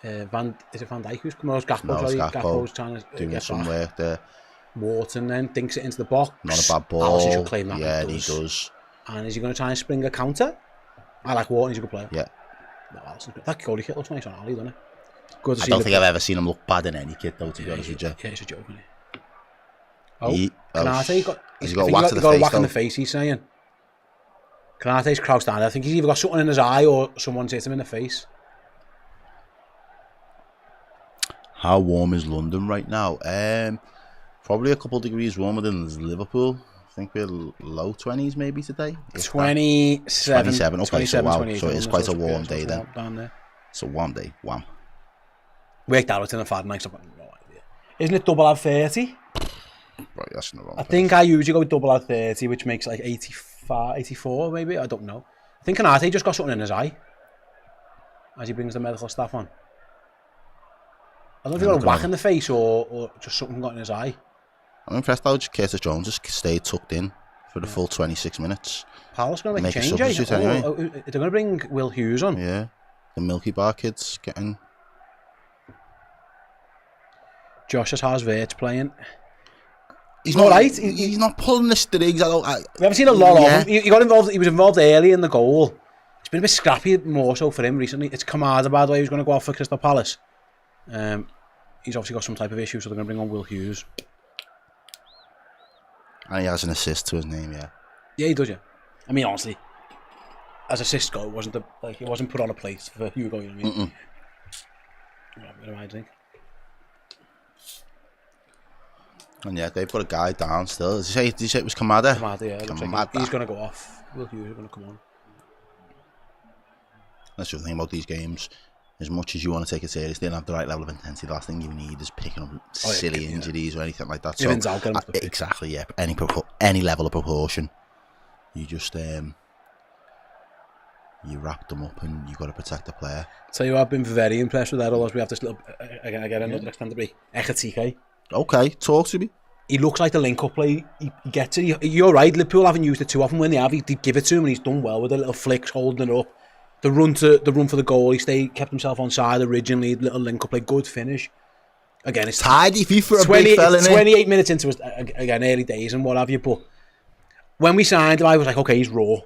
Is it Van Dijk who's coming out? Gakpo's trying to doing get some back. work there. Wharton then dinks it into the box. Not a bad ball. Allison should claim that. Yeah, he does. And is he going to try and spring a counter? I like Wharton, he's a good player. Yeah. No, Allison, that goalie kit looks nice on Ali, doesn't it? Good to I see don't think I've ever seen him look bad in any kit, though, to be honest with you. Yeah, it's a joke, isn't it? Konate, he's got a whack to the face, whack in the face, he's saying. Konate's crouched down. I think he's either got something in his eye or someone's hit him in the face. How warm is London right now? Probably a couple of degrees warmer than Liverpool. think we're low 20s maybe today. 27. 27. Okay, 27, so wow. 28, So it's quite a warm day it's then. down there. So one day, wham. Worked out it's in a fad night. I've got no idea. Isn't it double out 30? Right, that's in the wrong I place. think I usually go with double out 30, which makes like 85, 84 maybe. I don't know. I think Canate just got something in his eye as he brings the medical staff on. I don't know if he got a whack in the face or just something got in his eye. I'm impressed how Curtis Jones just stayed tucked in for the full 26 minutes. Palace going to make a change, substitute anyway. They're going to bring Will Hughes on. Yeah, the Milky Bar kids getting... Josh has Verts playing. He's not not right. He's not pulling the strings. We haven't seen a lot of him. He got involved. He was involved early in the goal. It's been a bit scrappy, more so for him recently. It's Kamada, by the way, who's going to go off for Crystal Palace. He's obviously got some type of issue, so they're going to bring on Will Hughes. And he has an assist to his name, yeah. Yeah, he does, yeah. I mean, honestly, as assist goal, it wasn't put on a plate for Hugo. You know what I mean? What do I think? And yeah, they've got a guy down still. Did you say it was Kamada? Kamada, yeah. Kamada. Like he's going to go off. Will Hughes is going to come on. That's the thing about these games. As much as you want to take it serious, they don't have the right level of intensity. The last thing you need is picking up silly injuries or anything like that. So, exactly, yeah. Any level of proportion. You just you wrap them up and you got to protect the player. Tell you what, I've been very impressed with Errol as we have this little again another extended break. Ekatike. Okay, talk to me. He looks like the link-up play. He gets it. You're right. Liverpool haven't used it too often. When they have, they give it to him and he's done well with the little flicks, holding it up. The run for the goal. He kept himself on side originally. Little link-up play, good finish. Again, it's tidy for a big fella. 28 minutes into his, again, early days and what have you. But when we signed him, I was like, okay, he's raw.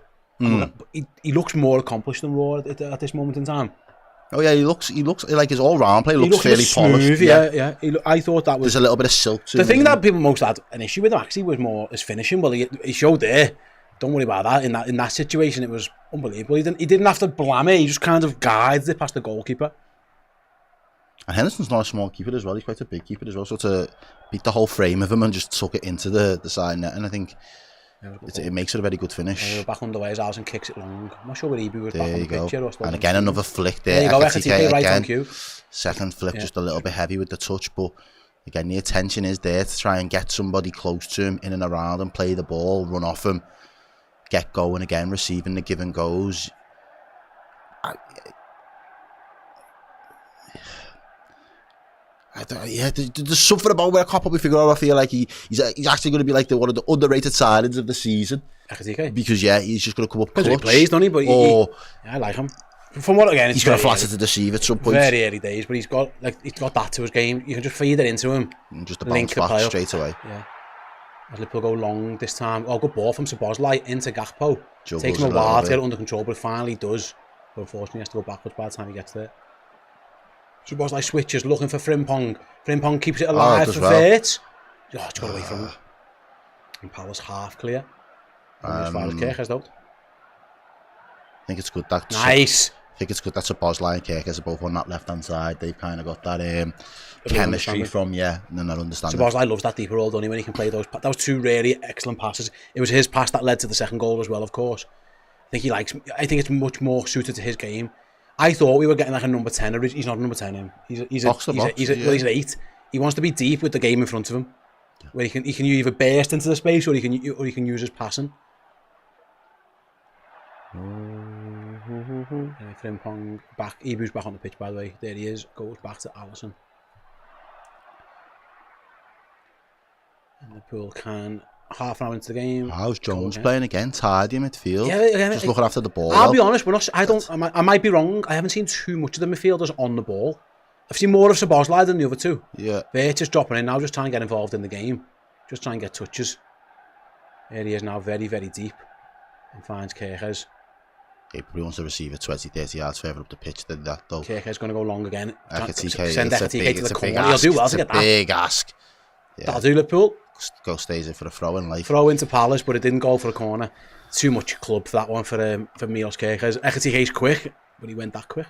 He looks more accomplished than raw at this moment in time. Oh yeah, he looks like his all-round play looks fairly smooth, polished. Yeah. I thought that was. There's a little bit of silk to the thing that people most had an issue with him actually was more his finishing. Well, he showed there. Don't worry about that. In that situation, it was unbelievable. He didn't have to blam it. He just kind of guides it past the goalkeeper. And Henderson's not a small keeper as well. He's quite a big keeper as well. So to beat the whole frame of him and just tuck it into the side net, and I think it makes it a very good finish. Back underway as Alisson kicks it long. I'm not sure where Ebu was there back on the pitch or and again another flick there. There you go, Ekatike right on cue. Second flip, just a little bit heavy with the touch, but again the attention is there to try and get somebody close to him, in and around him, play the ball, run off him, get going again, receiving the give and goes. There's something about where we figure out. I feel like he's actually going to be like one of the underrated signings of the season. Because he's just going to come up clutch. He plays, doesn't he? But I like him. From what again, he's going to flatter to deceive at some point. Very early days, but he's got that to his game. You can just feed it into him and just bounce back straight away. Yeah. As Liverpool go long this time. Good ball from Szoboszlai into Gakpo. Takes him a while to get it under control, but finally does. But unfortunately, he has to go backwards by the time he gets there. Szoboszlai switches, looking for Frimpong. Frimpong keeps it alive for Verts. It's got away from him. And Palace half clear. As far as Kerkers though. I think it's good that. Nice. I think it's good that Szoboszlai and Kerkers are both on that left hand side. They've kind of got that chemistry from and then that understanding. Szoboszlai loves that deeper role, don't he? When he can play those. That was two really excellent passes. It was his pass that led to the second goal as well, of course. I think it's much more suited to his game. I thought we were getting like a number 10. He's not a number 10. He's an 8. He wants to be deep with the game in front of him, where he can either burst into the space or he can use his passing. Frimpong back. Ebu's back on the pitch, by the way. There he is. Goes back to Alisson. And Liverpool can. Half an hour into the game. How's Jones playing again? Tidy midfield. Yeah, just looking after the ball. I'll be honest. I might be wrong. I haven't seen too much of the midfielders on the ball. I've seen more of Szoboszlai than the other two. Yeah. They're just dropping in now, just trying to get involved in the game, just trying to get touches. There he is now, very, very deep, and finds Kerkers. He probably wants to receive it 20-30 yards further up the pitch than that though. Kerkers going to go long again. Send Ekatike to the corner. He'll do well to get that. Big ask. Yeah. That'll do Liverpool. Stays in for a throw in life. Throw into Palace, but it didn't go for a corner. Too much club for that one for Milos Kerkers. Ekatike's quick, but he went that quick.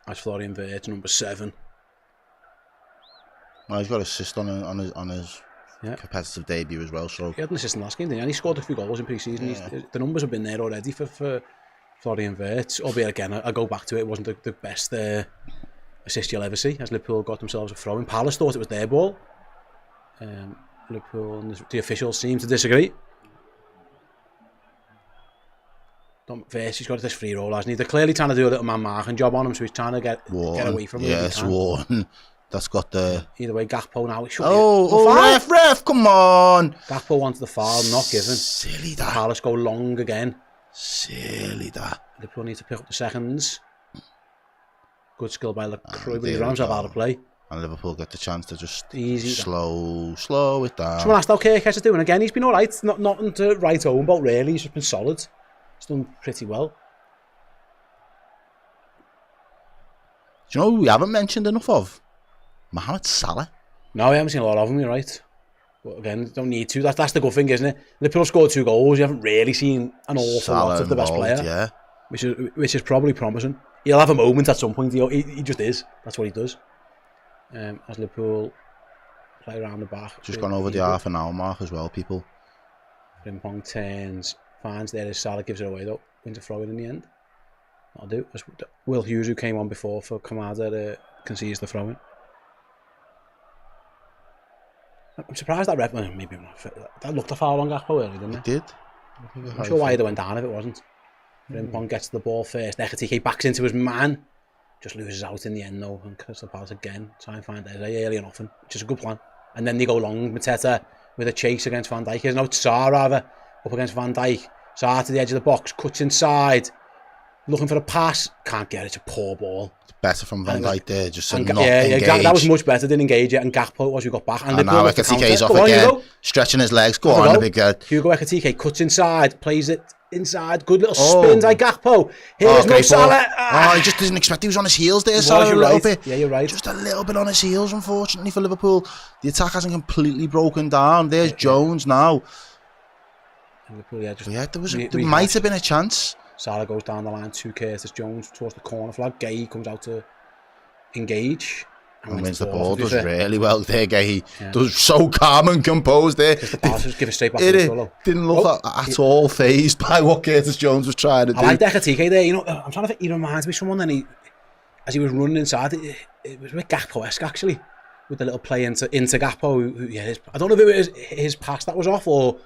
That's Florian Wirtz, number 7. Well, he's got assist on his competitive debut as well. So he had an assist in last game, didn't he? And he scored a few goals in pre-season. The numbers have been there already for Florian Wirtz. Albeit again, I go back to it. It wasn't the best assist you'll ever see. As Liverpool got themselves a throw in. Palace thought it was their ball. Liverpool and the officials seem to disagree. He's got this free roll, hasn't he? They're clearly trying to do a little man marking job on him, so he's trying to get away from him. Yes, Warren. That's got the... Either way, Gakpo now... Ref, come on! Gakpo wanted the foul, not given. Silly that. Palace go long again. Silly that. Liverpool need to pick up the seconds. Good skill by Lacroix, but he runs out of play. And Liverpool get the chance to just easy slow it down. Someone asked how Kirkhead is doing again. He's been alright. Nothing to write home about really. He's just been solid. He's done pretty well. Do you know who we haven't mentioned enough of? Mohamed Salah. No, we haven't seen a lot of him, you're right. But again, don't need to. That's the good thing, isn't it? Liverpool scored 2 goals. You haven't really seen an awful lot of the best player. Yeah. Which is probably promising. He'll have a moment at some point. He just is. That's what he does. As Liverpool play around the back. Just gone over the half an hour mark as well, people. Frimpong turns, finds there is Salah, gives it away though. Wins a throw in the end. That'll do. Will Hughes, who came on before for Kamada, concedes the throw in. I'm surprised that Redmen, maybe I'm not fit. That looked a foul on Gakpo early, didn't it? It did. I'm not sure why he went down if it wasn't. Frimpong gets the ball first. Ekitike backs into his man. Just loses out in the end though, and Crystal Palace again try and find Eze early and often, which is a good plan. And then they go long. Mateta with a chase against Van Dijk. There's no Tsar rather up against Van Dijk. Tsar to the edge of the box, cuts inside, looking for a pass. Can't get it. It's a poor ball. It's better from Van Dijk there, just to not engage. Yeah, that was much better. Didn't engage it, and Gakpo was who got back. And now Ekitike's off again, stretching his legs. Go on, the big guy. Hugo Ekitike cuts inside, plays it inside, good little spins like Gakpo. Here's Mo Salah. I just didn't expect he was on his heels there, Salah, a little bit. Yeah, you're right. Just a little bit on his heels, unfortunately, for Liverpool. The attack hasn't completely broken down. There's Jones now. Liverpool, there might have been a chance. Salah goes down the line to Curtis Jones towards the corner flag. Gay comes out to engage. And wins the ball, does really well there, Gay. Does so calm and composed there. Just the pass, just give it straight back to the solo. Didn't look at all fazed by what Curtis Jones was trying to do. I like Ekitike there, I'm trying to think, he reminds me of someone then as he was running inside, it was a bit Gakpo-esque actually, with the little play into Gakpo. I don't know if it was his pass that was off or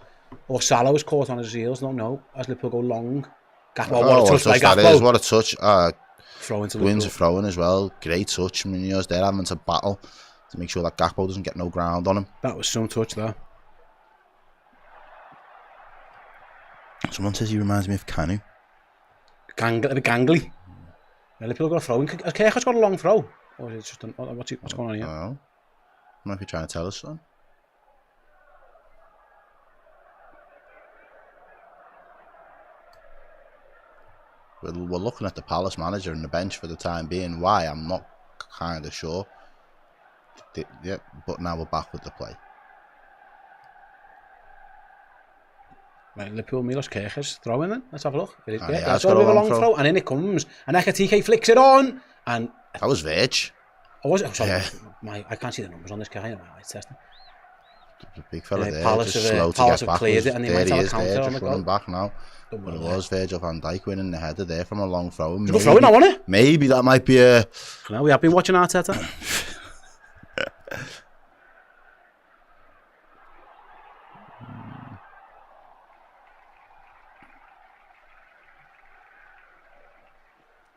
Salah was caught on his heels, I don't know, as Liverpool go long. Gakpo, what a touch by Gakpo. That is, what a touch. Wins a throw in as well. Great touch. Munoz there having to battle to make sure that Gakpo doesn't get no ground on him. That was some touch there. Someone says he reminds me of Kanu. Gangly. Liverpool got a throw. Has Kirkhead's got a long throw? Or is it just what's going on here? I don't know. Might be trying to tell us something. We're looking at the Palace manager and the bench for the time being. Why? I'm not kind of sure. Yeah, but now we're back with the play. Right, Liverpool, Milos Kirkhead's throw in then. Let's have a look. That's got a long throw. And in it comes. And Ekitike flicks it on. And that was Verge. Oh, was it? Oh, sorry. Yeah. I can't see the numbers on this guy. My eyes testing. The big fella there, Palace just slow to Palace get back. Cleared it and there he is there, just running back now. But it was Virgil van Dijk winning the header there from a long throw. Good throw now, wasn't it? Maybe that might be a... No, we have been watching Arteta.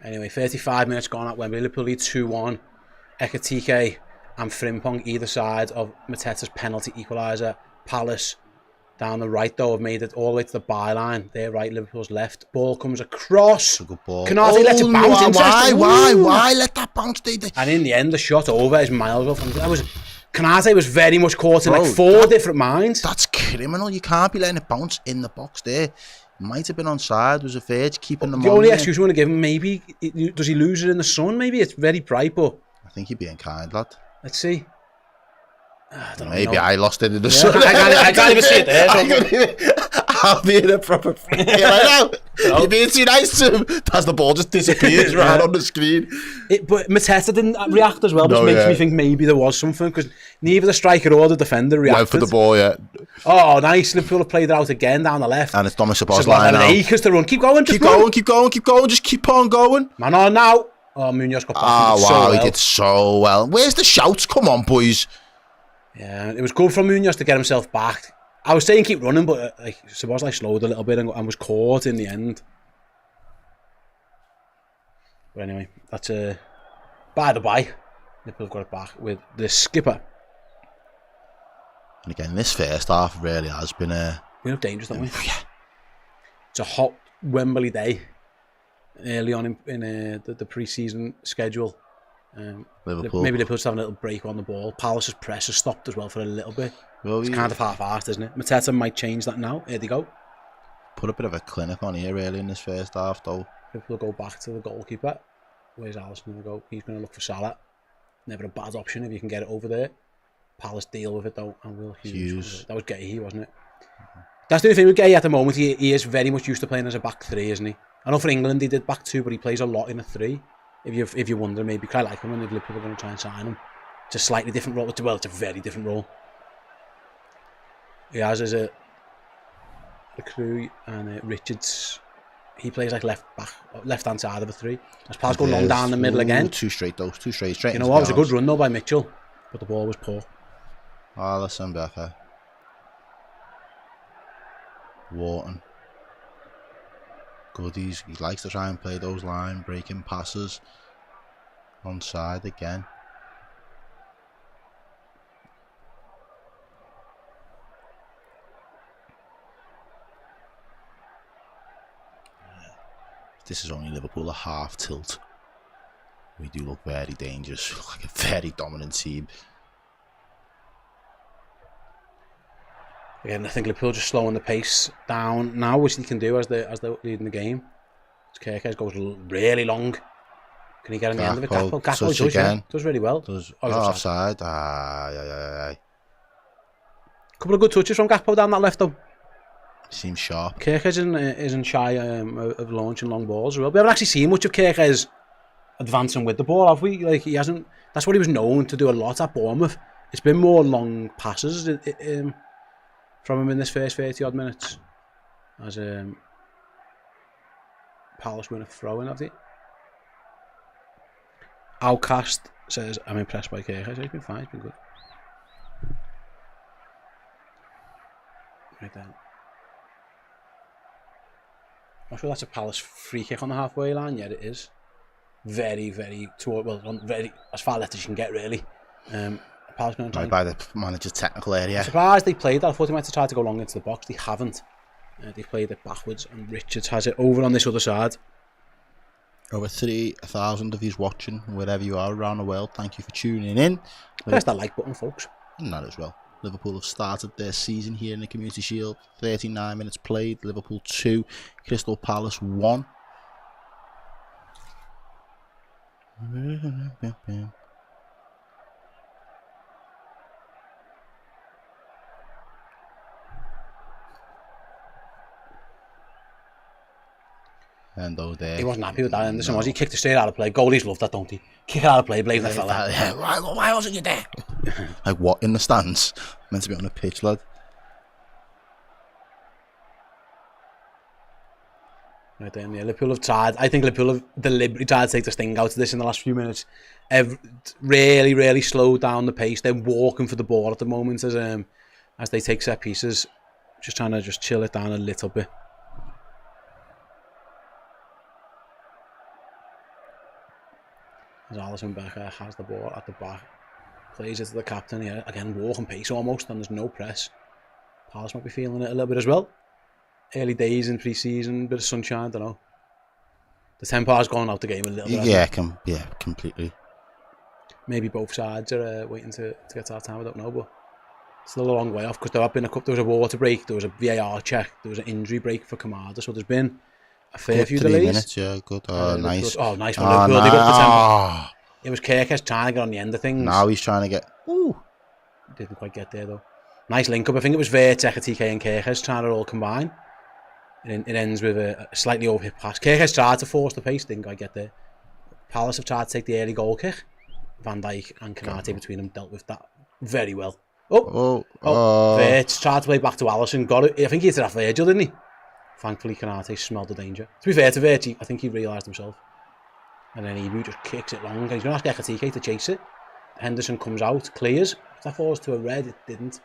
Anyway, 35 minutes gone at Wembley. Liverpool lead 2-1. Ekitike and Frimpong either side of Mateta's penalty equaliser. Palace down the right though have made it all the way to the byline. They're right, Liverpool's left. Ball comes across. Good ball. Canate lets it bounce. Why let that bounce? And in the end, the shot over is miles off. Canate was very much caught in like four different minds. That's criminal. You can't be letting it bounce in the box there. Might have been onside. Was a Verge keeping them on. The only excuse we want to give him, maybe, does he lose it in the sun? Maybe it's very bright, but I think he's being kind, lad. Let's see. I don't know. Maybe I lost it in the sun. I can't even see it there. I I'm being a proper freak here right now. You're being too nice to him. As the ball just disappears right on the screen. But Mateta didn't react as well, which makes me think maybe there was something, because neither the striker or the defender reacted. Went for the ball, yeah. Oh, nice. Liverpool have played it out again down the left. And it's Thomas Sabah's line now. Acres to run. Keep going. Keep going. Just keep on going. Man on now. Oh, Munoz got back. Oh, wow, he did so well. Where's the shouts? Come on, boys. Yeah, it was good from Munoz to get himself back. I was saying keep running, but Sabah's slowed a little bit and was caught in the end. But anyway, that's by the by. Liverpool have got it back with the skipper. And again, this first half really has been we look dangerous, don't we? Yeah. It's a hot Wembley day early on in the pre-season schedule. Liverpool. Maybe Liverpool's having a little break on the ball. Palace's press has stopped as well for a little bit. Well, it's kind of half-assed, isn't it? Mateta might change that now. Here they go. Put a bit of a clinic on here really in this first half though. Liverpool go back to the goalkeeper. Where's Alisson going to go? He's going to look for Salah. Never a bad option if you can get it over there. Palace deal with it though, and Will Hughes. That was Gay, wasn't it? That's the only thing with Gay at the moment. He is very much used to playing as a back three, isn't he? I know for England he did back two, but he plays a lot in a three. If you wonder, maybe quite like him, and if Liverpool are going to try and sign him, it's a slightly different role. Well, it's a very different role. He has as a crew, and Richards. He plays like left hand side of a three. As Palace go long down the middle again. Two straight. You know what? It was a good run though by Mitchell, but the ball was poor. Alisson, Becker, Wharton. Goodies. He likes to try and play those line breaking passes. Onside again. This is only Liverpool a half tilt. We do look very dangerous. We look like a very dominant team. Again, I think Liverpool just slowing the pace down now, which they can do as they're leading the game. Kirkes goes really long. Can he get on the end of it? Gakpo does, again. Does really well. Offside. Couple of good touches from Gakpo down that left though. Seems sharp. Kirkes isn't shy of launching long balls as well. We haven't actually seen much of Kirkes advancing with the ball, have we? Like, he hasn't. That's what he was known to do a lot at Bournemouth. It's been more long passes from him in this first 30 odd minutes. As Palace win a throw in, have they? Outcast says, I'm impressed by Kirkes. He's been fine, he's been good. Right then. I'm sure that's a Palace free kick on the halfway line. Yeah, it is. Very, very very as far left as you can get, really. Palace going to try by the manager's technical area. I'm surprised they played that. I thought they might have tried to go long into the box. They haven't. They played it backwards, and Richards has it over on this other side. Over 3,000 of you watching, wherever you are around the world. Thank you for tuning in. Press that like button, folks. And that as well. Liverpool have started their season here in the Community Shield. 39 minutes played. Liverpool 2, Crystal Palace 1. And though there, he wasn't happy with that Anderson, was he? Kicked it straight out of play. Goalies love that, don't he? Kick it out of play, blame the fella. Yeah, why wasn't you there? Like what, in the stands? Meant to be on the pitch, lad. Right then, yeah, Liverpool have tried. I think Liverpool have deliberately tried to take the sting out of this in the last few minutes. Really slowed down the pace. They're walking for the ball at the moment as they take set pieces. Just trying to chill it down a little bit. As Alisson Becker has the ball at the back, plays it to the captain here. Again, walking pace almost, and there's no press. Palace might be feeling it a little bit as well. Early days in pre-season, bit of sunshine, don't know. The tempo has gone out the game a little bit. Yeah, completely. Maybe both sides are waiting to get to that time. I don't know, but still a long way off because there was a water break, there was a VAR check, there was an injury break for Kamada, so there's been a fair few 3 delays. minutes, yeah, good. Nice. Oh, nice one. They got the tempo. It was Kirkes trying to get on the end of things. Now he's trying to get. Ooh. Didn't quite get there though. Nice link up. I think it was Vertek, TK and Kirkes trying to all combine. It ends with a slightly overhit pass. Kirk has tried to force the pace, didn't quite get there. Palace have tried to take the early goal kick. Van Dijk and Konate between them dealt with that very well. Verts tried to play back to Alisson. Got it. I think he hit it off Virgil, didn't he? Thankfully, Konate smelled the danger. To be fair to Verts, I think he realised himself. And then Ibu just kicks it long. He's going to ask Ekatike to chase it. Henderson comes out, clears. If that falls to a red, it didn't.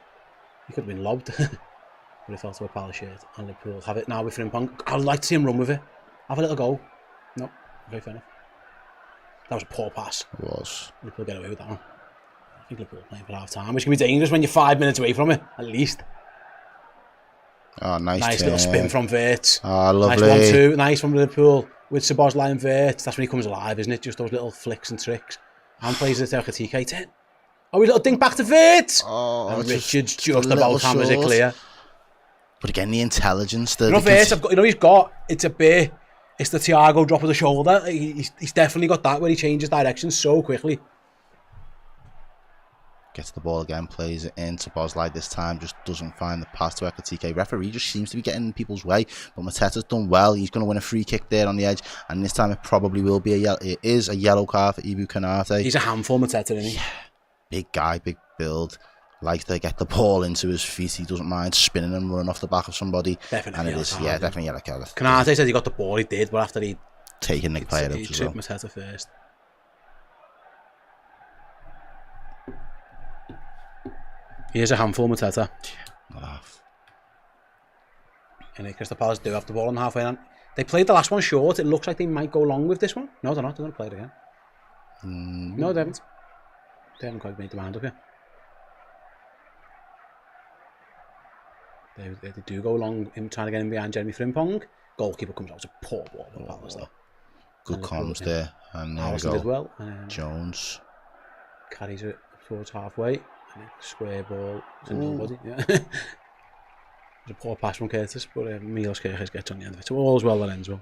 He could have been lobbed. But it fell to a Palace shirt. And Liverpool have it now with Frimpong. I'd like to see him run with it. Have a little go. No. Okay, fair enough. That was a poor pass. It was. Liverpool get away with that one. I think Liverpool playing for half time, which can be dangerous when you're 5 minutes away from it, at least. Oh, nice little spin from Verts. Oh, lovely. Nice 1-2. Nice from Liverpool with Szoboszlai and Verts. That's when he comes alive, isn't it? Just those little flicks and tricks. And plays it to Ekatike 10. Oh, his little dink back to Verts. Oh, and Richards just about hammers it clear. But again, the intelligence. Verts, he's got, it's a bit, it's the Thiago drop of the shoulder. He's definitely got that where he changes direction so quickly. Gets the ball again, plays it in. Szoboszlai this time just doesn't find the pass to Ekatike. Referee just seems to be getting in people's way. But Mateta's done well. He's going to win a free kick there on the edge. And this time it probably will be it is a yellow card for Ibu Konate. He's a handful, Mateta, isn't he? Yeah. Big guy, big build. Likes to get the ball into his feet. He doesn't mind spinning and running off the back of somebody. Definitely. And it is, definitely yellow card. Konate said he got the ball, he did, but after he taken the player up he as well. tripped Mateta first. He is a handful, Mateta. And Crystal Palace do have the ball on halfway line. They played the last one short. It looks like they might go long with this one. No, they're not. They're going to play it again. No, they haven't. They haven't quite made the mind up yet. They do go long, him trying to get in behind Jeremy Frimpong. Goalkeeper comes out. It's a poor ball from Palace there. Good comms there. And there Alisson we go. did well. Jones. Carries it towards halfway. Square ball to nobody. Yeah. It's a poor pass from Curtis, but Milos Kerkez gets on the end of it. So all's well that ends well.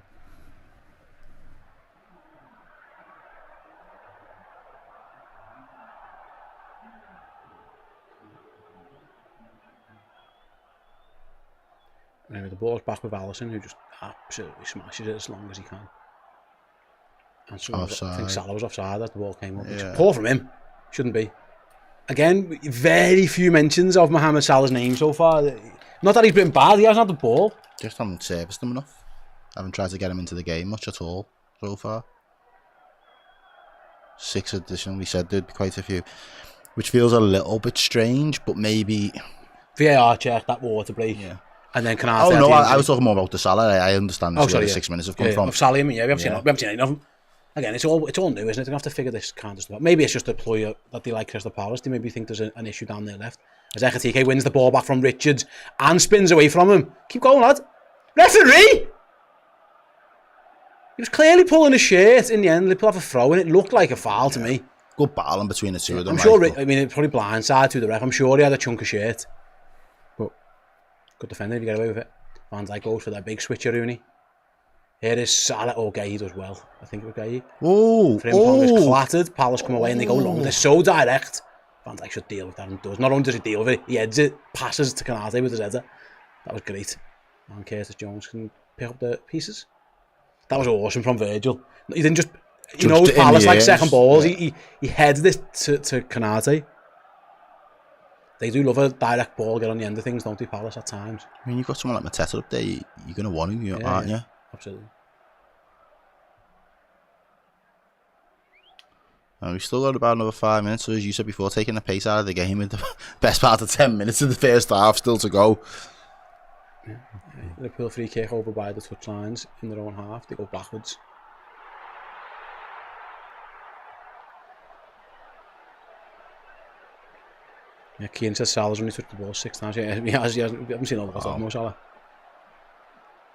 Anyway, the ball's back with Alisson, who just absolutely smashes it as long as he can. And I think Salah was offside as the ball came up. Yeah. Poor from him. Shouldn't be. Again, very few mentions of Mohamed Salah's name so far. Not that he's been bad, he hasn't had the ball. Just haven't serviced him enough. Haven't tried to get him into the game much at all so far. 6 addition, we said there'd be quite a few. Which feels a little bit strange, but maybe... VAR check, that water break. Yeah. And then can Oh no, I was talking more about the Salah. I understand this where the 6 minutes have come from. Of Salah, I mean, we haven't seen any of them. Again, it's all new, isn't it? They're going to have to figure this kind of stuff out. Maybe it's just a ploy that they like Crystal Palace. They maybe think there's an issue down their left. As Ekatike wins the ball back from Richards and spins away from him. Keep going, lad. Referee! He was clearly pulling his shirt in the end. Liverpool have a throw and it looked like a foul to me. Good battling between the two of them. I'm sure, I mean, it probably blindside to the ref. I'm sure he had a chunk of shirt. But good defender if you get away with it. Van Dijk goes for that big switcheroonie. Here is Salah. Oh, Gay does well. I think it was Gay. Frimpong is clattered. Palace come away and they go long. They're so direct. Van Dijk should deal with that and does. Not only does he deal with it, he heads it, passes to Konate with his header. That was great. And Curtis Jones can pick up the pieces. That was awesome from Virgil. He didn't just... He knows Palace like second balls. Yeah. He heads this to Konate. They do love a direct ball, get on the end of things, don't they, Palace, at times? I mean, you've got someone like Mateta up there, you're going to want him, aren't you? Absolutely. And we've still got about another 5 minutes, so as you said before, taking the pace out of the game with the best part of 10 minutes of the first half still to go. Yeah. Liverpool free kick over by the touchlines in their own half. They go backwards. Yeah, Keane says Salah's only touched the ball 6 times. Yeah, we haven't seen all the stuff, Mo Salah.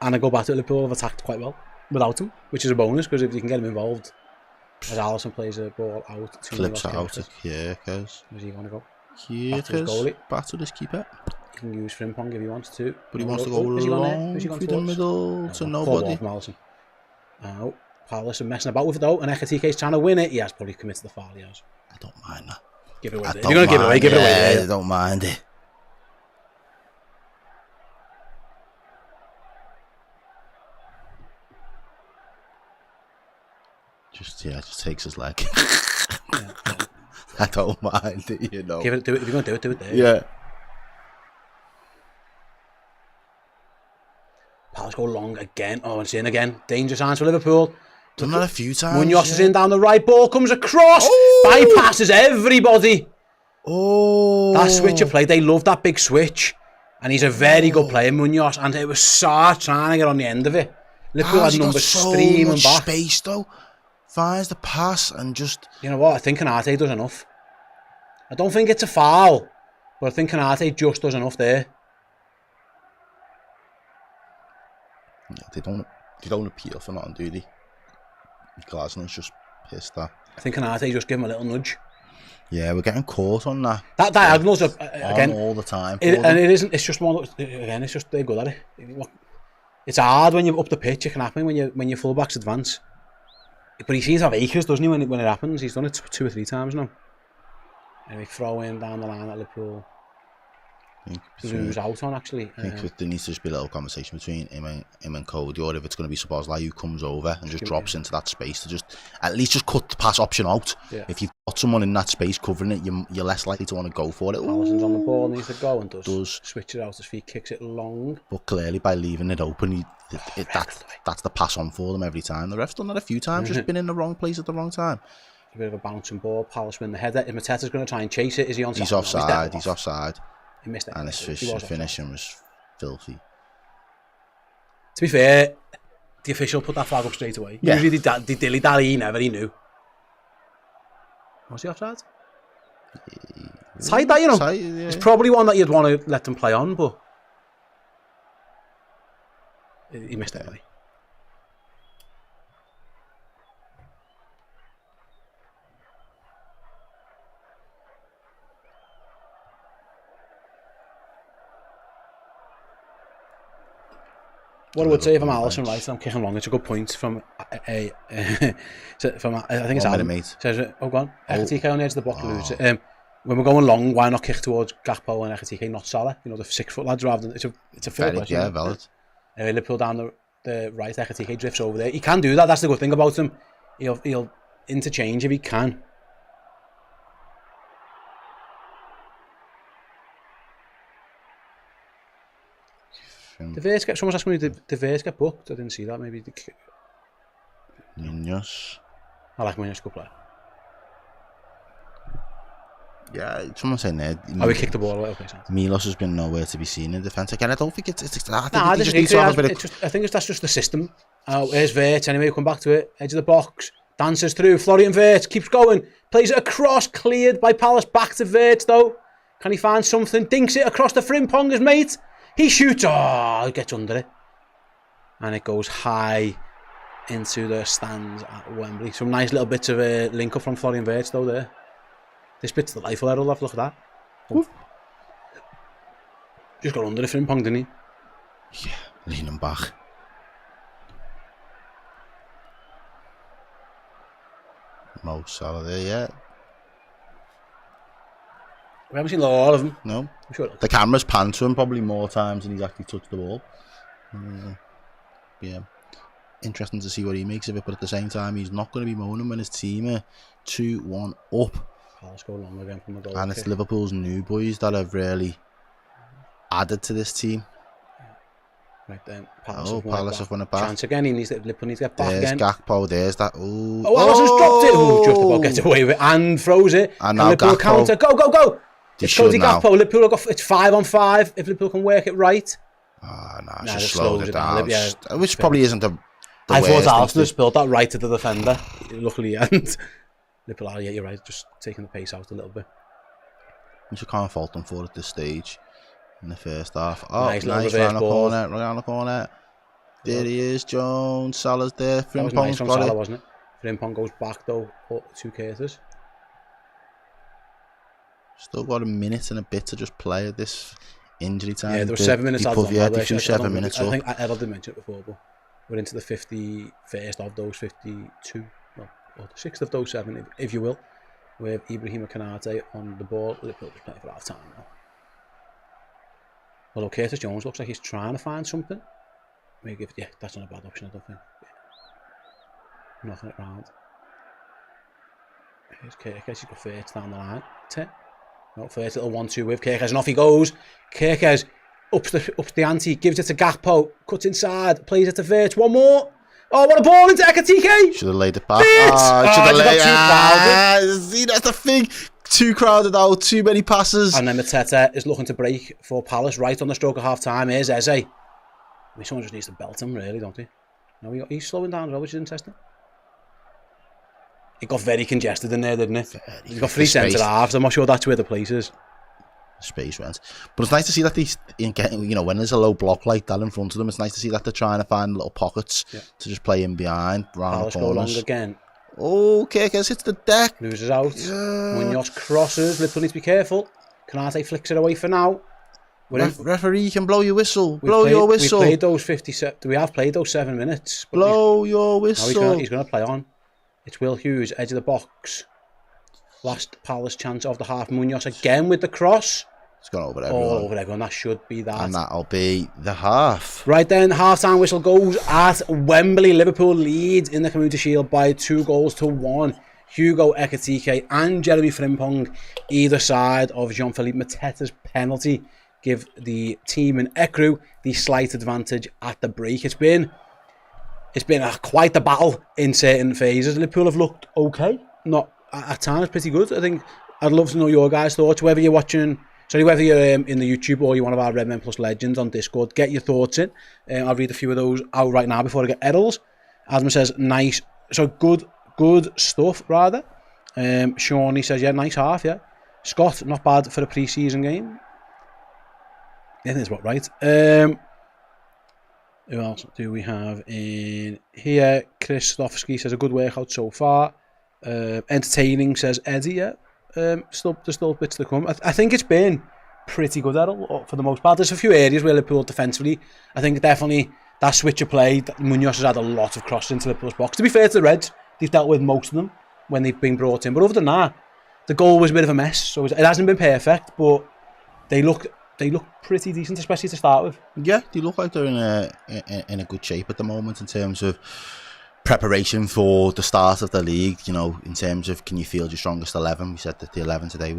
And I go back to Liverpool, have attacked quite well without him, which is a bonus because if you can get him involved, as Alisson plays a ball out, flips it out, yeah, because where's he going to go? Back to this keeper. He can use Frimpong if he wants to, but he wants to go long through the middle to nobody. Oh, Palace are messing about with it though, and Ekatike's trying to win it. He has probably committed the foul. He has. I don't mind that. Give it away. If you're going to give it away, give it away. I don't mind it. Just takes his leg. I don't mind it, you know. Give it, do it. If you're going to do it there. Yeah. Palace go long again. Oh, it's in again. Dangerous chance for Liverpool. Done that a few times. Munoz is in down the right. Ball comes across. Bypasses everybody. Oh. That switch of play. They love that big switch. And he's a very good player, Munoz. And it was Sarr trying to get on the end of it. Liverpool had numbers streaming back. Space though. Finds the pass and just... You know what? I think Canate does enough. I don't think it's a foul. But I think Canate just does enough there. They don't appeal for nothing, do they? Glasnow's just pissed that. I think Canate just give him a little nudge. Yeah, we're getting caught on that. That diagonal's again all the time. And it isn't. It's just one. Again, it's just they're good at it. It's hard when you're up the pitch. It can happen when your fullbacks advance. But he seems to have acres, doesn't he? When it happens, he's done it 2 or 3 times now. Anyway, throw in down the line at Liverpool. Who's out on actually? I think there needs to just be a little conversation between him and Cody, or if it's going to be Szoboszlai who comes over and just drops into that space to just at least just cut the pass option out. Yeah. If you've got someone in that space covering it, you're less likely to want to go for it. Allison's on the ball, needs to go and does switch it out. His feet kicks it long. But clearly by leaving it open, that's the pass on for them every time. The ref's done that a few times, just been in the wrong place at the wrong time. A bit of a bouncing ball. Palace win the header. If Mateta's going to try and chase it, is he on? He's offside. He's offside. He missed it. And his finishing was filthy. To be fair, the official put that flag up straight away. Yeah. Usually they dilly-dally, he knew. Was he offside? It's tight that, you know. Tight, yeah. It's probably one that you'd want to let them play on, but he missed it anyway. What I would say if I'm Alisson, right, I'm kicking long. It's a good point from I think it's Adam. Says, oh, go on. Ekitike on the edge of the box. When we're going long, why not kick towards Gakpo and Ekitike, not Salah? You know, the 6-foot lads rather than it's a fair question. Yeah, valid. Liverpool down the right, Ekitike drifts over there. He can do that. That's the good thing about him. He'll interchange if he can. Someone's asking me, did Verts get booked? I didn't see that. Maybe. Munoz. I like Munoz, good player. Yeah, someone saying there. We kicked the ball away. Okay, Milos has been nowhere to be seen in defence. Again, I don't think it's that. I think that's just the system. Here's Verts anyway, we'll come back to it. Edge of the box, dances through. Florian Verts keeps going, plays it across, cleared by Palace. Back to Verts though. Can he find something? Dinks it across the Frimponger's mate. He shoots, he gets under it. And it goes high into the stands at Wembley. Some nice little bits of a link up from Florian Verts though there. This bit's delightful, Errol, look at that. Oh. Just got under the Frimpong, didn't he? Yeah, leaning back. Mo Salah there, yeah. We haven't seen a lot of them. No. I'm sure the camera's panned to him probably more times than he's actually touched the ball. Yeah. Interesting to see what he makes of it, but at the same time, he's not going to be moaning when his team are 2-1 up. Palace go long again from the goal. And it's Liverpool's new boys that have really added to this team. Right then, Palace have won it back. Chance again, Liverpool needs to get back again. There's Gakpo, there's that. Ooh. Allison's dropped it. Just about gets away with it and throws it. And now Liverpool Gakpo. Counter. Go. It's Cody Gakpo. Liverpool have got, it's 5-on-5. If Liverpool can work it right. Just slowed it down. Which probably isn't the I thought Alisson had spilled that right to the defender. Luckily, and Liverpool, yeah, you're right, just taking the pace out a little bit. Which you can't fault them for at this stage in the first half. Nice round the corner. There he is, Jones. Salah's there. Frimpong was nice from Salah, wasn't it? Frimpong goes back though, to Curtis. Still got a minute and a bit to just play at this injury time. Yeah, there were 7 minutes added on. Yeah, they threw 7 minutes up. I think Errol did mention it before, but we're into the 51st of those 52, or the 6th of those 7, if you will, with Ibrahima Konate on the ball. Liverpool just playing for half time now. Although Curtis Jones looks like he's trying to find something. Maybe that's not a bad option, I don't think. Knocking it round. Here's Kirkes, he's got Firth down the line. No, Firth, little 1-2 with Kirkes, and off he goes. Kirkes ups the ante, gives it to Gakpo, cuts inside, plays it to Firth, one more. Oh, what a ball into Ekatike! Should have laid it back. See, that's the thing. Too crowded out, too many passes. And then Mateta is looking to break for Palace right on the stroke of half time. Here's Eze. I mean, someone just needs to belt him, really, don't he? No, he's slowing down as well, which is interesting. It got very congested in there, didn't it? He's got 3 centre halves. I'm not sure that's where the place is. Space went. But it's nice to see that when there's a low block like that in front of them, it's nice to see that they're trying to find little pockets to just play in behind. Palace go long again. Oh, Kirkes hits the deck. Loses out. Munoz crosses. Liverpool need to be careful. Canate flicks it away for now. Referee can blow your whistle. Your whistle. We played those 57. We have played those 7 minutes. Blow your whistle. He's going to play on. It's Will Hughes, edge of the box. Last Palace chance of the half. Munoz again with the cross. It's gone over everyone. All over everyone. That should be that. And that'll be the half. Right then, half-time whistle goes at Wembley. Liverpool leads in the Community Shield by 2-1. Hugo Ekatike and Jeremy Frimpong, either side of Jean-Philippe Mateta's penalty, give the team in Ekru the slight advantage at the break. It's been quite the battle in certain phases. Liverpool have looked okay. Not at times pretty good. I think I'd love to know your guys' thoughts. Whether you're in the YouTube or you're one of our Redmen Plus legends on Discord, get your thoughts in. I'll read a few of those out right now before I get Errol's. Asma says, nice. So good stuff, rather. Shawnee says, yeah, nice half, yeah. Scott, not bad for a pre-season game. I think that's about right. Who else do we have in here? Kristofsky says, a good workout so far. Entertaining, says Eddie, yeah. There's still bits to come. I think it's been pretty good, Errol, for the most part. There's a few areas where Liverpool defensively, I think definitely that switch of play, Munoz has had a lot of crosses into Liverpool's box. To be fair to the Reds, they've dealt with most of them when they've been brought in. But other than that, the goal was a bit of a mess. So it hasn't been perfect, but they look pretty decent, especially to start with. Yeah, they look like they're in a good shape at the moment in terms of preparation for the start of the league. You know, in terms of can you field your strongest 11? We said that the 11 today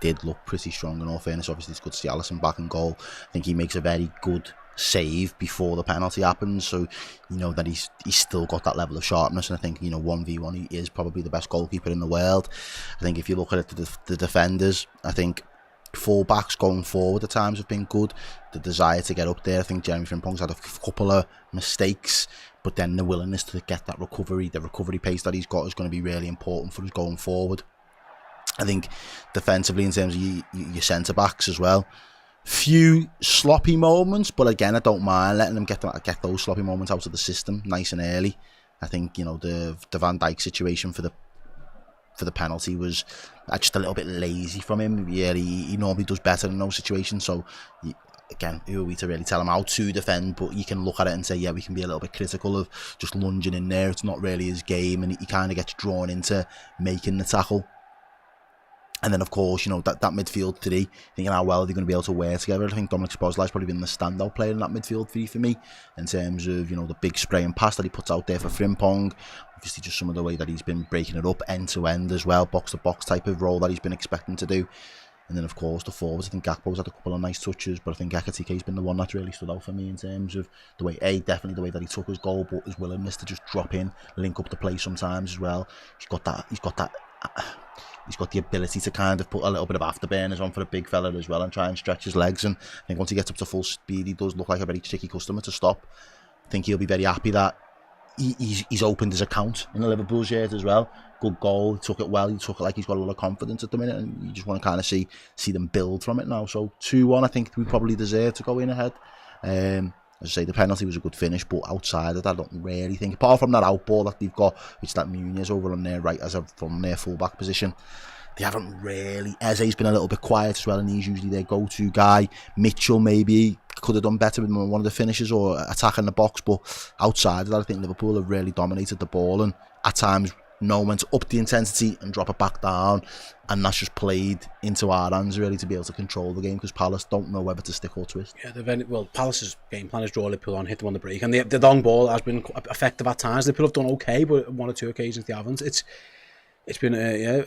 did look pretty strong. In all fairness, obviously it's good to see Alisson back in goal. I think he makes a very good save before the penalty happens, so you know that he's still got that level of sharpness. And I think 1v1 he is probably the best goalkeeper in the world. I think if you look at it, the defenders, I think full-backs going forward at times have been good. The desire to get up there, I think Jeremy Frimpong's had a couple of mistakes, but then the willingness to get that recovery, the recovery pace that he's got is going to be really important for us going forward. I think defensively, in terms of your centre-backs as well, few sloppy moments, but again, I don't mind letting them get those sloppy moments out of the system nice and early. I think the Van Dijk situation for the penalty was just a little bit lazy from him. Yeah, he normally does better in those situations. So again, who are we to really tell him how to defend? But you can look at it and say, yeah, we can be a little bit critical of just lunging in there. It's not really his game, and he kind of gets drawn into making the tackle. And then, of course, that midfield three, thinking how well they're going to be able to wear together. I think Dominic Szoboszlai's probably been the standout player in that midfield three for me, in terms of, the big spray and pass that he puts out there for Frimpong. Obviously, just some of the way that he's been breaking it up end-to-end as well, box-to-box type of role that he's been expecting to do. And then, of course, the forwards. I think Gakpo's had a couple of nice touches, but I think Ekatike's been the one that's really stood out for me in terms of the way, definitely the way that he took his goal, but his willingness to just drop in, link up the play sometimes as well. He's got the ability to kind of put a little bit of afterburners on for a big fella as well and try and stretch his legs. And I think once he gets up to full speed, he does look like a very tricky customer to stop. I think he'll be very happy that he's opened his account in the Liverpool shirt as well. Good goal, he took it well, he took it like he's got a lot of confidence at the minute, and you just want to kind of see them build from it now. So 2-1, I think we probably deserve to go in ahead. As I say, the penalty was a good finish, but outside of that, I don't really think, apart from that outball that they've got, which that Munoz over on their right from their full-back position, they haven't really. Eze's been a little bit quiet as well, and he's usually their go-to guy. Mitchell maybe could have done better with one of the finishes or attacking the box, but outside of that, I think Liverpool have really dominated the ball, and at times no one to up the intensity and drop it back down, and that's just played into our hands really to be able to control the game, because Palace don't know whether to stick or twist. Yeah, Palace's game plan is draw Liverpool on, hit them on the break, and the long ball has been effective at times. Liverpool have done okay, but 1 or 2 occasions they haven't. It's been a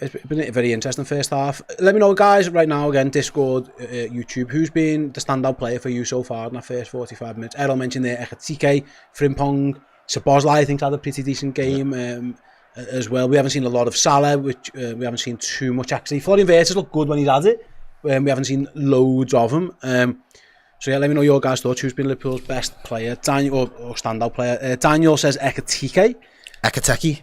very interesting first half. Let me know, guys, right now, again, Discord, YouTube, who's been the standout player for you so far in that first 45 minutes? Errol mentioned there, Ekatike, Frimpong, Szoboszlai, I think, had a pretty decent game as well. We haven't seen a lot of Salah, which we haven't seen too much, actually. Florian Wirtz looked good when he's had it. We haven't seen loads of him. So yeah, let me know your guys' thoughts. Who's been Liverpool's best player? Daniel, or standout player. Daniel says Ekatike. Ekateke.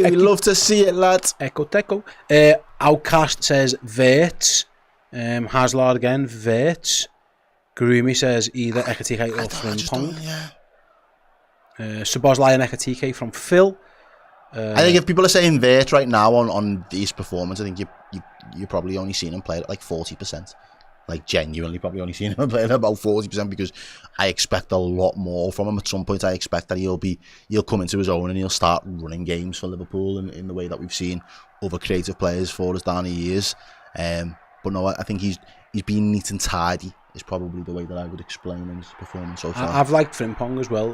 We love to see it, lads. Ekoteko. Outcast says Wirtz. Hazard again, Wirtz. Gurumi says either Ekatike or Frimpong. Szoboszlai and Ekatike from Phil. I think if people are saying Wirtz right now on these performance, I think you probably only seen him play at like 40%. Like genuinely probably only seen him play at about 40% because I expect a lot more from him. At some point I expect that he'll come into his own and he'll start running games for Liverpool in the way that we've seen other creative players for us down the years. But no, I think he's been neat and tidy is probably the way that I would explain his performance so far. I've liked Frimpong as well.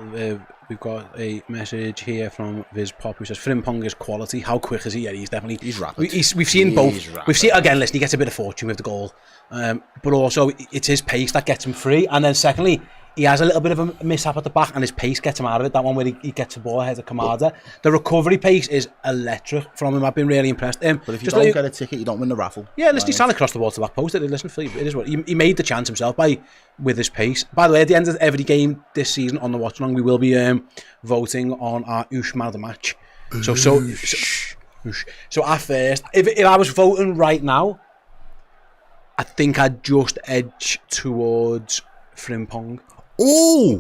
We've got a message here from Viz Pop who says Frimpong is quality. How quick is he? Yeah, he's rapid. We've seen both. We've seen again. Listen, he gets a bit of fortune with the goal, but also it's his pace that gets him free. And then secondly, he has a little bit of a mishap at the back, and his pace gets him out of it. That one where he gets the ball ahead of Kamada. The recovery pace is electric from him. I've been really impressed. But if you don't get a ticket, you don't win the raffle. Yeah, listen, he's trying to cross the ball to the back post. Listen, it is what he made the chance himself with his pace. By the way, at the end of every game this season on the Watchalong, we will be voting on our Oosh Man of the Match. So at first, if I was voting right now, I think I'd just edge towards Frimpong. Oh,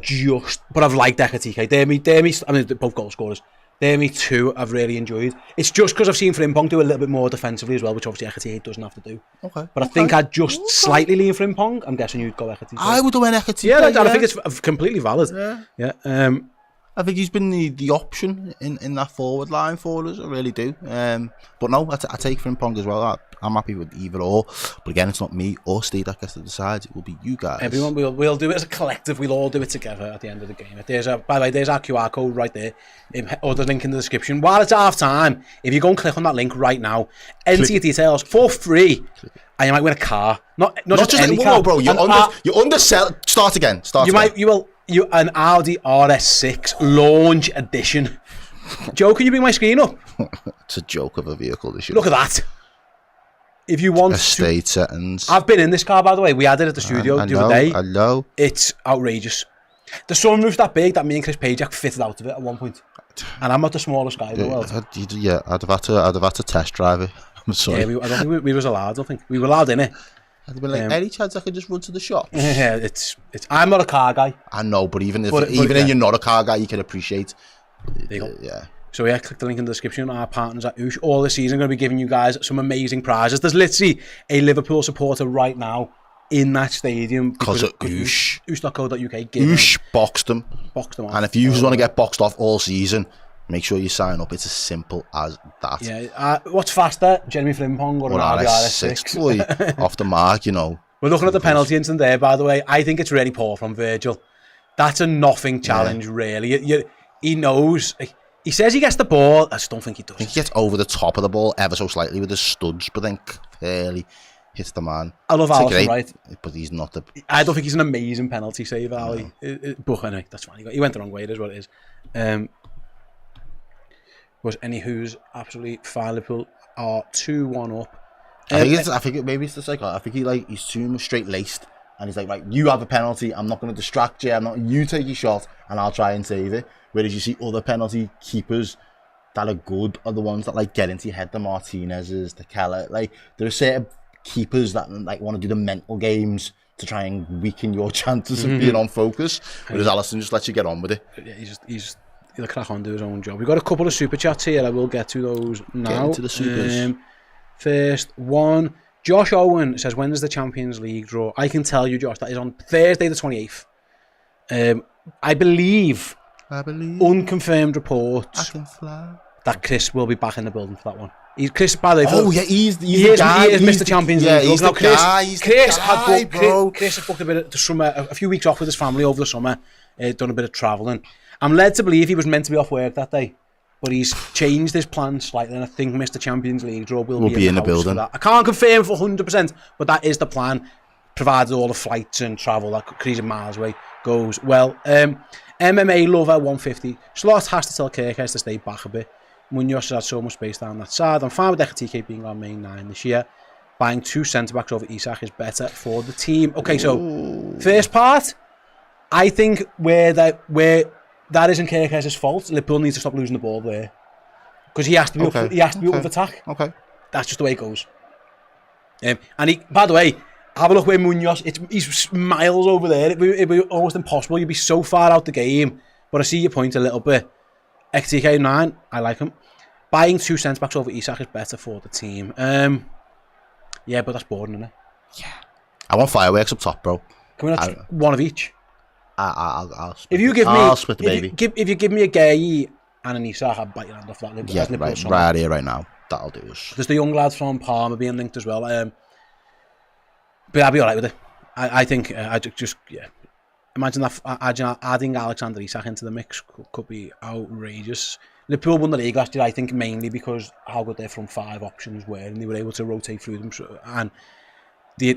but I've liked Ekatike. They're me. I mean, both goal scorers. They're me too. I've really enjoyed. It's just because I've seen Frimpong do a little bit more defensively as well, which obviously Ekatike doesn't have to do. Okay. But I think I'd just slightly lean Frimpong. I'm guessing you'd go Ekatike. I would have went Ekatike. Yeah, I think it's completely valid. Yeah. I think he's been the option in that forward line for us. I really do. But no, I take Frimpong as well. I'm happy with either or. But again, it's not me or Steve that gets to decide. It will be you guys. Everyone, we'll do it as a collective. We'll all do it together at the end of the game. By the way, there's our QR code right there. Or the link in the description. While it's half time, if you go and click on that link right now, enter your details for free. And you might win a car. Not just any car. No, bro. You're undersell. Start again. An Audi RS6 launch edition. Joe, can you bring my screen up? It's a joke of a vehicle. This year. Look at that. If you want estate settings. I've been in this car, by the way. We had it at the studio the other day. I know. It's outrageous. The sunroof's that big that me and Chris Pajak fitted out of it at one point. And I'm not the smallest guy in the world. I'd have had to test drive it. I'm sorry. Yeah, I don't think we was allowed. I don't think we were allowed in it. I'd been like, any chance I could just run to the shop? Yeah, it's. I'm not a car guy. I know, but even if you're not a car guy, you can appreciate. Yeah. So yeah, click the link in the description. Our partners at Oosh. All this season, going to be giving you guys some amazing prizes. There's literally a Liverpool supporter right now in that stadium because of Oosh. Oosh.co.uk. Oosh boxed them. Off. And if you want to get boxed off all season, make sure you sign up. It's as simple as that. Yeah. What's faster, Jeremy Frimpong or an RS6? Off the mark, you know. We're looking at the penalty incident there, by the way. I think it's really poor from Virgil. That's a nothing challenge, really. He knows. He says he gets the ball. I just don't think he does. I think he gets over the top of the ball ever so slightly with his studs, but then clearly hits the man. I love Alisson, right? But he's not the... I don't think he's an amazing penalty saver, Ali. But anyway, that's fine. He went the wrong way, it is what it is. Was who's absolutely fine. Liverpool are 2-1 up. I think maybe it's the psycho. I think he's too much straight-laced. And he's like, right, you have a penalty. I'm not going to distract you. You take your shot and I'll try and save it. Whereas you see other penalty keepers that are good are the ones that get into your head. The Martinez's, the Keller. There are certain keepers that want to do the mental games to try and weaken your chances of being on focus. Whereas Alisson just lets you get on with it. Yeah, he'll crack on, do his own job. We've got a couple of super chats here. I will get to those now. Get into the supers. First one. Josh Owen says, when does the Champions League draw? I can tell you, Josh, that is on Thursday the 28th. I believe unconfirmed reports that Chris will be back in the building for that one. Chris, by the way, he's the guy. He is Mr. Champions League. He's the guy. Chris has booked a bit of the summer, a few weeks off with his family over the summer, done a bit of travelling. I'm led to believe he was meant to be off work that day. but he's changed his plan slightly, and I think Mr. Champions League draw will We'll be in the house building. for that. I can't confirm for 100%, but that is the plan, provided all the flights and travel that crazy miles away goes well. MMA Lover 150. Slot has to tell Kirkes to stay back a bit. Munoz has had so much space down that side. I'm fine with TK being our main 9 this year. Buying 2 centre-backs over Isak is better for the team. Okay, so first part, I think where that isn't Kirkes' fault. Liverpool needs to stop losing the ball there, because he has to be up, he has to be up with attack. Okay, that's just the way it goes. And he, by the way, have a look where Munoz. He's miles over there. It'd be almost impossible. You'd be so far out the game. But I see your point a little bit. XTK 9, I like him. Buying 2 centre-backs over Isak is better for the team. Yeah, but that's boring, isn't it? Yeah. I want fireworks up top, bro. Can we not one of each? I'll split. If you give me, I'll split the baby. If you give me a Gay and an Isak, I'll bite your hand off that. Yeah, right here, right now. That'll do us. There's the young lads from Parma being linked as well. But I'll be alright with it. I think I just imagine that adding Alexander Isak into the mix could be outrageous. Liverpool won the league last year, I think, mainly because how good their front 5 options were, and they were able to rotate through them. And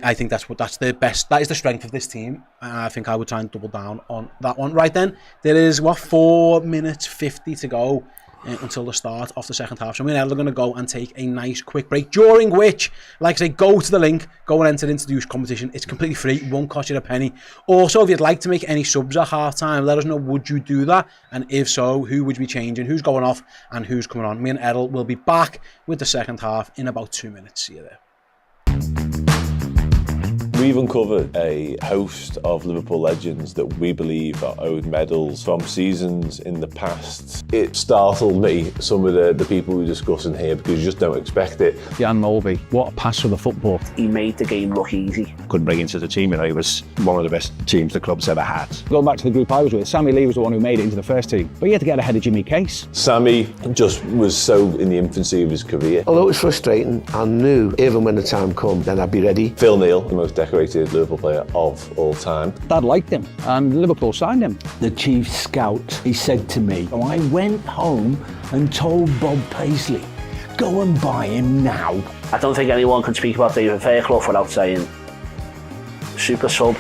I think that's the best. That is the strength of this team. And I think I would try and double down on that one. Right then, there is 4 minutes 50 to go until the start of the second half. So me and Errol are going to go and take a nice quick break, during which, like I say, go to the link, go and enter into the competition. It's completely free, it won't cost you a penny. Also, if you'd like to make any subs at half time, let us know, would you do that? And if so, who would you be changing, who's going off and who's coming on? Me and Errol will be back with the second half in about 2 minutes. See you there. We've uncovered a host of Liverpool legends that we believe are owed medals from seasons in the past. It startled me, some of the people we're discussing here, because you just don't expect it. Jan Molby, what a pass for the football. He made the game look easy. Couldn't bring into the team, he was one of the best teams the club's ever had. Going back to the group I was with, Sammy Lee was the one who made it into the first team, but he had to get ahead of Jimmy Case. Sammy just was so in the infancy of his career. Although it was frustrating, I knew even when the time come, then I'd be ready. Phil Neal, the most decorated Liverpool player of all time. Dad liked him and Liverpool signed him. The chief scout, he said to me, I went home and told Bob Paisley, go and buy him now. I don't think anyone can speak about David Fairclough without saying super sub.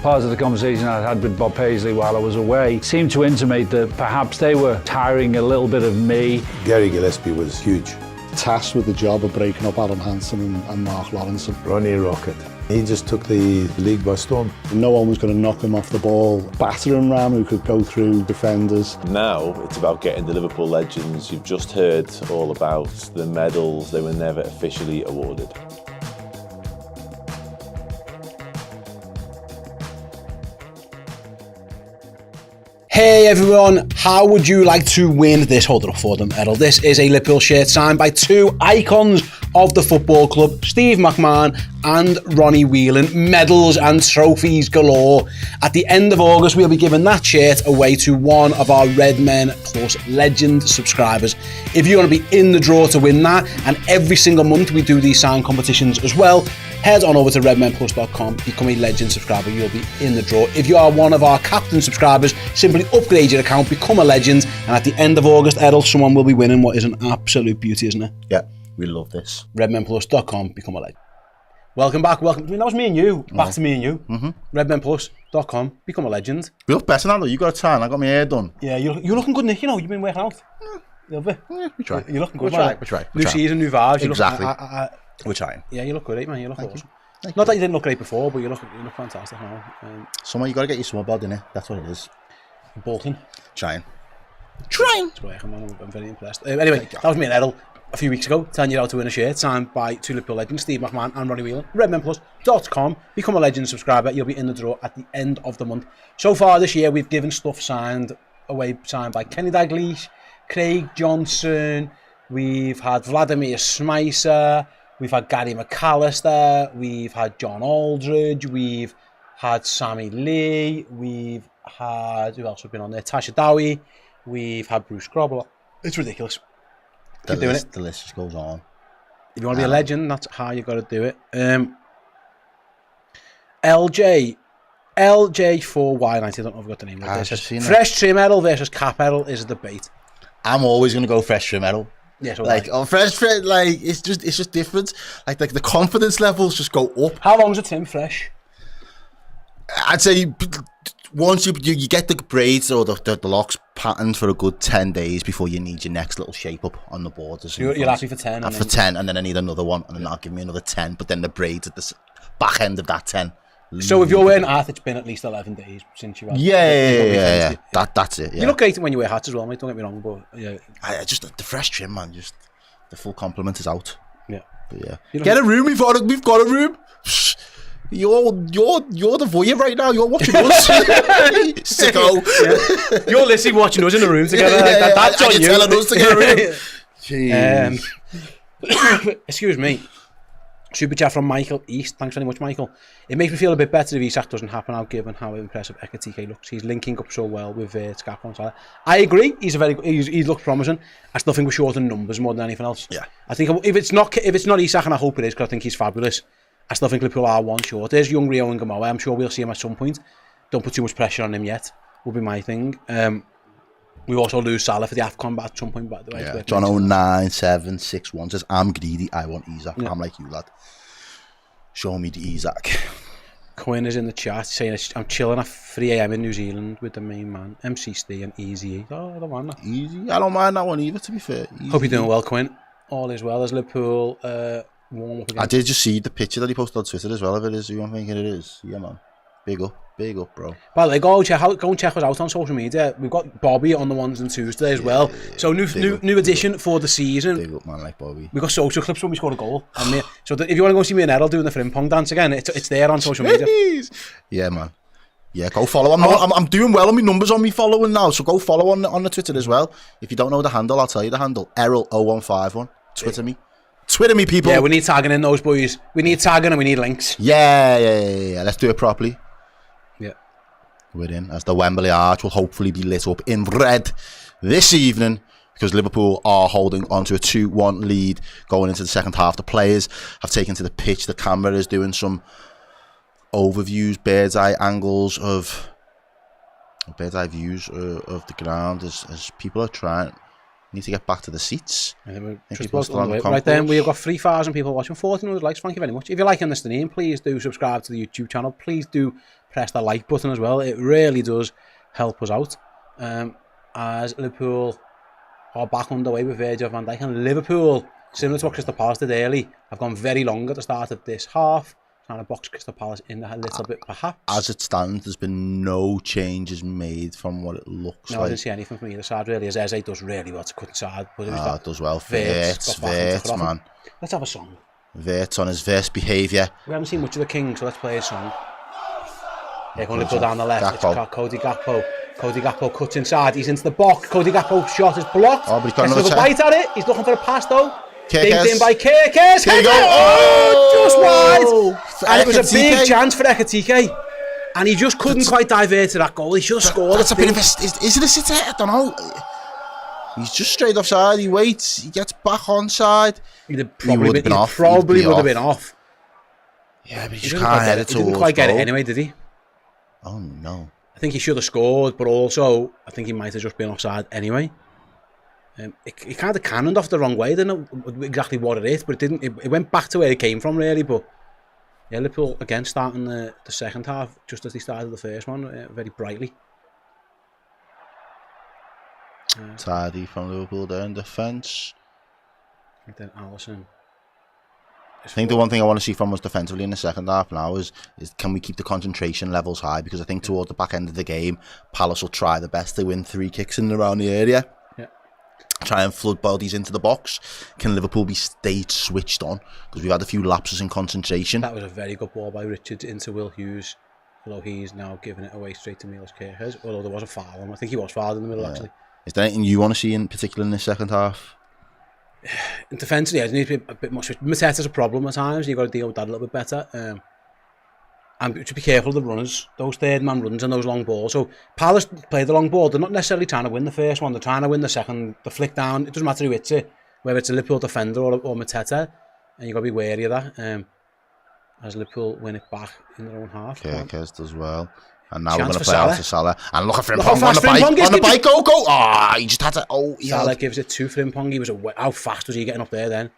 Part of the conversation I had with Bob Paisley while I was away seemed to intimate that perhaps they were tiring a little bit of me. Gary Gillespie was huge. Tasked with the job of breaking up Adam Hansen and Mark Lawrenson. Ronnie Rocket. He just took the league by storm. No one was going to knock him off the ball. Battering ram who could go through defenders. Now it's about getting the Liverpool legends. You've just heard all about the medals. They were never officially awarded. Hey everyone, how would you like to win this? Hold it up for them, Errol. This is a Liverpool shirt signed by 2 icons of the football club, Steve McMahon and Ronnie Whelan. Medals and trophies galore. At the end of August, we'll be giving that shirt away to one of our Redmen Plus Legend subscribers. If you want to be in the draw to win that, and every single month we do these sign competitions as well, head on over to redmenplus.com, become a Legend subscriber, you'll be in the draw. If you are one of our Captain subscribers, simply upgrade your account, become a Legend, and at the end of August, Errol, someone will be winning what is an absolute beauty, isn't it? Yeah, we love this. Redmenplus.com, become a Legend. Welcome back, welcome. I mean, that was me and you, back to me and you. Redmenplus.com, become a Legend. We look better now though, you got a tan, I got my hair done. Yeah, you're looking good, Nick, you know, you've been working out. Yeah, we try. You're looking good, we try. New season, new vibes. Exactly. We're trying. Yeah, you look great, man. You look awesome. Not that you didn't look great before, but you look fantastic now. Summer, you got to get your summer bod in it. That's what it is. Bolton. Trying. It's working, man. I'm very impressed. Anyway, that was me and Errol a few weeks ago, telling you how to win a shirt signed by 2 Liverpool legends, Steve McMahon and Ronnie Whelan. Redmenplus.com. Become a Legend subscriber. You'll be in the draw at the end of the month. So far this year, we've given stuff signed by Kenny Dalglish, Craig Johnson. We've had Vladimir Smicer. We've had Gary McAllister, we've had John Aldridge, we've had Sammy Lee, we've had, who else have been on there? Tasha Dowie, we've had Bruce Grobbler. It's ridiculous. Keep doing it. The list just goes on. If you want to be a legend, that's how you got to do it. LJ4Y90, I don't know if I've got the name of this. Fresh Trim Errol versus Cap Errol is a debate. I'm always going to go fresh from Errol. Yeah, so like fresh, like it's just different. Like the confidence levels just go up. How long is it, Tim? Fresh? I'd say once you get the braids or the locks patterned for a good 10 days before you need your next little shape up on the borders. You're happy for 10? For 10, and then I need another one, and then that'll give me another 10. But then the braids at the back end of that 10. So if you're wearing a hat, it's been at least 11 days since you had. Yeah. That's it. Yeah. You look great when you wear hats as well, mate. Don't get me wrong, but yeah. I just the fresh trim, man. Just the full complement is out. Yeah. But yeah. Get a room. We've got a room. You're the voyeur right now. You're watching us. Sicko. Yeah. You're literally watching us in the room together. That's on you. You're telling us to get a room. Jeez. Excuse me. Super chat from Michael East. Thanks very much, Michael. It makes me feel a bit better if Isak doesn't happen now, given how impressive Ekitike looks. He's linking up so well with Scappo and Salah. I agree. He looks promising. I still think we're short in numbers more than anything else. Yeah. I think if it's not Isak, and I hope it is, because I think he's fabulous, I still think Liverpool are one short. There's young Rio and Gamoa. I'm sure we'll see him at some point. Don't put too much pressure on him yet. Will be my thing. We also lose Salah for the AFCON at some point, by the way. Yeah. John 097661 says, I'm greedy, I want Isak. Yeah. I'm like you, lad. Show me the Isak. Quinn is in the chat saying, I'm chilling at 3 AM in New Zealand with the main man, MC and Easy. Oh, I don't mind that. Easy? I don't mind that one either, to be fair. Easy. Hope you're doing well, Quinn. All is well as Liverpool warm up again. I did just see the picture that he posted on Twitter as well, if it is who I'm thinking it is. Yeah, man. Big up, bro. By the way, go and check us out on social media. We've got Bobby on the ones and twos today as well. So new addition for the season. Big up, man, like Bobby. We've got social clips when we scored a goal. So if you want to go see me and Errol doing the frimpong dance again, it's there on social media. Yeah, man. Yeah, go follow. I'm doing well on my numbers on me following now, so go follow on the Twitter as well. If you don't know the handle, I'll tell you the handle. Errol0151. Twitter me, people. Yeah, we need tagging in those boys. We need tagging and we need links. Yeah. Let's do it properly. Yeah. We're in, as the Wembley Arch will hopefully be lit up in red this evening, because Liverpool are holding onto a 2-1 lead going into the second half. The players have taken to the pitch. The camera is doing some overviews, bird's eye views of the ground as people are trying. Need to get back to the seats. Right then, we've got 3,000 people watching, 1,400 likes. Thank you very much. If you're liking this stream, please do subscribe to the YouTube channel. Please do press the like button as well. It really does help us out. As Liverpool are back underway with Virgil van Dijk, and Liverpool, similar to what Crystal Palace did early, have gone very long at the start of this half, trying to box Crystal Palace in a little bit, perhaps. As it stands, there's been no changes made from what it looks like. No, I didn't see anything from either side, really, as Eze does really well to cut inside. But it does well. Verts, man. Let's have a song. Verts on his verse behaviour. We haven't seen much of the King, so let's play his song. They're going to go down the left. It's Cody Gakpo. Cody Gakpo cuts inside. He's into the box. Cody Gakpo's shot is blocked. Oh, but he's got another bite at it. He's looking for a pass, though. Dinged in by Kirkes. Here you go. Just wide. And it was a big chance for Ekitike. And he just couldn't quite divert to that goal. He should have scored. That's a bit of a... Is it a sitter? I don't know. He's just straight offside. He waits. He gets back onside. He would have been off. Yeah, but he just can't head it towards. He didn't quite get it anyway, did he? Oh, no. I think he should have scored, but also I think he might have just been offside anyway. It kind of cannoned off the wrong way. I don't know exactly what it is, but it didn't. It went back to where it came from, really. But yeah, Liverpool again starting the second half just as they started the first one, very brightly. Tidy from Liverpool there in defence. And then Alisson. I think the one thing I want to see from us defensively in the second half now is can we keep the concentration levels high, because I think towards the back end of the game, Palace will try the best to win 3 kicks in and around the area. Yeah. Try and flood bodies into the box. Can Liverpool stay switched on? Because we've had a few lapses in concentration. That was a very good ball by Richards into Will Hughes, although he's now giving it away straight to Milos Kerkez, although there was a foul on him. I think he was fouled in the middle, actually. Is there anything you want to see in particular in the second half? In defence, yeah, there needs to be a bit much. Mateta's a problem at times. You've got to deal with that a little bit better. And to be careful of the runners, those third-man runs and those long balls. So Palace play the long ball. They're not necessarily trying to win the first one. They're trying to win the second. The flick down. It doesn't matter who hits it, whether it's a Liverpool defender or Mateta, and you've got to be wary of that. As Liverpool win it back in their own half. Kerkez does well. And now Chance we're going for to play out Salah. to Salah. And look at Look how Frimpong on fast the bike. Frimpong is. On the bike, go, go. Ah, he just had to... Oh, Salah gives it to Frimpong. He was how fast was he getting up there then?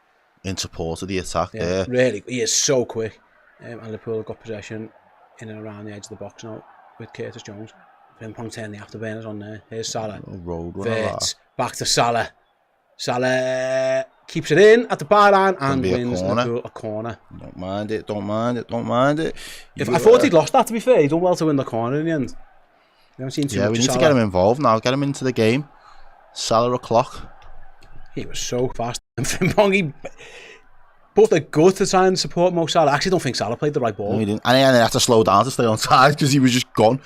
In support of the attack Yeah, there. really. He is so quick. And Liverpool have got possession in and around the edge of the box now with Curtis Jones. Frimpong turning the afterburners on there. Here's Salah. Road Verts. Back to Salah. Salah keeps it in at the byline and wins Liverpool a corner. Don't mind it, don't mind it, don't mind it. I thought he'd lost that, to be fair. He done well to win the corner in the end. We haven't seen too much we of need Salah. to get him involved now. Get him into the game. Salah o'clock. He was so fast. And Frimpong, he both a good to try and support Mo Salah. I actually don't think Salah played the right ball. No, he didn't. And he had to slow down to stay on side because he was just gone.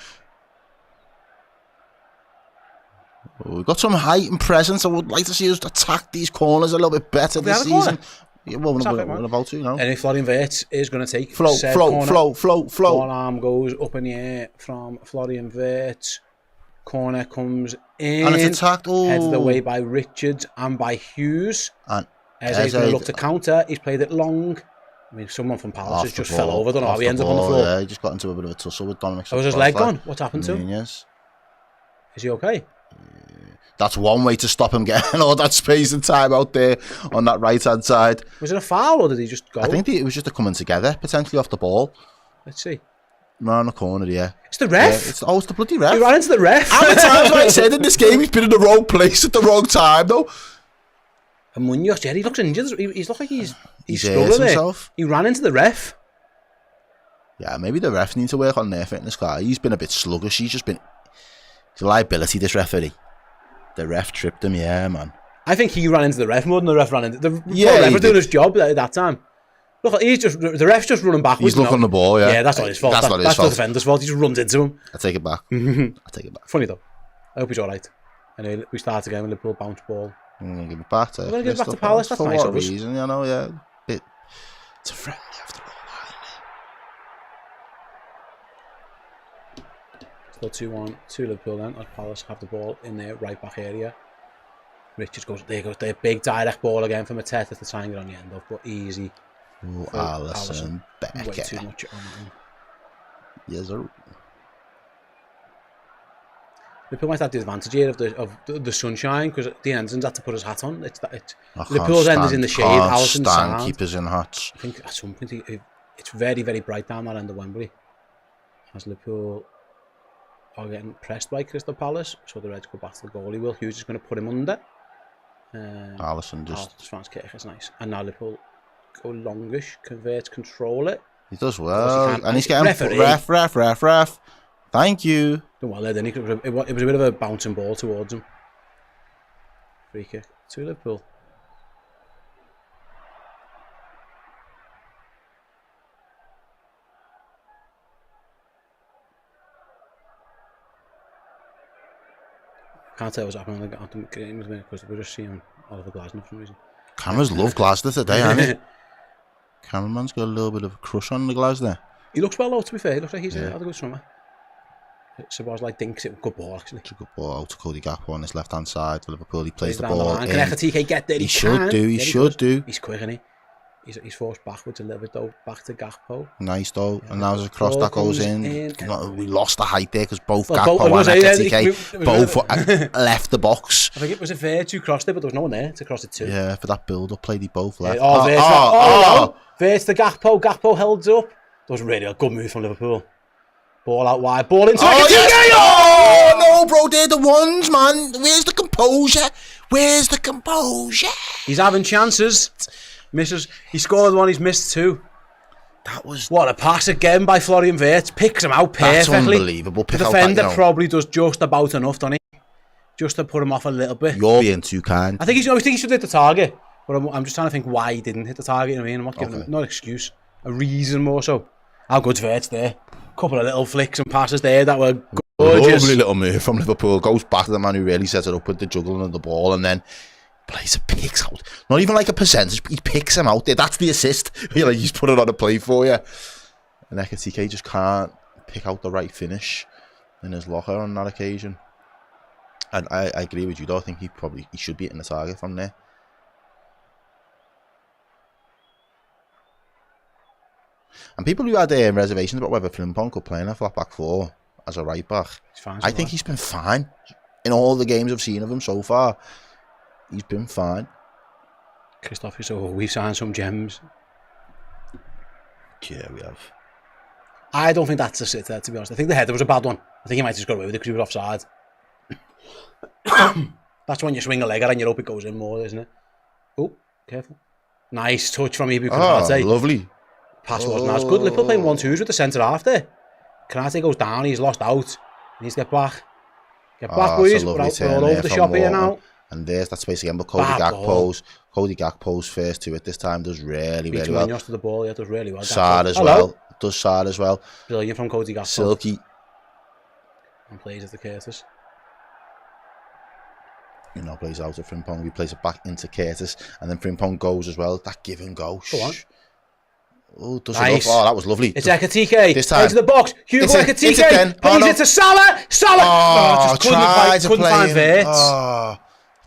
We've got some height and presence. I would like to see us attack these corners a little bit better this season. Yeah, well, we're about to, you know. And if Florian Wirtz is going to take flow. One arm goes up in the air from Florian Wirtz. Corner comes in. And it's attacked. Headed away by Richards and by Hughes. And Eze's going to look to counter. He's played it long. I mean, someone from Palace has just fell over. I don't know how he ended up on the floor. Yeah, he just got into a bit of a tussle with Dominic. Was his leg gone? What's happened to him? Yes. Is he okay? That's one way to stop him getting all that space and time out there on that right-hand side. Was it a foul or did he just go? I think it was just a coming together, potentially off the ball. Let's see. Around the corner, yeah. It's the ref. Yeah, it's the bloody ref. He ran into the ref. How many times have I said in this game he's been in the wrong place at the wrong time, though? And Munoz, yeah, he looks injured. He looks like he's hurt himself. He ran into the ref. Yeah, maybe the refs need to work on their fitness guy. He's been a bit sluggish. He's a liability, this referee. The ref tripped him, yeah, man. I think he ran into the ref more than the ref ran into the ref was doing his job at that time. Look, the ref's just running backwards. He's looking on the ball, yeah. Yeah, that's not his fault. That's the defender's fault. He just runs into him. I take it back. I take it back. Funny though. I hope he's all right. Anyway, we start again with Liverpool bounce ball. I'm going to give it back to. We're going to give it back to Palace. That's for nice what of us. reason? You know, yeah. It's a friendly after all. Still 2-1 to Liverpool then. As Palace have the ball in their right back area. Richards goes. There goes their big direct ball again from Mateta to try and get on the end of, but easy. Ooh, Alisson, Way too much on that. Yes, sir. Liverpool might have the advantage here of the sunshine because the Ensigns had to put his hat on. Liverpool's end is in the shade. Alisson's sound. Keepers in hats. I think at some point it's very, very bright down that end of Wembley. As Liverpool are getting pressed by Crystal Palace, so the Reds go back to the goalie. Will Hughes is going to put him under. Alisson just France kick is nice, and now Liverpool go longish, convert, control it. He does well, and he's getting ref. Thank you. Done well there, didn't he? It was a bit of a bouncing ball towards him. Free kick to Liverpool. Can't tell what's happening on the game with me because we're just seeing Oliver Glasner for some reason. Cameras love Glasner today, hasn't he? Cameraman's got a little bit of a crush on the Glasner. He looks well, though, to be fair. He looks like he's had a good summer. Sabaz like dinks it. Good ball, actually. It's a good ball out to Cody Gakpo on his left-hand side for Liverpool. He plays the ball in. Can TK get there? He should do. He should do. He's quick, isn't he? He's forced backwards, delivered though, back to Gakpo. Nice though, and now there's a cross that goes in. We lost the height there because both Gakpo and TK both left the box. I think it was a Wirtz who crossed it, but there was no one there to cross it to. Yeah, for that build-up play, they both left. Wirtz to Gakpo. Gakpo held up. That was really a good move from Liverpool. Ball out wide, ball into Oh no, bro, they're the ones, man. Where's the composure? Where's the composure? He's having chances. Misses. He scored one. He's missed two. That was what a pass again by Florian Wirtz. Picks him out perfectly. That's unbelievable. The defender probably does just about enough, doesn't he? Just to put him off a little bit. You're being too kind. I think he should hit the target, but I'm just trying to think why he didn't hit the target. You know what I mean? I'm not giving him no excuse, a reason more so. How good's Wirtz there? Couple of little flicks and passes there that were gorgeous. Lovely little move from Liverpool. Goes back to the man who really sets it up with the juggling of the ball, and then plays a picks out. Not even like a percentage, he picks him out there. That's the assist. He's put it on a play for you. And TK just can't pick out the right finish in his locker on that occasion. And I agree with you though. I think he should be hitting the target from there. And people who had reservations about whether Frimpong could play in a flat back four, as a right back. I think he's been fine. In all the games I've seen of him so far, he's been fine. Christoph, so we've signed some gems. Yeah, we have. I don't think that's a sit there, to be honest. I think the header was a bad one. I think he might have just got away with it because he was offside. That's when you swing a leg at and you hope it goes in more, isn't it? Oh, careful. Nice touch from Ibu Konate. Oh, lovely. Pass wasn't as good. Liverpool playing 1-2s with the centre half there. Konate goes down, he's lost out. He needs to get back. Get back, boys. We're all over the shop here now. And there's that space again, but Cody Gakpo's first to it this time does really well. To the ball, yeah, does really well. Sard as well. Does Sard as well. Brilliant from Cody Gakpo. Silky. And plays at the Curtis. You know, plays out of Frimpong. He plays it back into Curtis. And then Frimpong goes as well. That give and go. Go on. Oh, does nice. it up? Oh, that was lovely. It's Ekatike. This time. Into the box. Hugo Ekatike. Plays it to Salah. Salah. Just couldn't find Verts. Oh,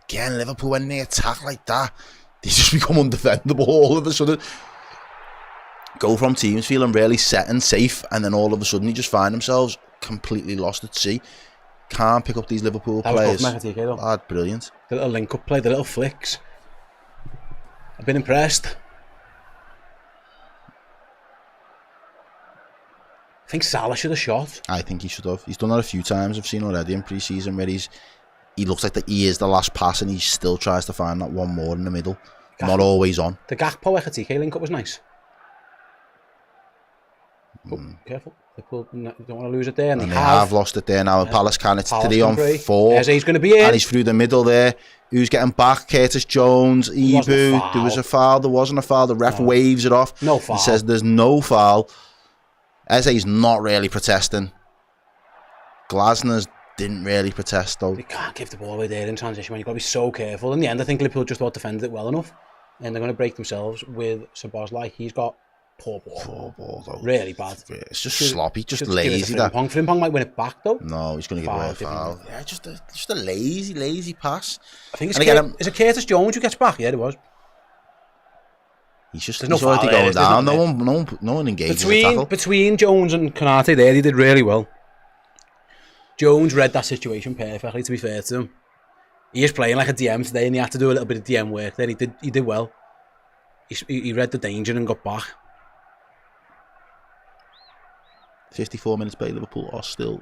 again, Liverpool, when they attack like that, they just become undefendable all of a sudden. Go from teams feeling really set and safe, and then all of a sudden you just find themselves completely lost at sea. Can't pick up these Liverpool players. That's brilliant. The little link-up play, the little flicks. I've been impressed. I think Salah should have shot. I think he should have. He's done that a few times. I've seen already in pre-season where he looks like he is the last pass and he still tries to find that one more in the middle. Not always on. The Gakpo Ekatike link-up was nice. Oh, careful. Liverpool don't want to lose it there. And they have lost it there now. Palace can. It's 3-on-4. He's going to be in. And he's through the middle there. Who's getting back? Curtis Jones, Ibu. There was a foul. There wasn't a foul. The ref waves it off. No foul. He says there's no foul. Eze's not really protesting. Glasner's didn't really protest though. You can't give the ball away there in transition, man. You've got to be so careful. In the end, I think Liverpool just about defended it well enough. And they're going to break themselves with Szoboszlai. He's got poor ball though. Really bad. It's just sloppy, just lazy. Frimpong might win it back though. No, he's going to give away a foul. Yeah, just a lazy pass. I think is it Curtis Jones who gets back? Yeah, it was. He's already going down. No one engages the tackle. Between Jones and Konate there, they did really well. Jones read that situation perfectly, to be fair to him. He is playing like a DM today and he had to do a little bit of DM work there. He did well. He read the danger and got back. 54 minutes play, Liverpool are still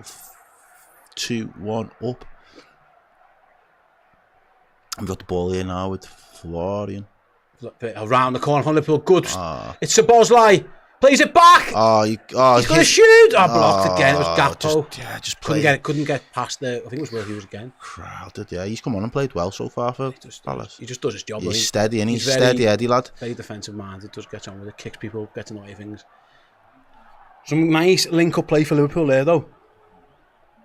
2-1 up. I've got the ball here now with Florian. Around the corner from Liverpool, good. It's Szoboszlai. Plays it back. He's going to shoot. Blocked again. It was Gakpo. Couldn't get past the. I think it was where he was again. Crowded. Yeah, he's come on and played well so far for Palace. He just does his job. He's steady and he's steady, Eddie lad. Very defensive minded. Does get on with it. Kicks people. Gets annoying things. Some nice link-up play for Liverpool there though.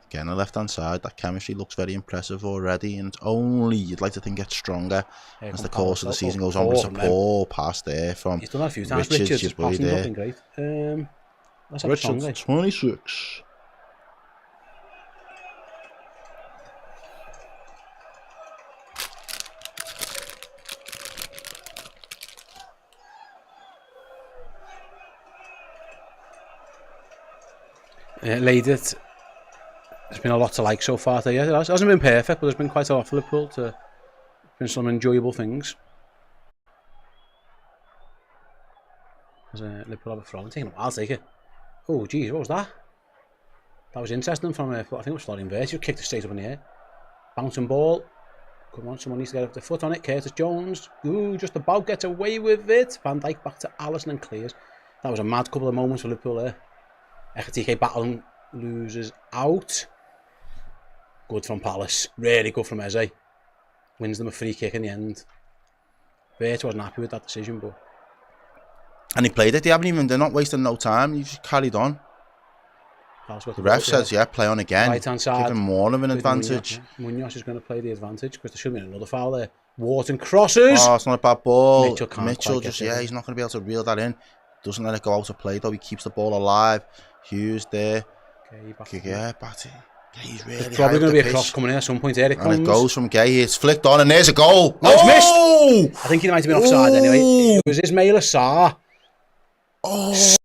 Again, the left-hand side, that chemistry looks very impressive already, and it's only, you'd like to think, gets stronger as the course of the season goes on. But it's a poor pass there from He's done that a few times. Richards passing has been great. Let's have Richards, a 26. Laid it. There's been a lot to like so far there. Yeah, it hasn't been perfect, but there's been quite a lot for Liverpool. Been some enjoyable things. Liverpool have a throw. I'm taking a while to take it. Oh, geez, what was that? That was interesting from, I think it was Florian Verts. He kicked it straight up in the air. Bouncing ball. Come on, someone needs to get up the foot on it. Curtis Jones. Ooh, just about gets away with it. Van Dijk back to Alisson and clears. That was a mad couple of moments for Liverpool there. Ekatike battling, loses out. Good from Palace. Really good from Eze. Wins them a free kick in the end. Verts wasn't happy with that decision, but... And he played it. They're not wasting no time. He just carried on. The ref says, yeah, play on again. Right-hand side. Give him more of an advantage. Munoz is going to play the advantage because there should have been another foul there. Wharton crosses. Oh, it's not a bad ball. Mitchell just, he's not going to be able to reel that in. Doesn't let it go out of play though. He keeps the ball alive. Hughes there. Okay, back to he's really There's probably going to be a cross coming in at some point. Here it comes. And it goes from Gay. It's flicked on and there's a goal. No, it's missed. I think he might have been offside anyway. It was Ismail Assar.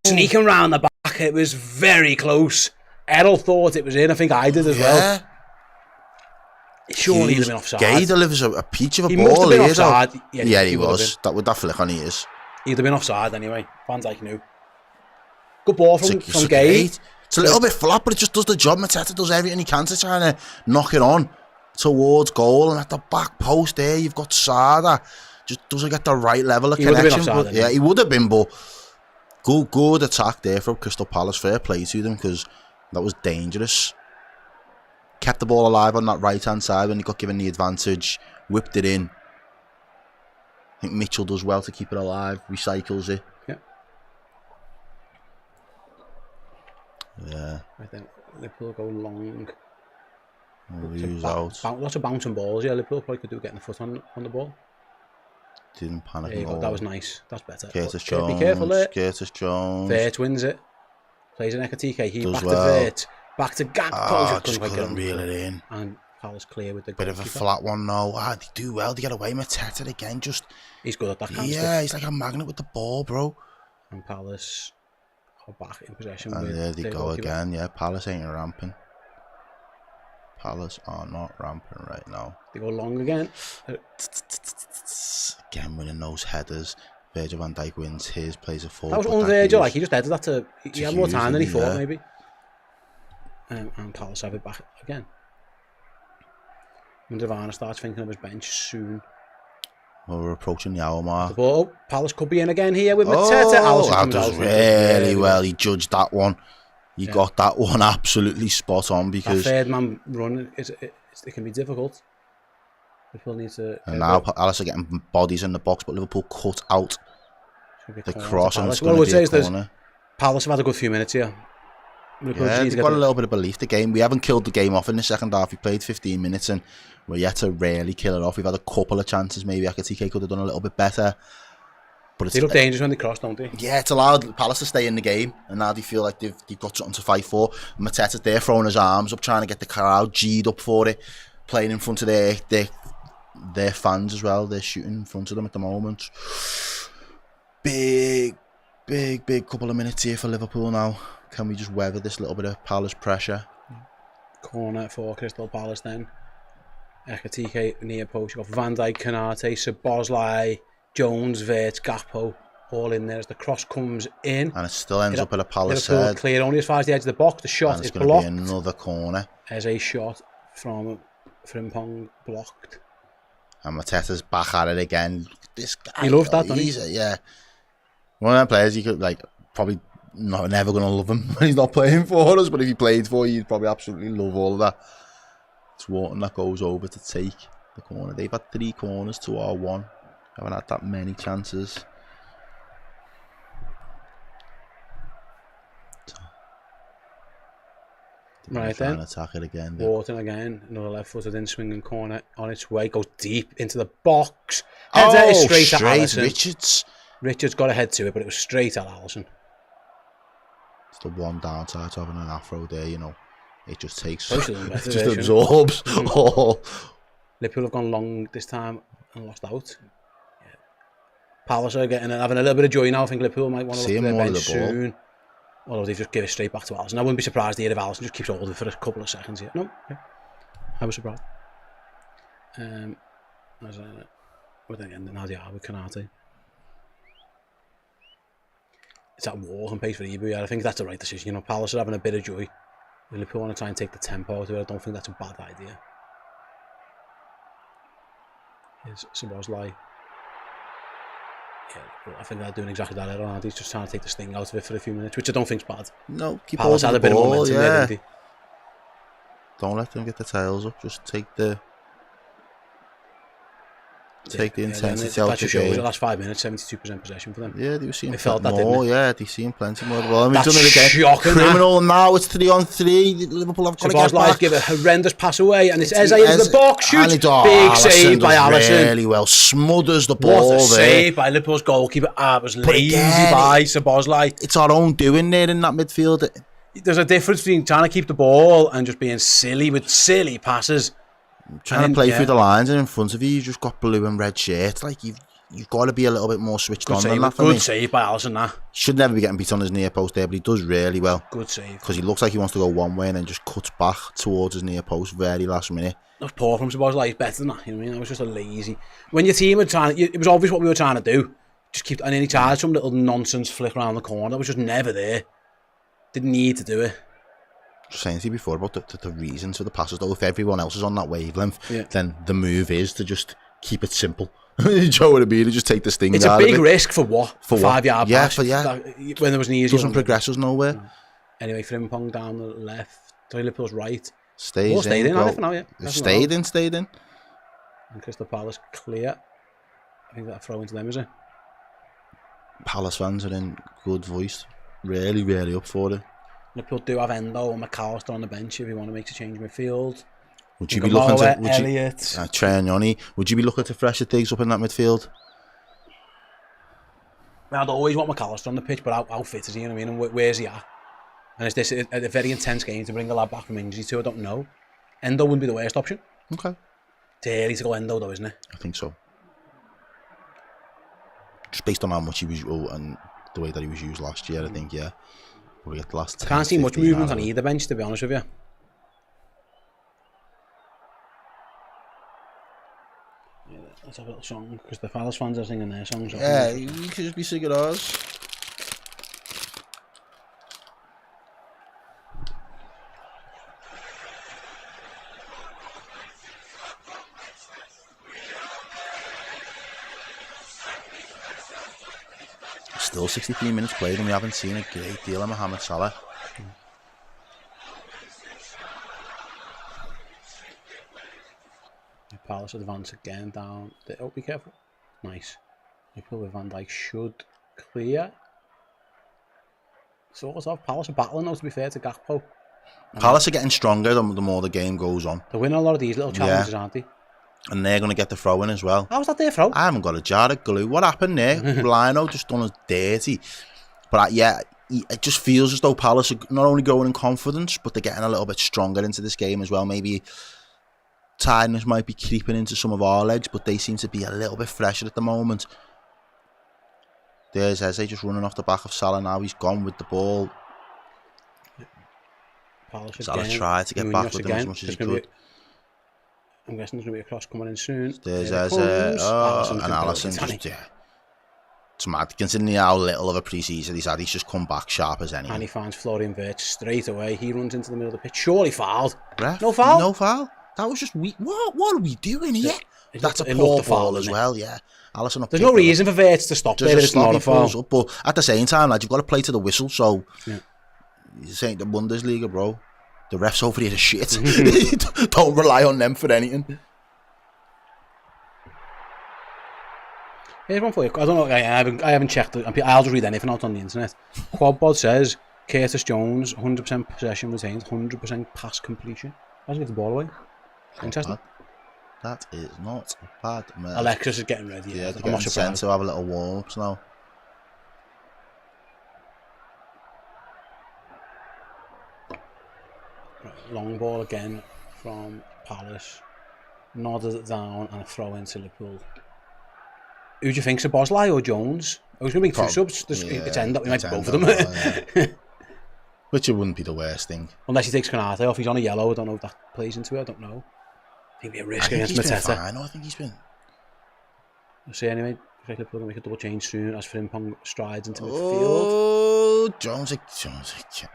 Sneaking round the back. It was very close. Errol thought it was in. I think I did as well. Surely he'd have been offside. Gay delivers a peach of a He ball. must have been offside. Yeah, he was. That with that flick on his. He'd have been offside anyway. Van Dijk knew. Good ball from Gay. It's a little bit flat, but it just does the job. Mateta does everything he can to try to knock it on towards goal, and at the back post there, you've got Sada. Just doesn't get the right level of connection. But, yeah, he would have been, but good attack there from Crystal Palace. Fair play to them, because that was dangerous. Kept the ball alive on that right-hand side when he got given the advantage. Whipped it in. I think Mitchell does well to keep it alive. Recycles it. Yeah. Right then, Liverpool go long. Lose out. Lots of bouncing balls. Yeah, Liverpool probably could do getting the foot on the ball. Didn't panic. There you go. That was nice. That's better. Curtis Jones. Be careful there. Curtis Jones. Vert wins it. Plays an Ekatike. He does back well. to Vert. Back to Gakpo. Just couldn't reel it in. And Palace clear with the bit of a flat one now. They do well to get away. Mateta again. He's good at that kind of stuff. Yeah, he's like a magnet with the ball, bro. And Palace are back in possession. And there they go again. Yeah, Palace ain't ramping. Palace are not ramping right now. They go long again. Again winning those headers. Virgil van Dijk wins his, plays a forward. That was on Virgil. Like he just headed that to. He had more time than he thought, maybe. And Palace have it back again. When Devana starts thinking of his bench soon. Well, we're approaching the hour mark. Oh, Palace could be in again here with Mateta. Alisson does really well. He judged that one. He got that one absolutely spot on, because that third man run it can be difficult. Liverpool needs to. And now Palace are getting bodies in the box, but Liverpool cut out the cross, and it's going to be a corner. Palace have had a good few minutes here. Yeah, they've got a little bit of belief. The game, we haven't killed the game off in the second half. We played 15 minutes and we're yet to really kill it off. We've had a couple of chances. Maybe Ekatike could have done a little bit better. But they look dangerous when they cross, don't they? Yeah, it's allowed Palace to stay in the game, and now they feel like they've got something to fight for. Mateta's there throwing his arms up, trying to get the crowd G'd up for it, playing in front of their fans as well. They're shooting in front of them at the moment. Big couple of minutes here for Liverpool now. Can we just weather this little bit of Palace pressure? Corner for Crystal Palace then. Ekatike near post. You've got Van Dijk, Kanate, Szoboszlai, Jones, Vert, Gakpo, all in there as the cross comes in. And it still ends up at a Palace Liverpool head. Clear only as far as the edge of the box. The shot is blocked. Be another corner. There's a shot from Frimpong blocked. And Mateta's back at it again. This guy. He loves that, doesn't he? Yeah. One of them players you could probably never going to love him when he's not playing for us, but if he played for you, you'd probably absolutely love all of that. It's Wharton that goes over to take the corner. They've had 3 corners to our 1. Haven't had that many chances. Right then. Attack it again. Wharton again. Another left-footed in swinging corner on its way. Goes deep into the box. Header is straight at Alisson. Richards got a head to it, but it was straight at Alisson. It's the one downside to having an afro there, you know. It just takes, it just absorbs all. Liverpool have gone long this time and lost out. Yeah. Palace are having a little bit of joy now. I think Liverpool might want to look at their bench soon. Although they just give it straight back to Alisson. I wouldn't be surprised here if Alisson just keeps holding for a couple of seconds here. No, yeah. I was surprised. But then again, now they are with Kanate. It's that walking pace for Ibu. Yeah, I think that's the right decision. You know, Palace are having a bit of joy. Liverpool want to try and take the tempo out of it. I don't think that's a bad idea. Here's Szoboszlai. Yeah, I think they're doing exactly that. Errol, he's just trying to take the sting out of it for a few minutes, which I don't think's bad. No, keep Palace had a bit of momentum there, didn't they? Don't let them get the tails up. Just take the intensity out of the game. The last 5 minutes, 72% possession for them. Yeah, they were seeing felt that, more. Yeah, they've seen plenty more. Well, and we've done it again. Shocking, criminal now. It's 3-on-3. Liverpool have got to get back. Give a horrendous pass away, and it's Eze into the box. Shoots. Big Alisson save by Alisson. Really well. Smothers the ball. What a save by Liverpool's goalkeeper. It was lazy by Szoboszlai. It's our own doing there in that midfield. There's a difference between trying to keep the ball and just being silly with silly passes. Trying to play through the lines, and in front of you, you've just got blue and red shirts. Like, you've got to be a little bit more switched on than that for Good me. save by Alisson, that. Should never be getting beat on his near post there, but he does really well. Good save. Because he looks like he wants to go one way and then just cuts back towards his near post very last minute. That's poor from Szoboszlai. He's better than that. You know what I mean? That was just a lazy. When your team were trying, it was obvious what we were trying to do. Just keep, and then he tried some little nonsense flick around the corner. That was just never there. Didn't need to do it. Just saying to you before about the reasons for the passes, though. If everyone else is on that wavelength, then the move is to just keep it simple. You know what I mean? To just take the sting It's out a big of it. risk for what? For 5 yard pass. When there was an easy. Doesn't progress us nowhere. Anyway, Frimpong down the left. Liverpool's right. Stayed in. Stayed in. Stayed in. And Crystal Palace clear. I think that'll throw into them, is it? Palace fans are in good voice. Really, really up for it. Liverpool do have Endo and McAllister on the bench if you want to make a change in midfield. Would you be looking to Elliott, Traignani? Would you be looking to fresher things up in that midfield? Well, I'd always want McAllister on the pitch, but how fit is he? You know what I mean? And where's he at? And is this a very intense game to bring a lad back from injury to? I don't know. Endo wouldn't be the worst option. Okay. It's early to go Endo though, isn't it? I think so. Just based on how much he was and the way that he was used last year, I think, yeah. Probably get the last 10, Can't see much 15 movement on either bench, to be honest with you. Yeah, let's have a little song, because the Palace fans are singing their songs. Yeah, you could just be singing ours. Still 63 minutes played and we haven't seen a great deal of Mohamed Salah. Palace advance again down. Oh, be careful. Nice. Liverpool with Van Dijk should clear. Sort of. Palace are battling though, to be fair to Gakpo. Palace are getting stronger the more the game goes on. They're winning a lot of these little challenges, aren't they? And they're going to get the throw in as well. How was that their throw? I haven't got a jar of glue. What happened there? Lino just done us dirty. But yeah, it just feels as though Palace are not only growing in confidence, but they're getting a little bit stronger into this game as well. Maybe tiredness might be creeping into some of our legs, but they seem to be a little bit fresher at the moment. There's Eze just running off the back of Salah now. He's gone with the ball. Salah tried to get back with him as much as he could. I'm guessing there's going to be a cross coming in soon. There's Eze. And Alisson just, yeah. It's mad considering how little of a pre-season he's had. He's just come back sharp as anything. And he finds Florian Wirtz straight away. He runs into the middle of the pitch. Surely fouled. Ref? No foul? No foul. That was just weak. What are we doing here? That's a poor foul as well, yeah. Alisson. There's no reason for Wirtz to stop there. It's not a foul. Up, but at the same time, lad, you've got to play to the whistle. So this ain't the Bundesliga, bro. The refs over here are shit. Don't rely on them for anything. Here's one for you. I don't know. I haven't checked it. I'll just read anything out on the internet. Quadbod says Curtis Jones 100% possession retained, 100% pass completion. How's he get the ball away? Interesting. That is not bad, man. Alexis is getting ready. Yeah, they're getting sent to have a little warm-ups now. Long ball again from Palace. Nodded it down and a throw into Liverpool. Who do you think, Szoboszlai or Jones? I was going to bring two subs. It's end up we might both of them. Which it wouldn't be the worst thing. Unless he takes Konate off. He's on a yellow. I don't know if that plays into it. I don't know. I think it'd be a risk against Mateta. I think he's been. We'll see anyway. I think Liverpool will make a double change soon as Frimpong strides into midfield. Oh, Jones,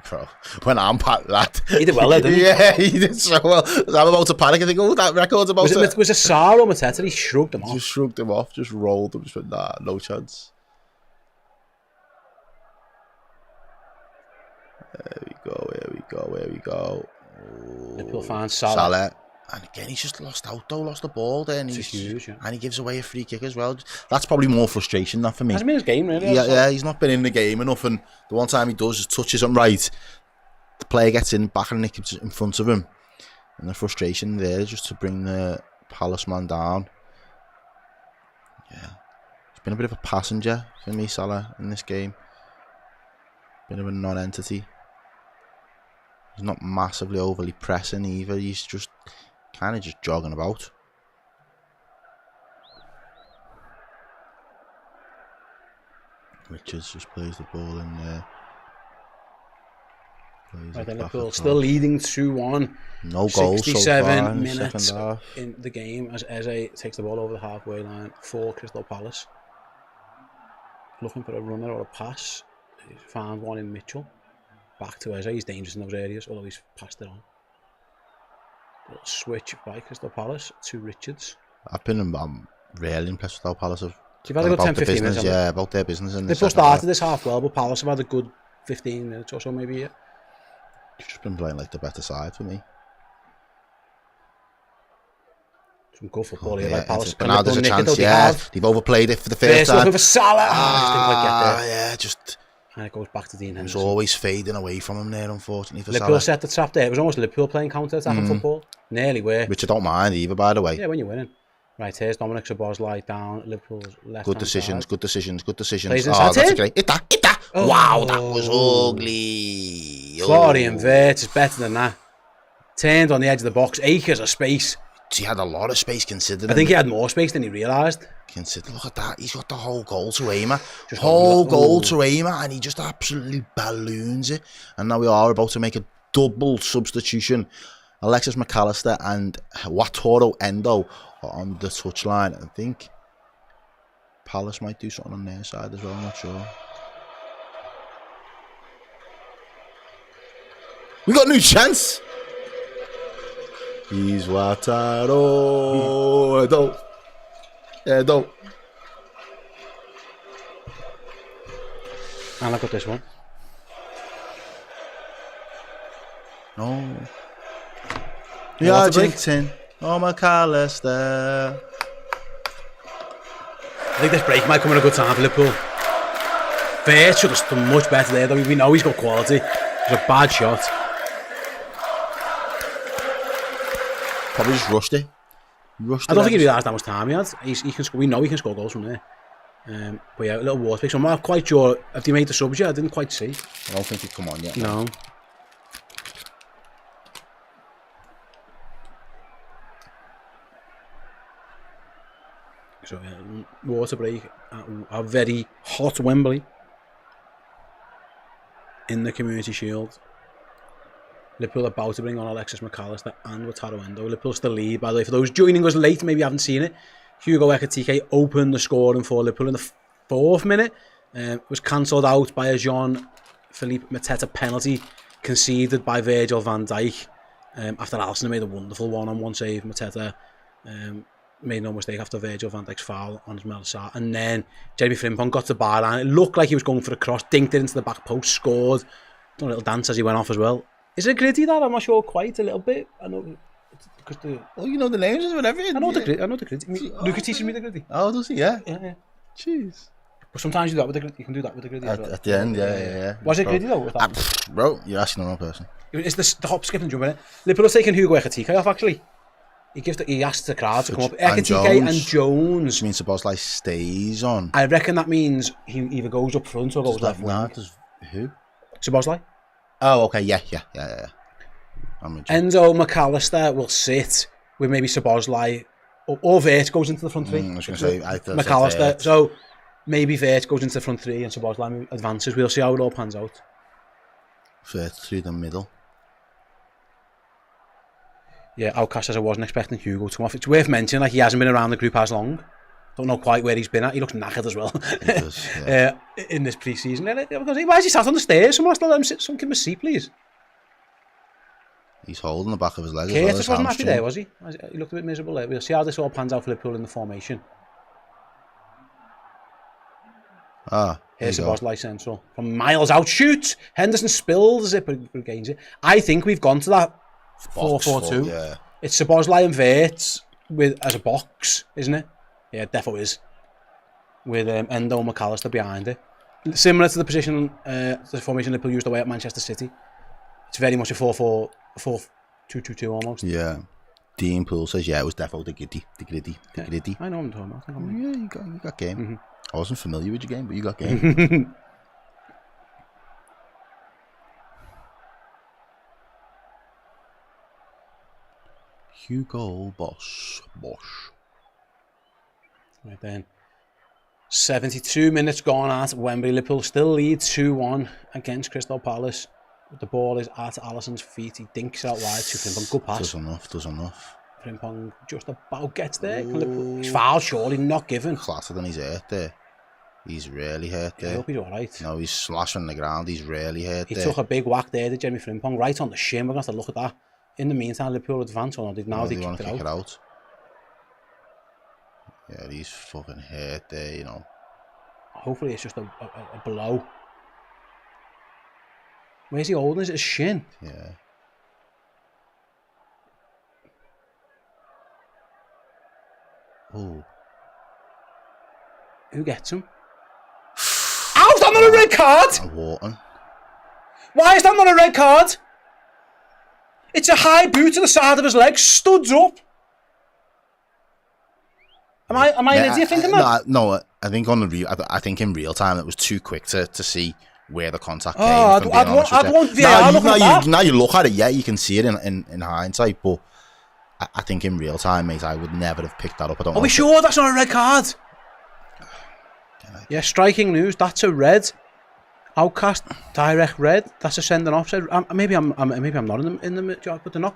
bro. When I'm packed, that. He did well there, didn't he? Yeah, he did so well. I'm about to panic. I think, that record's about to... Was it Sarr or Mateta? He shrugged him off. Just shrugged him off, just rolled him. Just went, nah, no chance. There we go. Liverpool finds Salah. And again, he's just lost the ball there. And it's huge, yeah. And he gives away a free kick as well. That's probably more frustration than for me. Hasn't been his game, really. Yeah, he's not been in the game enough. And the one time he does, his touches him right. The player gets in, back and Nick in front of him. And the frustration there is just to bring the Palace man down. Yeah. He's been a bit of a passenger for me, Salah, in this game. Bit of a non-entity. He's not massively overly pressing either. He's just kind of just jogging about. Richards just plays the ball in there. Right, then Liverpool still leading 2-1. No goals 67 so far in the minutes second half. in the game as Eze takes the ball over the halfway line for Crystal Palace. Looking for a runner or a pass. He's found one in Mitchell. Back to Eze. He's dangerous in those areas, although he's passed it on. Little switch by Crystal Palace to Richards. I'm really impressed with how Palace have. You've had a good 10-15 minutes. Yeah, about their business. In Liverpool started this half well, but Palace have had a good 15 minutes or so, maybe. Yeah. You've just been playing like the better side for me. Some good football here by Palace. But now there's a chance. Yeah, they've overplayed it for the first time. Looking for Salah. Just didn't quite get there. Yeah, just. And it goes back to Dean Henderson. It was always fading away from him there, unfortunately, for Liverpool Salah. set the trap there. It was almost Liverpool playing counter-attacking football. Nearly were. Which I don't mind either, by the way. Yeah, when you're winning. Right, here's Dominic Szoboszlai down Liverpool's left. Good decisions, good decisions, good decisions. Plays Oh, inside that's great. Hit that. Oh. Wow, that was ugly. Florian Wirtz is better than that. Turned on the edge of the box. Acres of space. He had a lot of space considering. I think he had more space than he realised. Look at that. He's got the whole goal to aim at. Whole goal to aim at, and he just absolutely balloons it. And now we are about to make a double substitution. Alexis McAllister and Wataru Endo are on the touchline. I think Palace might do something on their side as well. I'm not sure. We got a new chance. He's Wataru Endo. Endo. And look at this one. No. The Argentine. Oh, McAllister. I think this break might come at a good time for Liverpool. Wirtz should have done much better there, though. We know he's got quality. It's a bad shot. Probably just rushed it. I don't think he realised how much time he had. He can score. We know he can score goals from there. But yeah, a little water pick. So I'm not quite sure if they made the subs yet. I didn't quite see. I don't think he'd come on yet. No. So yeah, water break at a very hot Wembley in the Community Shield. Liverpool about to bring on Alexis McAllister and Wataru Endo. Liverpool still lead, by the way. For those joining us late, maybe you haven't seen it, Hugo Ekitike opened the scoring for Liverpool in the 4th minute. It was cancelled out by a Jean-Philippe Mateta penalty conceded by Virgil van Dijk. After Alisson made a wonderful one-on-one save, Mateta made no mistake after Virgil van Dijk's foul on his Melsar. And then Jeremy Frimpong got to the byline. It looked like he was going for a cross, dinked it into the back post, scored. Done a little dance as he went off as well. Is it gritty that? I'm not sure quite a little bit. I know because you know the names and everything. I know the gritty. Luca teaches me the gritty. Oh, does he? Yeah. Yeah. Jeez. But sometimes you do that with the gritty. You can do that with the gritty as well. At the end, yeah. Was it gritty though? Bro, you're asking the wrong person. It's the hop, skip and jump in it. Liverpool has taken Hugo Ekitike off actually. He asked the crowd to come up. Ekitike and Jones. Which means Szoboszlai stays on. I reckon that means he either goes up front or goes left wing. Who? Szoboszlai. Oh, okay, yeah. Endo McAllister will sit with maybe Szoboszlai or Wirtz goes into the front three. I was going to say, I thought McAllister. So maybe Wirtz goes into the front three and Szoboszlai advances. We'll see how it all pans out. Wirtz through the middle. Yeah, Outcast says I wasn't expecting Hugo to come off. It's worth mentioning, like he hasn't been around the group as long. Don't know quite where he's been at. He looks knackered as well. He does, yeah. In this pre-season. Why is he sat on the stairs? Someone has to let him sit. Someone give him a seat, please. He's holding the back of his leg as well. Curtis wasn't happy there, was he? He looked a bit miserable there. We'll see how this all pans out for Liverpool in the formation. Here's the Szoboszlai central. From miles out, shoots! Henderson spills it, but regains it. I think we've gone to that 4-4-2. Yeah. It's Szoboszlai and Wirtz as a box, isn't it? Yeah, it definitely is. With Endo and McAllister behind it. Similar to the position, the formation Liverpool used away at Manchester City. It's very much a 4-4-2-2-2 almost. Yeah. Dean Poole says, yeah, it was definitely the gritty. I know what I'm talking about. Yeah, you got game. Mm-hmm. I wasn't familiar with your game, but you got game. Hugo Boss. Right then. 72 minutes gone at Wembley. Liverpool still lead 2-1 against Crystal Palace. The ball is at Alisson's feet. He dinks it out wide to Frimpong. Good pass. Does enough. Frimpong just about gets there. He's foul, surely not given. Clattered and he's hurt there. He's really hurt there. I hope he's alright. No, he's slashing the ground. He's really hurt there. He took a big whack there to Jeremy Frimpong, right on the shin. We're going to have to look at that. In the meantime, Liverpool advance or not? Now they want to kick it out. out. Yeah, he's fucking hurt there, you know. Hopefully it's just a blow. Where's he holding? Is it his shin? Yeah. Oh. Who gets him? How's that not a red card? Wharton. Why is that not a red card? It's a high boot to the side of his leg, studs up. Am I an idiot thinking that? No, I think on the real, I think in real time it was too quick to see where the contact came. I'd want VAR. Now you look at it, yeah, you can see it in hindsight, but I think in real time, mate, I would never have picked that up. Are we sure that's not a red card? Yeah, striking news. That's a red. Outcast, direct red. That's a sending off. Maybe I'm not in the job, but they're not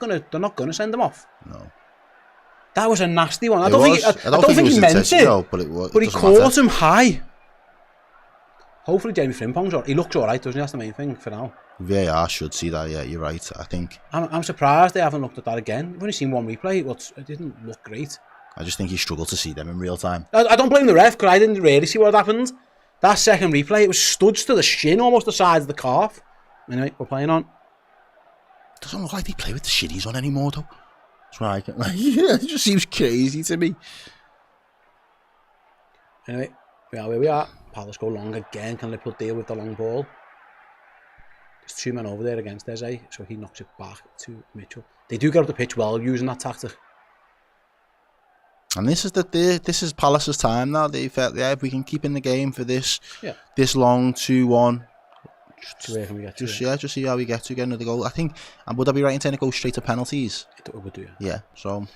gonna send them off. No. That was a nasty one. I don't think he meant it. But he caught him high. Hopefully Jamie Frimpong's alright. He looks alright, doesn't he? That's the main thing for now. VAR should see that, yeah, you're right, I think. I'm surprised they haven't looked at that again. We've only seen one replay, but it didn't look great. I just think he struggled to see them in real time. I don't blame the ref, because I didn't really see what had happened. That second replay, it was studs to the shin, almost the sides of the calf. Anyway, we're playing on. Doesn't look like they play with the shitties on anymore, though. That's right. It just seems crazy to me. Anyway, we are where we are. Palace go long again. Can Liverpool deal with the long ball? There's two men over there against Eze, so he knocks it back to Mitchell. They do get up the pitch well using that tactic. And this is Palace's time now. They felt, yeah, if we can keep in the game for this long 2-1. Just see how we get to getting the goal. I think, and would I be right in saying it goes straight to penalties? It would do, yeah. So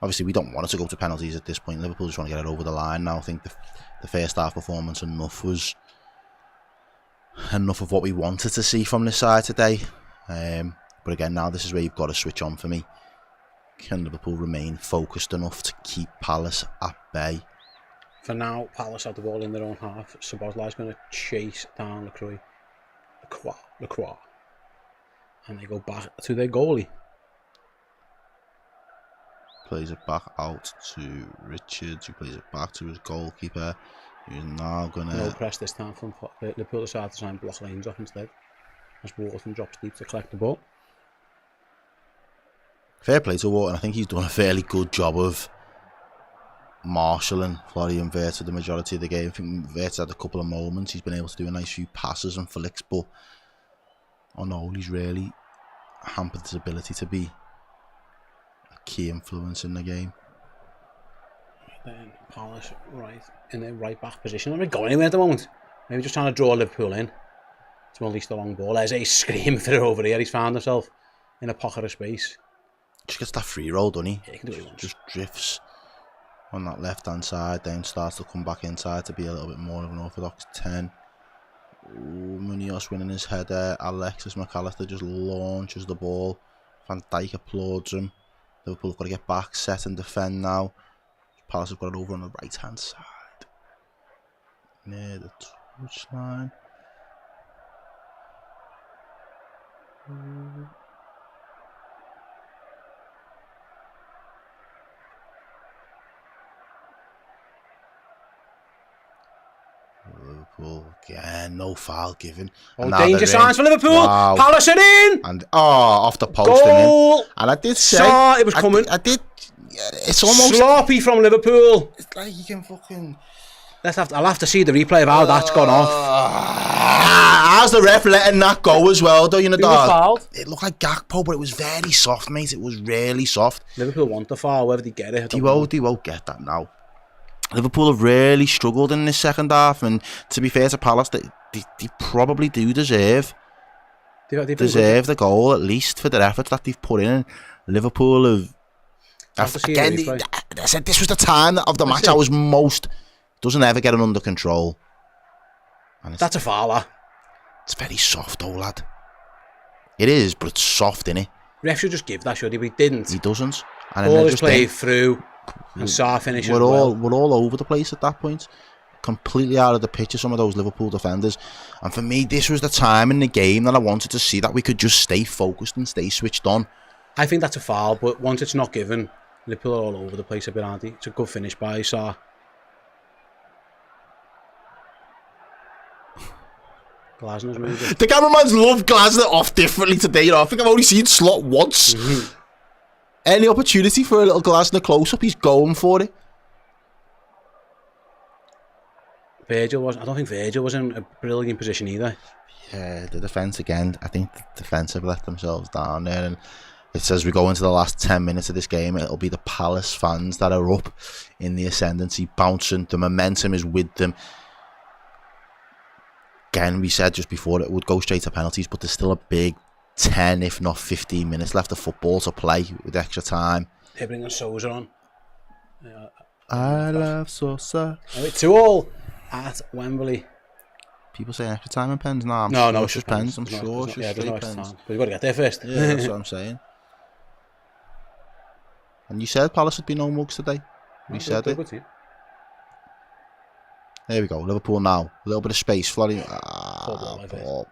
obviously we don't want it to go to penalties at this point. Liverpool just want to get it over the line now. I think the first half performance was enough of what we wanted to see from this side today. But again, now this is where you've got to switch on for me. Can Liverpool remain focused enough to keep Palace at bay? For now, Palace have the ball in their own half. Szoboszlai's going to chase down Lacroix. And they go back to their goalie. Plays it back out to Richards, who plays it back to his goalkeeper. Who's now going to... No press this time from Liverpool decided to try and block lanes off instead. As Wharton drops deep to collect the ball. Fair play to Wharton. I think he's done a fairly good job of marshalling Florian Wirtz for the majority of the game. I think Wirtz had a couple of moments. He's been able to do a nice few passes and flicks, but on the whole, he's really hampered his ability to be a key influence in the game. Then Palace right in their right back position. They're not going anywhere at the moment. Maybe just trying to draw Liverpool in to unleash the long ball. There's a scream through over here. He's found himself in a pocket of space. Just gets that free roll, doesn't he? Yeah, he can do what he wants. Just drifts on that left hand side, then starts to come back inside to be a little bit more of an orthodox 10. Munoz winning his header. Alexis McAllister just launches the ball. Van Dijk applauds him. Liverpool have got to get back, set and defend now. Palace have got it over on the right hand side, near the touchline. Liverpool again, no foul given. Oh, danger signs for Liverpool. Wow. Palace are in. And off the post. Goal. And I did say it was coming. I did. It's almost sloppy from Liverpool. It's like you can fucking. I'll have to see the replay of how that's gone off. How's the ref letting that go as well, though? You know, dog. It looked like Gakpo, but it was very soft, mate. It was really soft. Liverpool want the foul, whether they get it. They won't get that now. Liverpool have really struggled in this second half, and to be fair to Palace, they probably do deserve the goal, at least for their efforts that they've put in. Liverpool have again. I said this was the time of the match I was most Doesn't ever get it under control. And That's a foul, that. It's very soft, though, lad. It is, but it's soft, innit? Ref should just give that, should he? But he didn't. He doesn't. And All his play through and Sarr finishes we're all over the place at that point. Completely out of the picture, some of those Liverpool defenders. And for me, this was the time in the game that I wanted to see that we could just stay focused and stay switched on. I think that's a foul, but once it's not given, Liverpool are all over the place a bit, aren't they? It's a good finish by Sarr. Glasner's moving. The cameramans love Glasner off differently today. You know, I think I've only seen Slot once. Any opportunity for a little Glasner close-up, he's going for it. I don't think Virgil was in a brilliant position either. Yeah, the defence again. I think the defence have let themselves down there. And it says we go into the last 10 minutes of this game, it'll be the Palace fans that are up in the ascendancy, bouncing. The momentum is with them. Again, we said just before it would go straight to penalties, but there's still a big 10, if not 15 minutes left of football to play with extra time. They're bringing Sousa on. I love Sousa. 2-2 at Wembley. People say extra time and pens. No, no, it's just pens. I'm sure. Yeah, there's no extra time. But you've got to get there first. Yeah, that's what I'm saying. And you said Palace would be no mugs today. We said it. There we go. Liverpool now. A little bit of space. Flooding. Poor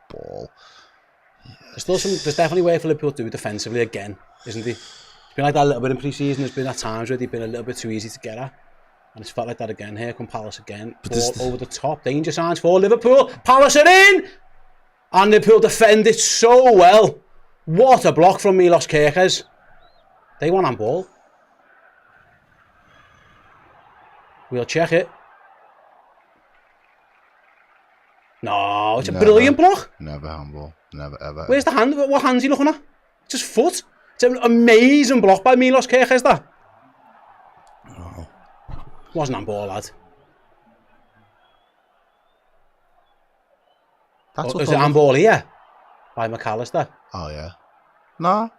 ball. There's definitely way for Liverpool to do defensively again, isn't he? It's been like that a little bit in pre-season. There's been at times where they've been a little bit too easy to get at. And it's felt like that again. Here come Palace again. Ball over the top. Danger signs for Liverpool. Palace are in! And Liverpool defend it so well. What a block from Milos Kerkez. They want on ball. We'll check it. No, it's a brilliant block. Never handball. Never, ever. Where's the hand? What hand's he looking at? It's his foot. It's an amazing block by Milos Kerkez, that. No. Wasn't on ball, lad. Is it on ball here? By McAllister? Oh, yeah. No.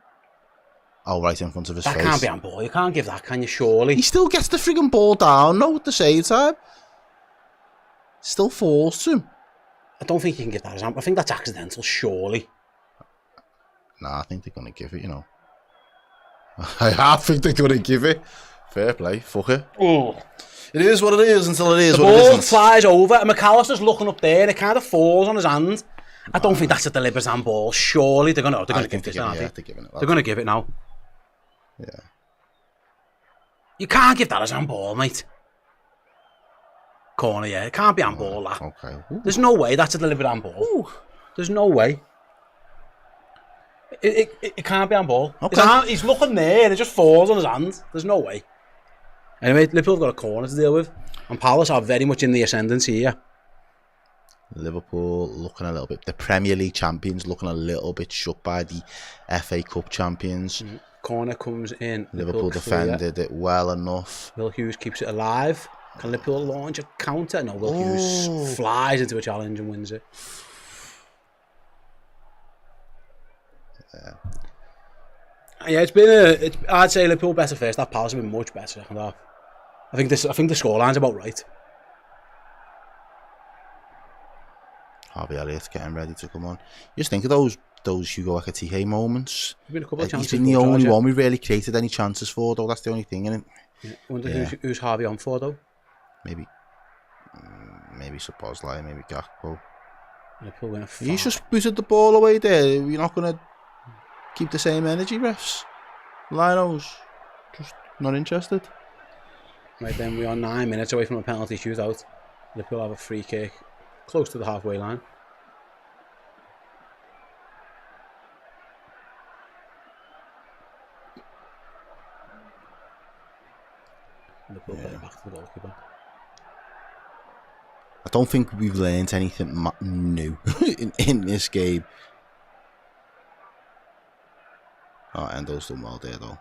Oh, right in front of his face. That can't be on ball. You can't give that, can you, surely? He still gets the friggin' ball down, no, at the same time. Still falls to him. I don't think you can give that as I think that's accidental, surely. Nah, I think they're going to give it, you know. I think they're going to give it. Fair play. Fuck it. Oh. It is what it is until it is the what it isn't. The ball flies over and McAllister's looking up there. It kind of falls on his hand. I don't think that's a deliberate handball. Surely they're going to give this, aren't they? They're going to give it now. Yeah. You can't give that as handball, mate. Corner, yeah. It can't be handball, that. Okay. There's no way that's a deliberate handball. There's no way. It can't be handball. Okay. He's looking there and it just falls on his hand. There's no way. Anyway, Liverpool have got a corner to deal with. And Palace are very much in the ascendancy here. Liverpool looking a little bit... The Premier League champions looking a little bit shook by the FA Cup champions. Corner comes in. Liverpool defended it well enough. Will Hughes keeps it alive. Can Liverpool launch a counter? No, Will Hughes flies into a challenge and wins it. Yeah, it's been I'd say Liverpool better first. That Palace have been much better second half. I think the scoreline's about right. Harvey Elliott's getting ready to come on. Just think of those Hugo Ekitike moments. There's been a couple of chances. He's been the only one we really created any chances for, though. That's the only thing, isn't it? Yeah. I wonder who's Harvey on for, though. Maybe Szoboszlai, maybe Gakpo. Liverpool win a 5. He's just booted the ball away there. You're not going to keep the same energy, refs. Linos, just not interested. Right then, we are 9 minutes away from a penalty shootout. Liverpool have a free kick close to the halfway line. Liverpool play back to the goalkeeper. I don't think we've learned anything new in this game. Oh, Endo's done well there, though.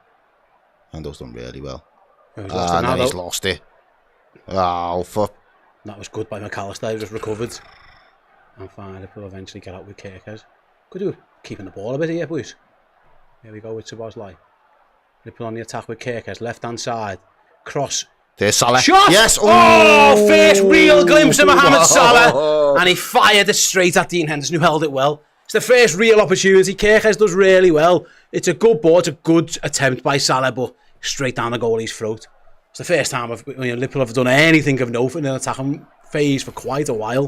Endo's done really well. He's lost it. Oh, fuck. That was good by McAllister. He just recovered. And fine, Liverpool eventually get out with Kerkez. Could do keeping the ball a bit here, boys. Here we go with Szoboszlai. Liverpool on the attack with Kerkez, left hand side. Cross There's Salah. Shot! Yes! Oh, first real glimpse of Mohamed Salah. And he fired it straight at Dean Henderson, who held it well. It's the first real opportunity. Kirkes does really well. It's a good ball. It's a good attempt by Salah, but straight down the goalie's throat. It's the first time Liverpool have done anything of note in an attacking phase for quite a while.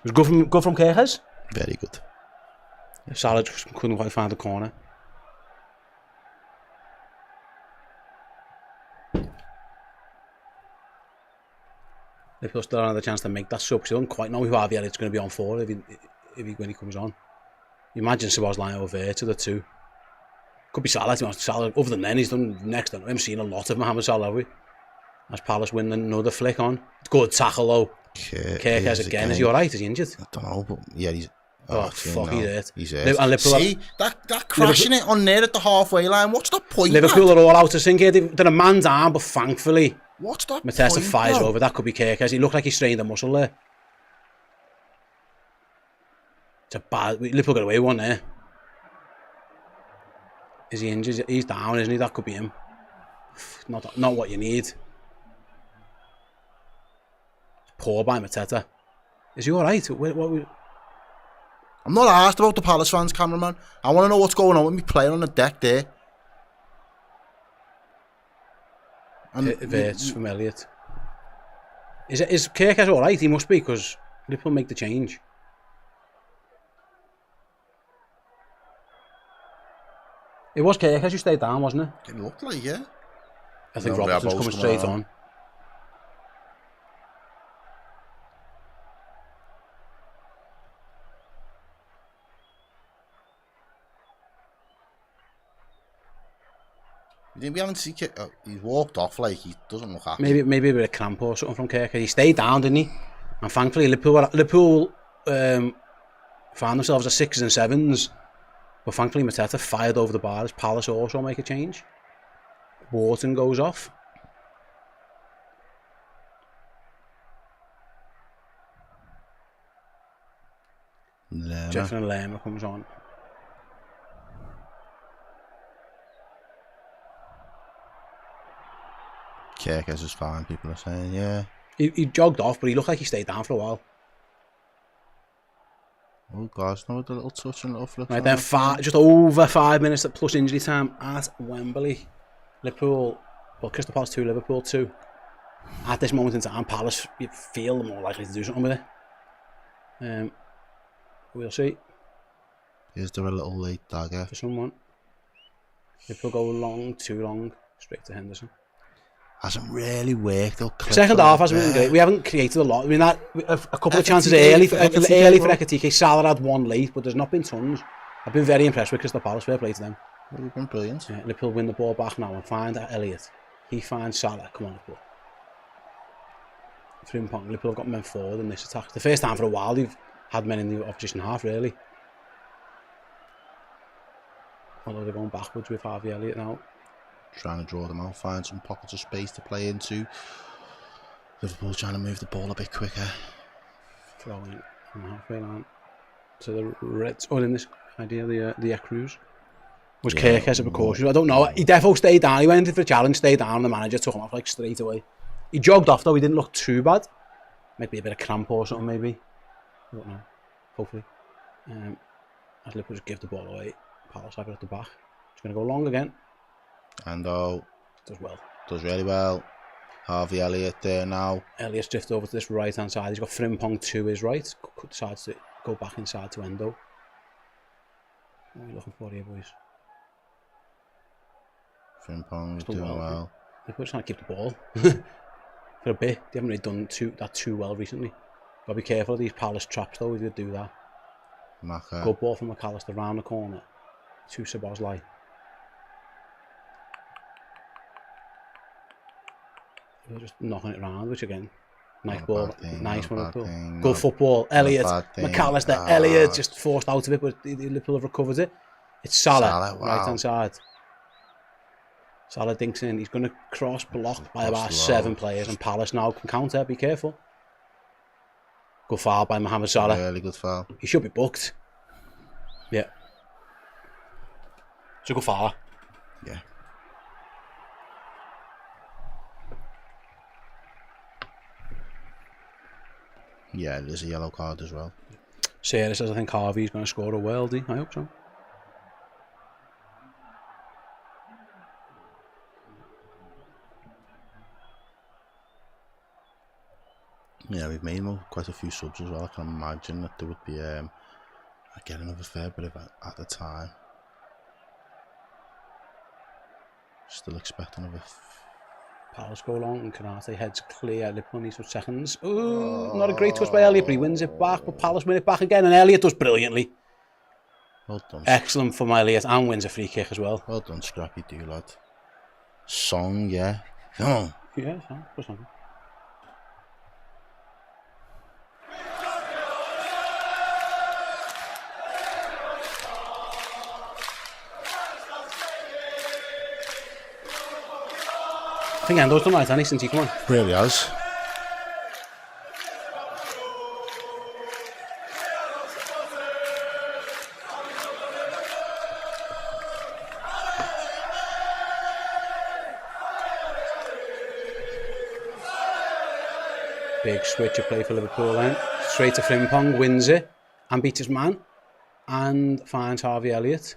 It was good from Kirkes. Very good. Salah just couldn't quite find the corner. Liverpool still don't have the chance to make that sub because they don't quite know who Harvey Elliott's going to be on for when he comes on. You imagine Sabah's lying over there to the two. Could be Salah. Salah. Other than then, he's done next. I haven't seen a lot of Mohamed Salah, have we? As Palace win another flick on. Good tackle though. Kirkes again. Is he alright? Is he injured? I don't know, but yeah, he's... Oh fuck, he's hurt. He's hurt. And Liverpool see, that crashing it on there at the halfway line, what's the point? Liverpool are all out of sync here. They're a man down, but thankfully... What's that Mateta point, fires though? over. That could be Kirkes. He looked like he strained a muscle there. It's a bad... Liverpool got away one there. Is he injured? He's down, isn't he? That could be him. Not what you need. Poor by Mateta. Is he alright? I'm not asked about the Palace fans, cameraman. I want to know what's going on with me playing on the deck there. Verts from Elliott. Is Kirkes alright? He must be, because Liverpool make the change. It was Kirkes who stayed down, wasn't it? It looked like, yeah. I think Robertson's coming straight on. We haven't seen he's walked off like he doesn't look happy. Maybe a bit of cramp or something from Kirkes. He stayed down, didn't he? And thankfully Liverpool found themselves at 6s and 7s. But thankfully Mateta fired over the bar as Palace also make a change. Wharton goes off. Jeffrey Lerma comes on. Kirkes is fine, people are saying, yeah. He jogged off, but he looked like he stayed down for a while. Oh, gosh, no, the little touch and little flip. Right then, just over 5 minutes at plus injury time at Wembley. Liverpool, well, Crystal Palace 2, Liverpool 2. At this moment in time, Palace, you feel more likely to do something with it. We'll see. Is there a little late dagger? For someone. Liverpool go long, too long, straight to Henderson. Hasn't really worked though. Second half hasn't been great. We haven't created a lot. I mean, a couple of chances early for Ekitike. Salah had one late, but there's not been tons. I've been very impressed with Crystal Palace. Fair play to them. They've been brilliant. Yeah, Liverpool win the ball back now and find Elliott. He finds Salah. Come on, Liverpool. Frimpong. Liverpool have got men forward in this attack. The first time for a while they've had men in the opposition half, really. Although they're going backwards with Harvey Elliott now. Trying to draw them out, find some pockets of space to play into. Liverpool trying to move the ball a bit quicker. Throwing from halfway line to the Reds. Oh, in this idea, the Ecruz. Was Kirkes a precaution? I don't know. He defo stayed down. He went in for a challenge, stayed down, and the manager took him off like straight away. He jogged off though. He didn't look too bad. Maybe a bit of cramp or something. Maybe. I don't know. Hopefully. As Liverpool just give the ball away. Palace have it at the back. It's going to go long again. And does well. Does really well. Harvey Elliott there now. Elliott's drifted over to this right hand side. He's got Frimpong to his right. Decides to go back inside to Endo. What are we looking for here, boys? Frimpong is doing well. They're trying to keep the ball for a bit. They haven't really done that too well recently. Got to be careful of these Palace traps though if you do that. Maka. Good ball from McAllister round the corner to Szoboszlai. They're just knocking it around, which again, nice ball, nice one. Good football, Elliott, McAllister, Elliott just forced out of it, but Liverpool have recovered it. It's Salah, right hand side. Salah dinks in. He's going to cross blocked by about 7 players, and Palace now can counter. Be careful. Good foul by Mohamed Salah. Really good foul. He should be booked. Yeah. It's a good foul. Yeah. Yeah, there's a yellow card as well. Sarah says I think Harvey's going to score a worldie. I hope so. Yeah, we've made quite a few subs as well. I can imagine that there would be again another fair bit of it at the time. Still expecting another. Palace go long and Canate heads clear. Liverpool needs some seconds. Ooh, not a great touch by Elliot, but he wins it back. But Palace win it back again, and Elliot does brilliantly. Well done. Excellent from Elliot, and wins a free kick as well. Well done, Scrappy, do lad. Song, yeah. Come on. Yeah, for something. I think Endo's done right, hasn't he, since he come on? Really has. Big switch of play for Liverpool then. Straight to Frimpong, wins it, and beats his man, and finds Harvey Elliott.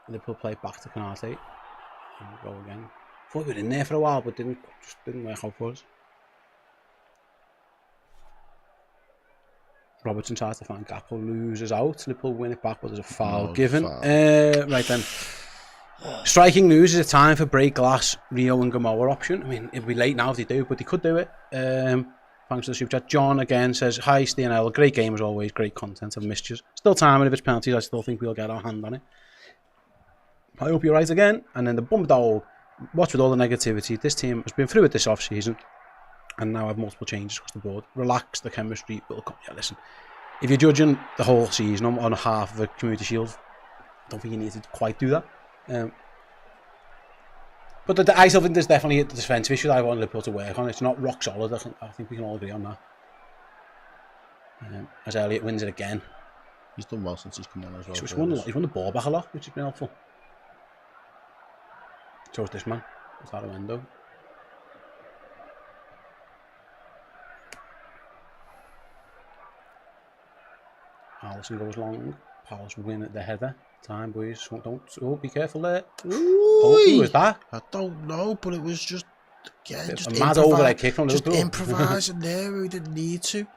Liverpool play back to Canate. And go again. Thought we were in there for a while, but just didn't work out for us. Robertson tries to find Gakpo, loses out. Liverpool win it back, but there's a foul given. Right then. Striking news is a time for break glass, Rio and Gamoa option. I mean, it'd be late now if they do, but they could do it. Thanks to the super chat. John again says, hi, STNL. Great game as always. Great content. I've missed you. Still time, and if it's penalties, I still think we'll get our hand on it. I hope you're right again. And then the bum dog. What's with all the negativity? This team has been through it this off-season and now have multiple changes across the board. Relax, the chemistry will come. Yeah, listen, if you're judging the whole season on half of a Community Shield, I don't think you need to quite do that. But I still think there's definitely a defensive issue that I want Liverpool to work on. It's not rock solid. I think we can all agree on that. As Elliot wins it again. He's done well since he's come on as well. He's won the ball back a lot, which has been helpful. So is this man. It's out of window. Allison goes long. Palace win at the header. Time, boys. Don't be careful there. Who was that? I don't know, but it was just again just a mad overhead kick from Liverpool. Just improvising there. We didn't need to.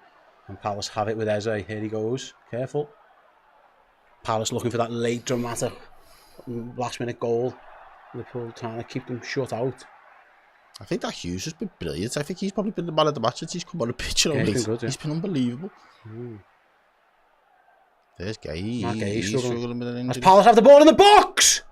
And Palace have it with Eze. Here he goes. Careful. Palace looking for that late dramatic last minute goal. Liverpool trying to keep them shut out. I think that Hughes has been brilliant. I think he's probably been the man of the match since he's come on the pitch. He's been unbelievable. There's Gay. He's struggling with an injury. As Palace have the ball in the box!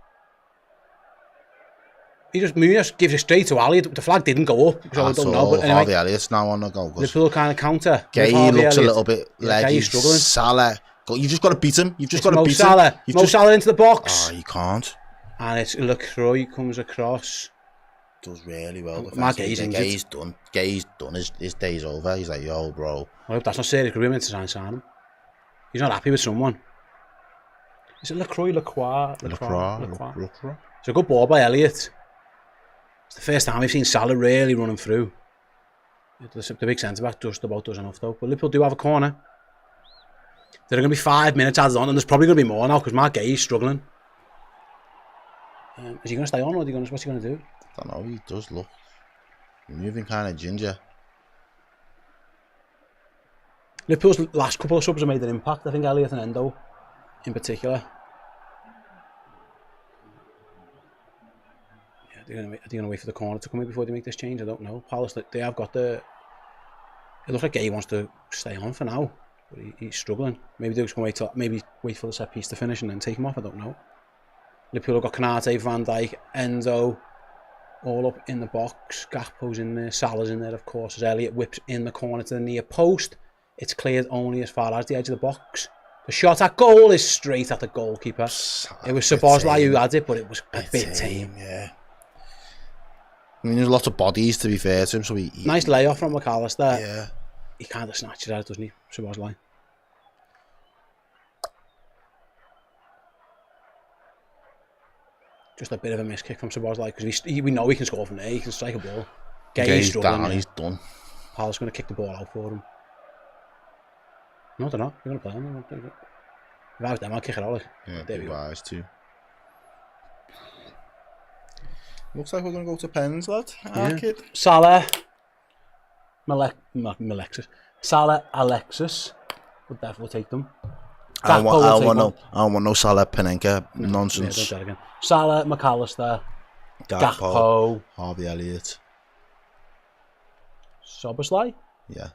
Munoz gives it straight to Ali. The flag didn't go up, so I don't know. But anyway, Harvey Elliott's now on the goal. Liverpool kind of counter. Gay looks a little bit leggy. Struggling. Salah. You've just got to beat him. You've just got to beat him. Mo Salah into the box. Oh, you can't. And it's Lacroix comes across. Does really well. Gay's done. Gay's done. His day's over. He's like, yo, bro. I hope that's not serious agreement to try and sign him. He's not happy with someone. Is it Lacroix? Lacroix. It's a good ball by Elliott. It's the first time we've seen Salah really running through. The big centre-back just about does enough though. But Liverpool do have a corner. There are going to be 5 minutes added on, and there's probably going to be more now because Mark Gay is struggling. Is he going to stay on, or what's he going to do? I don't know, he does look moving kind of ginger. Liverpool's last couple of subs have made an impact. I think Elliott and Endo in particular. Yeah, are they going to wait for the corner to come in before they make this change? I don't know. Palace, they have got the... It looks like Gay wants to stay on for now, but he's struggling. Maybe they're just going to wait for the set piece to finish and then take him off. I don't know. Liverpool have got Canate, Van Dijk, Enzo, all up in the box. Gakpo's in there, Salah's in there, of course, as Elliott whips in the corner to the near post. It's cleared only as far as the edge of the box. The shot at goal is straight at the goalkeeper. It was Szoboszlai who had it, but it was a bit tame. Yeah. I mean, there's lots of bodies, to be fair to him, so he nice layoff from McAllister. Yeah. He kind of snatches at it, doesn't he, Szoboszlai? Just a bit of a miss kick from Szoboszlai because we know he can score from there. He can strike a ball. Gay's struggling. Down, he's done. Palace going to kick the ball out for him. No, they're not. They're going to play him. If I was them, I'd kick it out. Like. Yeah, there we go. wise too. Looks like we're going to go to pens, lad. Yeah. Kid. Salah, Salah, Alexis would definitely take them. I don't want no Salah Penenka nonsense. Yeah, don't do that again. Salah, McAllister, Gakpo, Harvey Elliott, Soboslai. Yeah.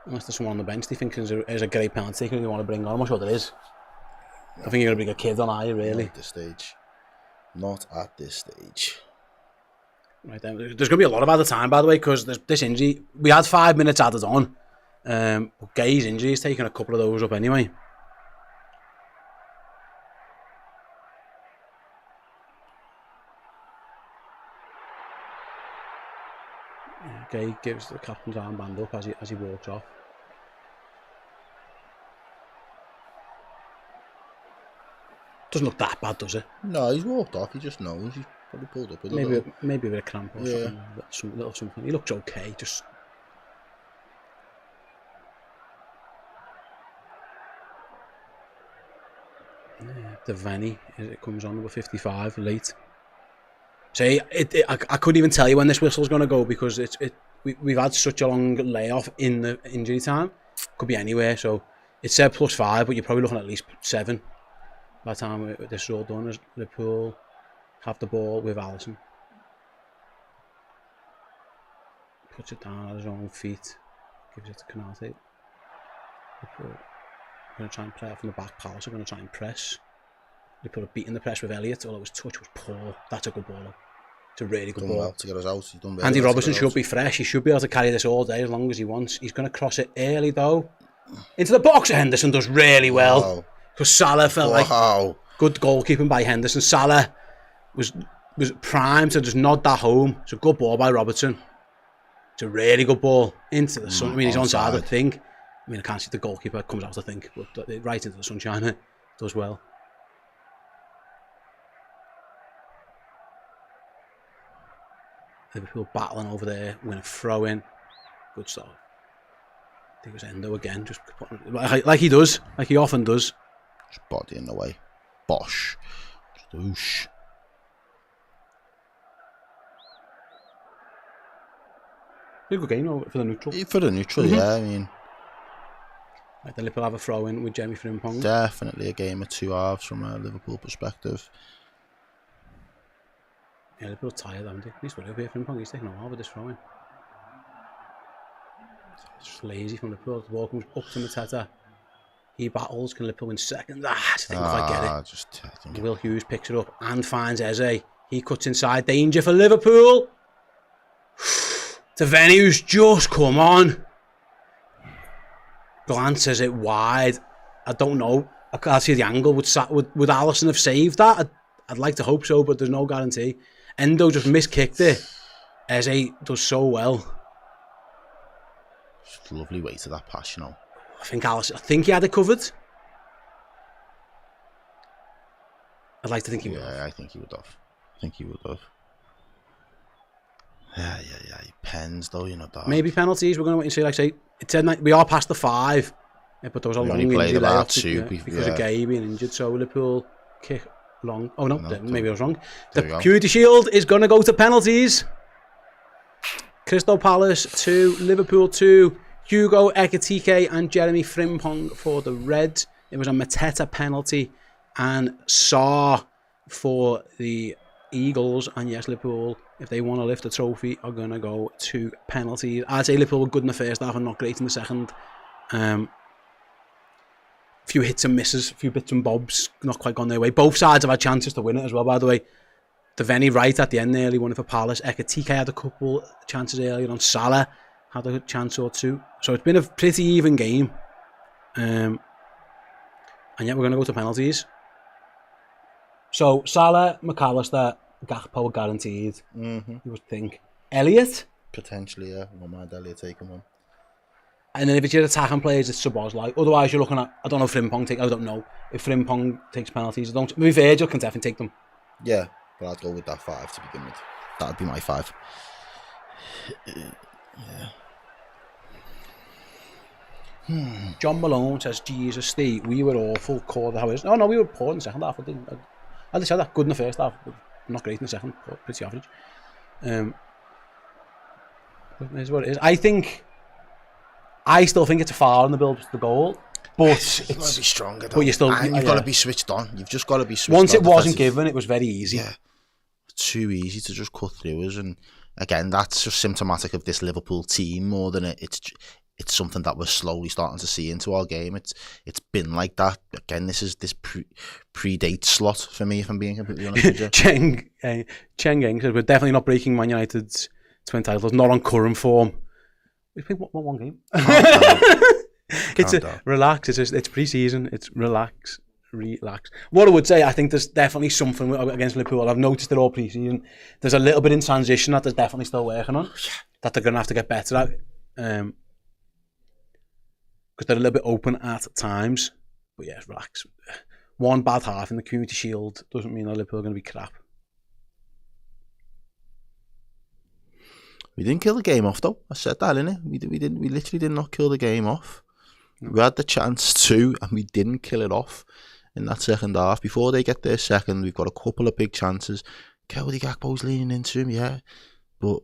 Unless there's someone on the bench they think is a great penalty taker you want to bring on. I'm not sure there is. I think you're going to bring a kid on, are you, really? Not at this stage. Not at this stage. Right then, there's going to be a lot of added time, by the way, because this injury, we had 5 minutes added on. But Gay's injury is taking a couple of those up anyway. Gay gives the captain's armband up as he walks off. Doesn't look that bad, does it? No, he's walked off. He just knows. He's probably pulled up with maybe a bit of cramp or something. Little something. He looks okay. Just Devaney, it comes on number 55 late. So I couldn't even tell you when this whistle's going to go because we've had such a long layoff in the injury time. Could be anywhere. So it said +5, but you're probably looking at least 7 by the time this is all done. As Liverpool have the ball with Alisson, puts it down at his own feet, gives it to Canate. Liverpool going to try and play it from the back. Palace are going to try and press. Liverpool are beating the press with Elliott, although his touch was poor. That's a good ball. It's a really good ball. Well to get us out. He's done Andy Robertson should be fresh. He should be able to carry this all day as long as he wants. He's going to cross it early though. Into the box. Henderson does really well. Because Salah felt like good goalkeeping by Henderson. Salah was primed to just nod that home. It's a good ball by Robertson. It's a really good ball into the sun. I mean, he's onside, I think. I mean, I can't see the goalkeeper comes out, I think, but right into the sunshine. It does well. Liverpool battling over there. We're going to throw in. Good stuff. I think it was Endo again, just like he does, like he often does. Just body in the way. Bosh. Whoosh. Pretty good game for the neutral. For the neutral, yeah. I mean, like the Liverpool have a throw in with Jeremy Frimpong. Definitely a game of two halves from a Liverpool perspective. Yeah, Liverpool tired, haven't they? He's worried here. Frimpong, he's taking a while with this throw in. Just lazy from Liverpool. The ball comes up to Mateta. He battles. Can Liverpool win second? Just didn't quite get it. Will Hughes picks it up and finds Eze. He cuts inside. Danger for Liverpool. Devaney, who's just come on. Glances it wide. I don't know. I can't see the angle. Would Alisson have saved that? I'd like to hope so, but there's no guarantee. Endo just miskicked it. Eze does so well. Just a lovely way to that pass, you know. I think he had it covered. I'd like to think he would have. Yeah, I think he would have. Yeah. Pens though, you know that. Maybe penalties. We're going to wait and see. Like I say, it said we are past the 5, but there was a long injury there because of Gay being injured. So Liverpool kick long. Oh no, maybe I was wrong. The Purity Shield is going to go to penalties. Crystal Palace 2, Liverpool 2. Hugo Ekitike and Jeremy Frimpong for the Reds. It was a Mateta penalty and Sarr for the Eagles. And yes, Liverpool, if they want to lift the trophy, are going to go to penalties. I'd say Liverpool were good in the first half and not great in the second. Few hits and misses, a few bits and bobs, not quite gone their way. Both sides have had chances to win it as well, by the way. Devaney right at the end nearly won it for Palace. Ekitike had a couple chances earlier on. Salah had a chance or two. So it's been a pretty even game. And yet we're going to go to penalties. So Salah, McAllister, Gakpo guaranteed. You would think. Elliott? Potentially, yeah. I don't mind Elliott taking one. And then if it's your attacking players, it's Szoboszlai. Otherwise, you're looking at, I don't know if Frimpong takes, I don't know if Frimpong takes penalties. Maybe Virgil can definitely take them. Yeah. But I'd go with that 5 to begin with. That'd be my 5. John Malone says, Jesus, Steve, we were awful, called how is. Oh no, we were poor in the second half. I just said that, good in the first half, but not great in the second, but pretty average. It is what it is. I still think it's a foul in the build to the goal, but you've got to be stronger. But you've got to be switched on. You've just got to be switched on. Once it wasn't given, it was very easy. Yeah, too easy to just cut through us. And again, that's just symptomatic of this Liverpool team more than it's something that we're slowly starting to see into our game. It's been like that. Again, this predates slot for me, if I'm being completely honest with you. Cheng Eng says, we're definitely not breaking Man United's twin titles, not on current form. We played one game. Relax. It's pre-season. It's relax. What I would say, I think there's definitely something against Liverpool. I've noticed it all pre-season. There's a little bit in transition that they're definitely still working on, that they're going to have to get better at. Because they're a little bit open at times. But yeah, relax. One bad half in the Community Shield doesn't mean that Liverpool are going to be crap. We didn't kill the game off though. I said that, innit? We literally did not kill the game off. No. We had the chance to, and we didn't kill it off in that second half. Before they get their second, we've got a couple of big chances. Cody Gakpo's leaning into him, yeah. But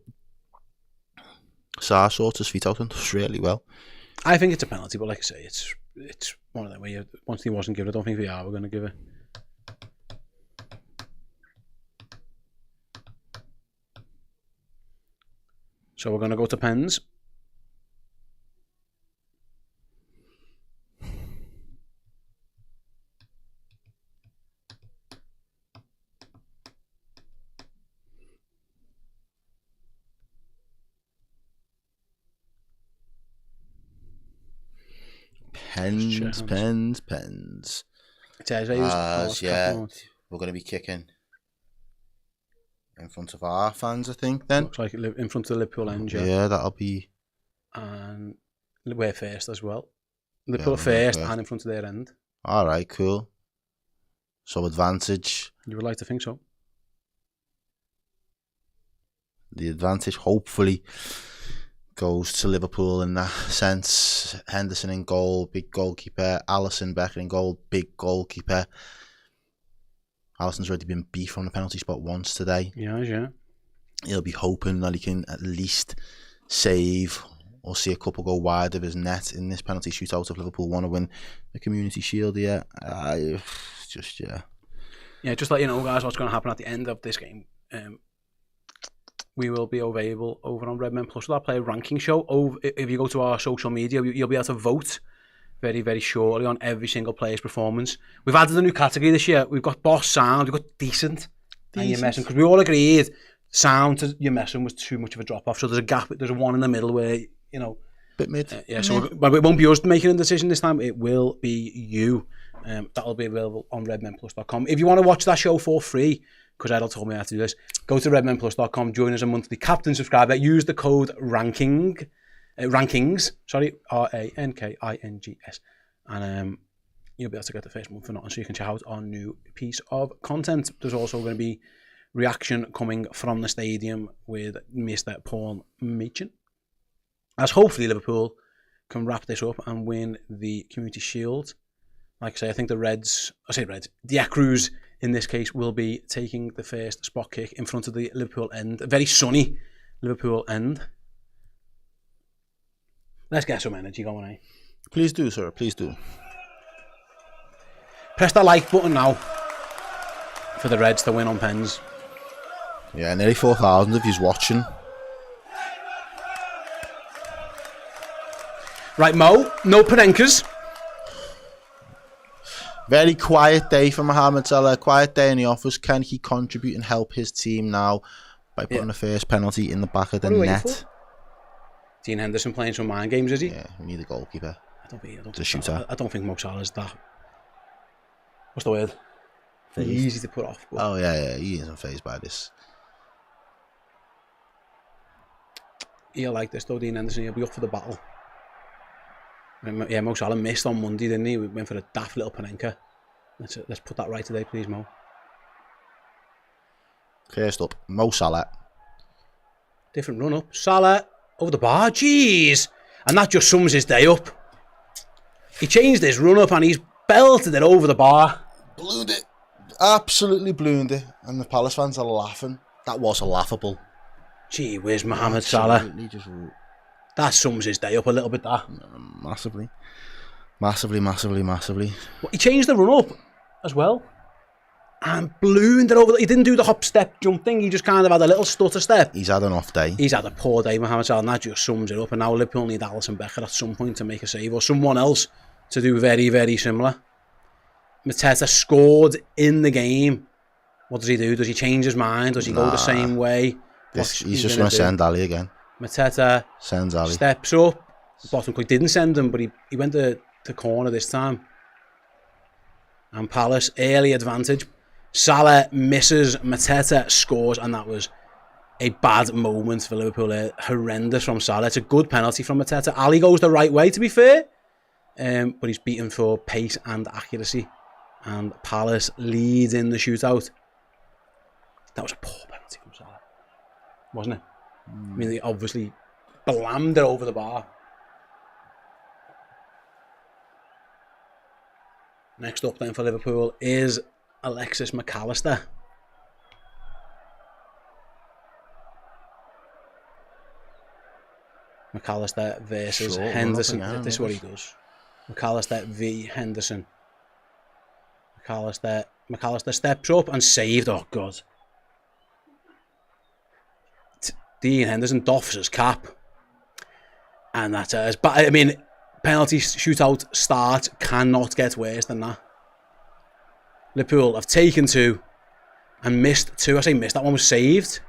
Sarr sorts his feet out and does really well. I think it's a penalty, but like I say, it's one of them where once he wasn't given, I don't think we're going to give it. So we're going to go to pens. Pens. Yeah, we're going to be kicking in front of our fans, I think, then. Looks like in front of the Liverpool end, yeah. Yeah, that'll be... And we're first as well. Liverpool first and in front of their end. Alright, cool. So advantage. You would like to think so. The advantage, hopefully, goes to Liverpool in that sense. Henderson in goal, big goalkeeper. Alisson, Becker in goal, big goalkeeper. Alisson's already been beat from the penalty spot once today. Yeah. He'll be hoping that he can at least save or see a couple go wide of his net in this penalty shootout if Liverpool want to win the Community Shield. Yeah, just let you know, guys, what's going to happen at the end of this game. We will be available over on Redmen Plus. We'll play a ranking show. If you go to our social media, you'll be able to vote very, very shortly on every single player's performance. We've added a new category this year. We've got boss sound, we've got decent. And you're messing, because we all agreed sound to your messing was too much of a drop off. So there's a gap, there's a one in the middle where, bit mid. But it won't be us making a decision this time, it will be you. That'll be available on redmenplus.com. If you want to watch that show for free, because Errol told me how to do this, go to redmenplus.com, join us a monthly captain subscriber, use the code rankings, Rankings, and you'll be able to get the first month for nothing, so you can check out our new piece of content. There's also going to be reaction coming from the stadium with Mr. Paul Machin, as hopefully Liverpool can wrap this up and win the Community Shield. Like I say, I think the Accrues in this case will be taking the first spot kick in front of the Liverpool end, a very sunny Liverpool end. Let's get some energy going, eh? Please do, sir. Please do. Press that like button now for the Reds to win on pens. Yeah, nearly 4,000 if he's watching. Right, Mo, no Panenkas. Very quiet day for Mohamed Salah. Quiet day in the office. Can he contribute and help his team now by putting the first penalty in the back of the net? Dean Henderson playing some mind games, is he? Yeah, we need a goalkeeper. I don't think Mo Salah's that. What's the word? Easy to put off. But... Oh yeah, he isn't fazed by this. He'll like this though, Dean Henderson. He'll be up for the battle. Yeah, Mo Salah missed on Monday, didn't he? We went for a daft little Panenka. Let's put that right today, please, Mo. First up, Mo Salah. Different run up. Salah over the bar. Jeez. And that just sums his day up. He changed his run up and he's belted it over the bar. Ballooned it. Absolutely ballooned it. And the Palace fans are laughing. That was a laughable. Gee whiz, Mohamed Salah. That sums his day up a little bit, that. Massively. Massively. He changed the run up as well. And ballooned it over. He didn't do the hop, step, jump thing. He just kind of had a little stutter step. He's had an off day. He's had a poor day, Mohamed Salah, and that just sums it up. And now Liverpool need Alisson Becker at some point to make a save, or someone else to do very, very similar. Mateta scored in the game. What does he do? Does he change his mind? Does he go the same way? He's just going to send Ali again. Mateta sends Ali. Steps up. Bottom quick didn't send him, but he went to corner this time. And Palace, early advantage. Salah misses, Mateta scores, and that was a bad moment for Liverpool. Horrendous from Salah. It's a good penalty from Mateta. Ali goes the right way, to be fair, but he's beaten for pace and accuracy. And Palace leads in the shootout. That was a poor penalty from Salah, wasn't it? I mean, they obviously blammed it over the bar. Next up then for Liverpool is Alexis McAllister. McAllister versus Henderson. This is what he does. McAllister v Henderson. McAllister steps up and saved. Oh God. Dean Henderson doffs his cap. And that's it. But I mean, penalty shootout start cannot get worse than that. Liverpool have taken 2 and missed 2. I say missed, that one was saved.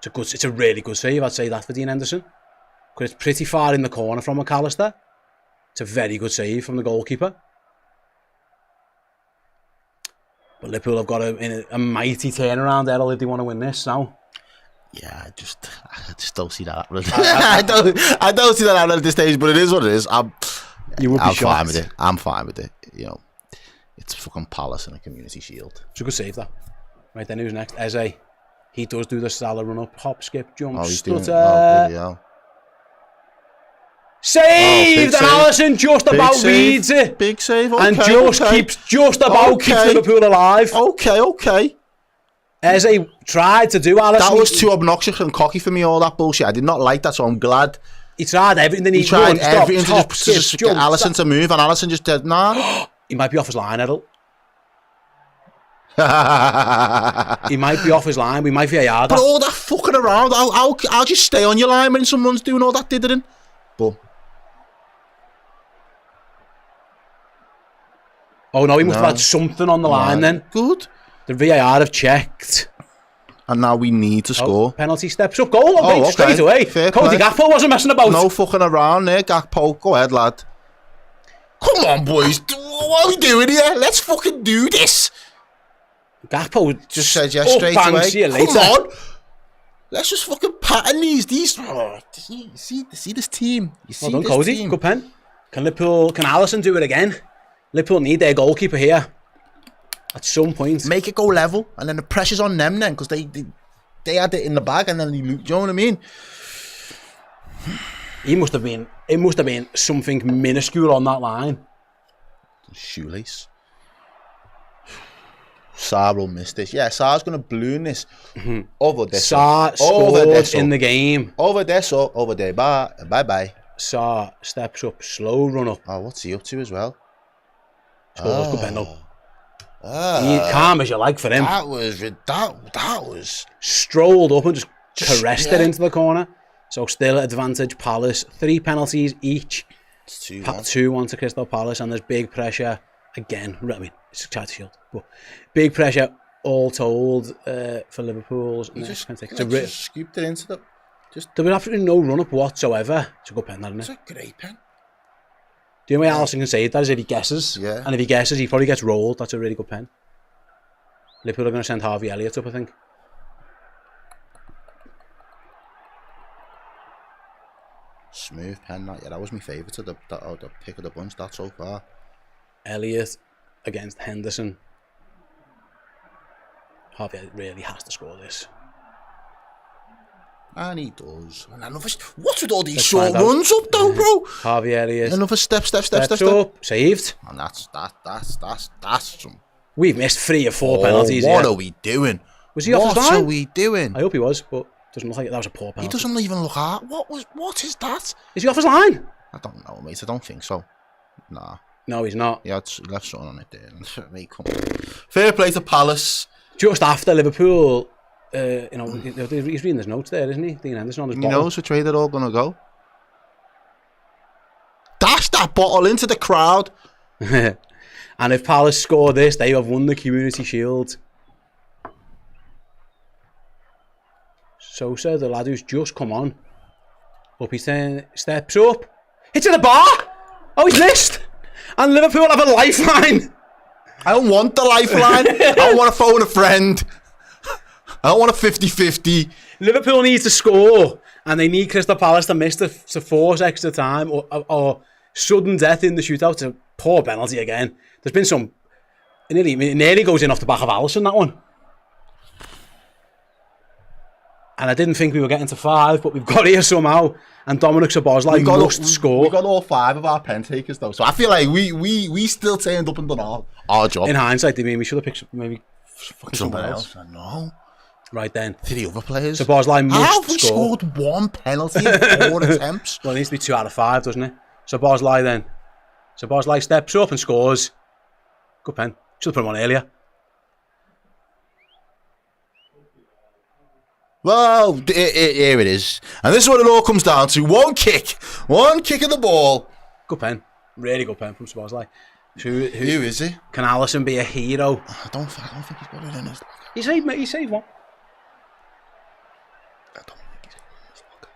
It's a really good save, I'd say that for Dean Henderson. Because it's pretty far in the corner from McAllister. It's a very good save from the goalkeeper. But Liverpool have got a mighty turnaround, Errol, if they want to win this now. Yeah, I just don't see that happening. I don't see that happening at this stage, but it is what it is. I'm fine with it. I'm fine with it. You know, it's fucking Palace and a Community Shield. It's a good save, that. Right then, who's next? Eze. He does do the Salah run up, hop, skip, jump, stutter. Saved! And Alisson just about reads it. Big save, and keeps Liverpool alive. Okay. Eze tried to do Alisson. That was too obnoxious and cocky for me, all that bullshit. I did not like that, so I'm glad. He tried everything. He tried everything to just get Alisson to move, and Alisson just did, nah. He might be off his line, Errol. He might be off his line. We might be a yard. But all that fucking around, I'll just stay on your line when someone's doing all that dithering. But oh no, he must have had something on the line then. Good. The VAR have checked. And now we need to score. Penalty steps up. Goal straight away. Fair Cody play. Gakpo wasn't messing about. No fucking around there, Gakpo. Go ahead, lad. Come on, boys. What are we doing here? Let's fucking do this. Gakpo just said yes straight away. See you later. Come on. Let's just fucking pattern these. Oh, see this team. You see well done, this Cody. team. Good pen. Can Alisson do it again? Liverpool need their goalkeeper here. At some point. Make it go level, and then the pressure's on them then, because they had it in the bag, and then do you know what I mean? It must have been something minuscule on that line. Shoelace. Sarr will miss this. Yeah, Sarr's going to balloon this. Over there. Sarr scored in the game. Over there, so over there. Bye. Sarr steps up, slow run up. Oh, what's he up to as well? Scores, good pen up. Calm as you like for him. That was strolled up and just caressed it into the corner. So still advantage Palace. 3 penalties each. 2-1 to Crystal Palace, and there's big pressure again. I mean, it's a tight shield, but big pressure all told for Liverpool's. He just scooped it into the. There was absolutely no run up whatsoever. It's a good pen, isn't it? It's a great pen. The only way Alisson can save that is if he guesses. Yeah. And if he guesses, he probably gets rolled. That's a really good pen. Liverpool are going to send Harvey Elliott up, I think. Smooth pen, that. Yeah, that was my favourite of the pick of the bunch, that so far. Elliott against Henderson. Javier really has to score this. And he does. And another, what's with all these short runs up though, bro? Javier is. Another step. Up, saved. And that's some. We've missed 3 or 4 penalties. What are we doing? Was he off his line? What are we doing? I hope he was, but doesn't look like it. That was a poor penalty. He doesn't even look at. What is that? Is he off his line? I don't know, mate. I don't think so. Nah. No, he's not. He left something on it there. Mate, come on. Fair play to Palace. Just after Liverpool, he's reading his notes there, isn't he? Dean Henderson on his bottle. He knows which way they're all going to go. Dash that bottle into the crowd. And if Palace score this, they have won the Community Shield. Sosa, the lad who's just come on. Up he steps up. Hits the bar! Oh, he's missed! And Liverpool have a lifeline! I don't want the lifeline. I don't want to phone a friend. I don't want a 50-50. Liverpool needs to score, and they need Crystal Palace to miss to force extra time or sudden death in the shootout. It's a poor penalty again. There's been some... It nearly goes in off the back of Alisson, that one. And I didn't think we were getting to 5, but we've got here somehow. And Dominic Szoboszlai must score. We got all 5 of our pen takers though, so I feel like we still turned up and done our job. In hindsight, we should have picked maybe fucking someone else. I know. Right then, 3 other players. Szoboszlai must How have we score. scored 1 penalty in 4 attempts? Well, it needs to be 2 out of 5, doesn't it? Szoboszlai then. Szoboszlai steps up and scores. Good pen. Should have put him on earlier. Well, here it is. And this is what it all comes down to. One kick of the ball. Good pen. Really good pen from Szoboszlai. Who is he? Can Alisson be a hero? I don't think he's got it in his locker. He saved one. I don't think he's got it in his locker.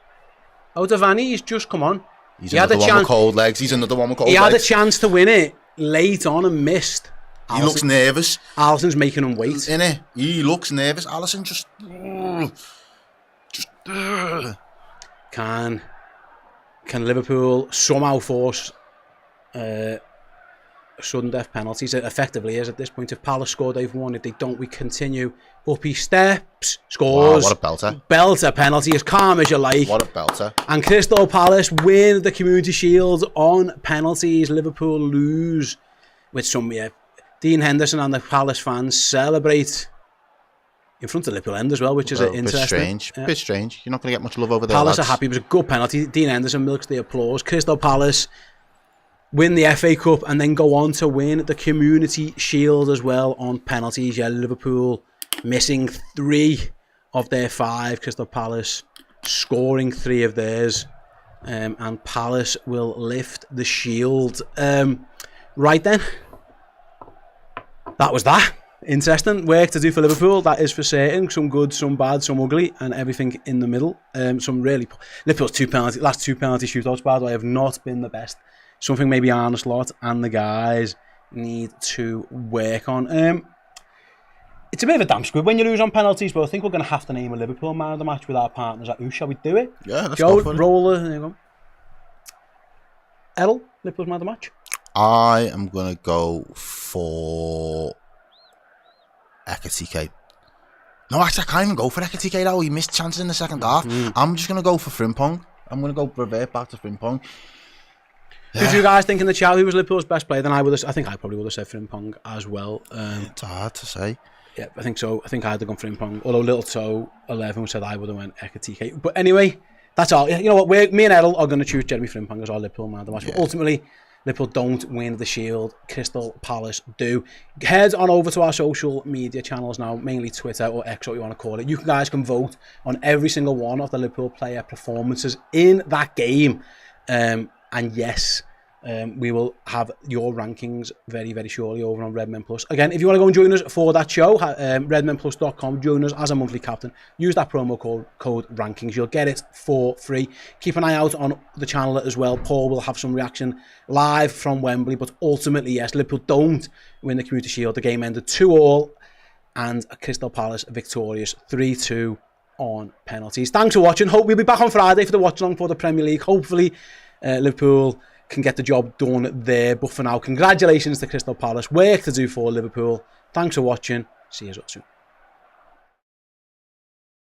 Oh, Davani, he's just come on. He's another one with cold legs. He's another one with cold legs. He had a chance to win it late on and missed. He looks nervous. Alisson's making him wait. Innit? He looks nervous. Alisson just... Can Liverpool somehow force sudden death penalties? It effectively is at this point. If Palace score, they've won. If they don't, we continue. Up he steps, scores. Wow, what a belter. Belter penalty, as calm as you like. What a belter. And Crystal Palace win the Community Shield on penalties. Liverpool lose with some... Dean Henderson and the Palace fans celebrate in front of Liverpool end as well, which is interesting. Bit strange. You're not going to get much love over there, Palace lads. are happy. It was a good penalty. Dean Henderson milks the applause. Crystal Palace win the FA Cup and then go on to win the Community Shield as well on penalties. Yeah, Liverpool missing 3 of their 5. Crystal Palace scoring 3 of theirs. And Palace will lift the shield. Right then. That was that. Interesting work to do for Liverpool, that is for certain. Some good, some bad, some ugly, and everything in the middle. Some really... Liverpool's last 2 penalty shootouts, by the way, have not been the best. Something maybe Arne Slot and the guys need to work on. It's a bit of a damn squib when you lose on penalties, but I think we're going to have to name a Liverpool man of the match with our partners at Oosh. Shall we do it? Yeah, let's Joe, go for it. Roller, there you go. Errol, Liverpool's man of the match. I am going to go for Ekitike. No, actually, I can't even go for Ekitike now. He missed chances in the second half. I'm just going to go for Frimpong. I'm going to go revert back to Frimpong. Did you guys think in the chat who was Liverpool's best player? Then I think I probably would have said Frimpong as well. It's hard to say. Yeah, I think so. I think I'd have gone Frimpong. Although Little Toe 11 said I would have went Ekitike. But anyway, that's all. You know what? Me and Errol are going to choose Jeremy Frimpong as our Liverpool man of the match. Yeah. But ultimately, Liverpool don't win the Shield. Crystal Palace do. Head on over to our social media channels now, mainly Twitter or X, what you want to call it. You guys can vote on every single one of the Liverpool player performances in that game. And yes, we will have your rankings very, very shortly over on Redmen Plus. Again, if you want to go and join us for that show, redmenplus.com, join us as a monthly captain. Use that promo code rankings. You'll get it for free. Keep an eye out on the channel as well. Paul will have some reaction live from Wembley. But ultimately, yes, Liverpool don't win the Community Shield. The game ended 2-2 and Crystal Palace victorious 3-2 on penalties. Thanks for watching. Hope we'll be back on Friday for the watch-along for the Premier League. Hopefully, Liverpool can get the job done there. But for now, congratulations to Crystal Palace. Work to do for Liverpool. Thanks for watching. See you soon.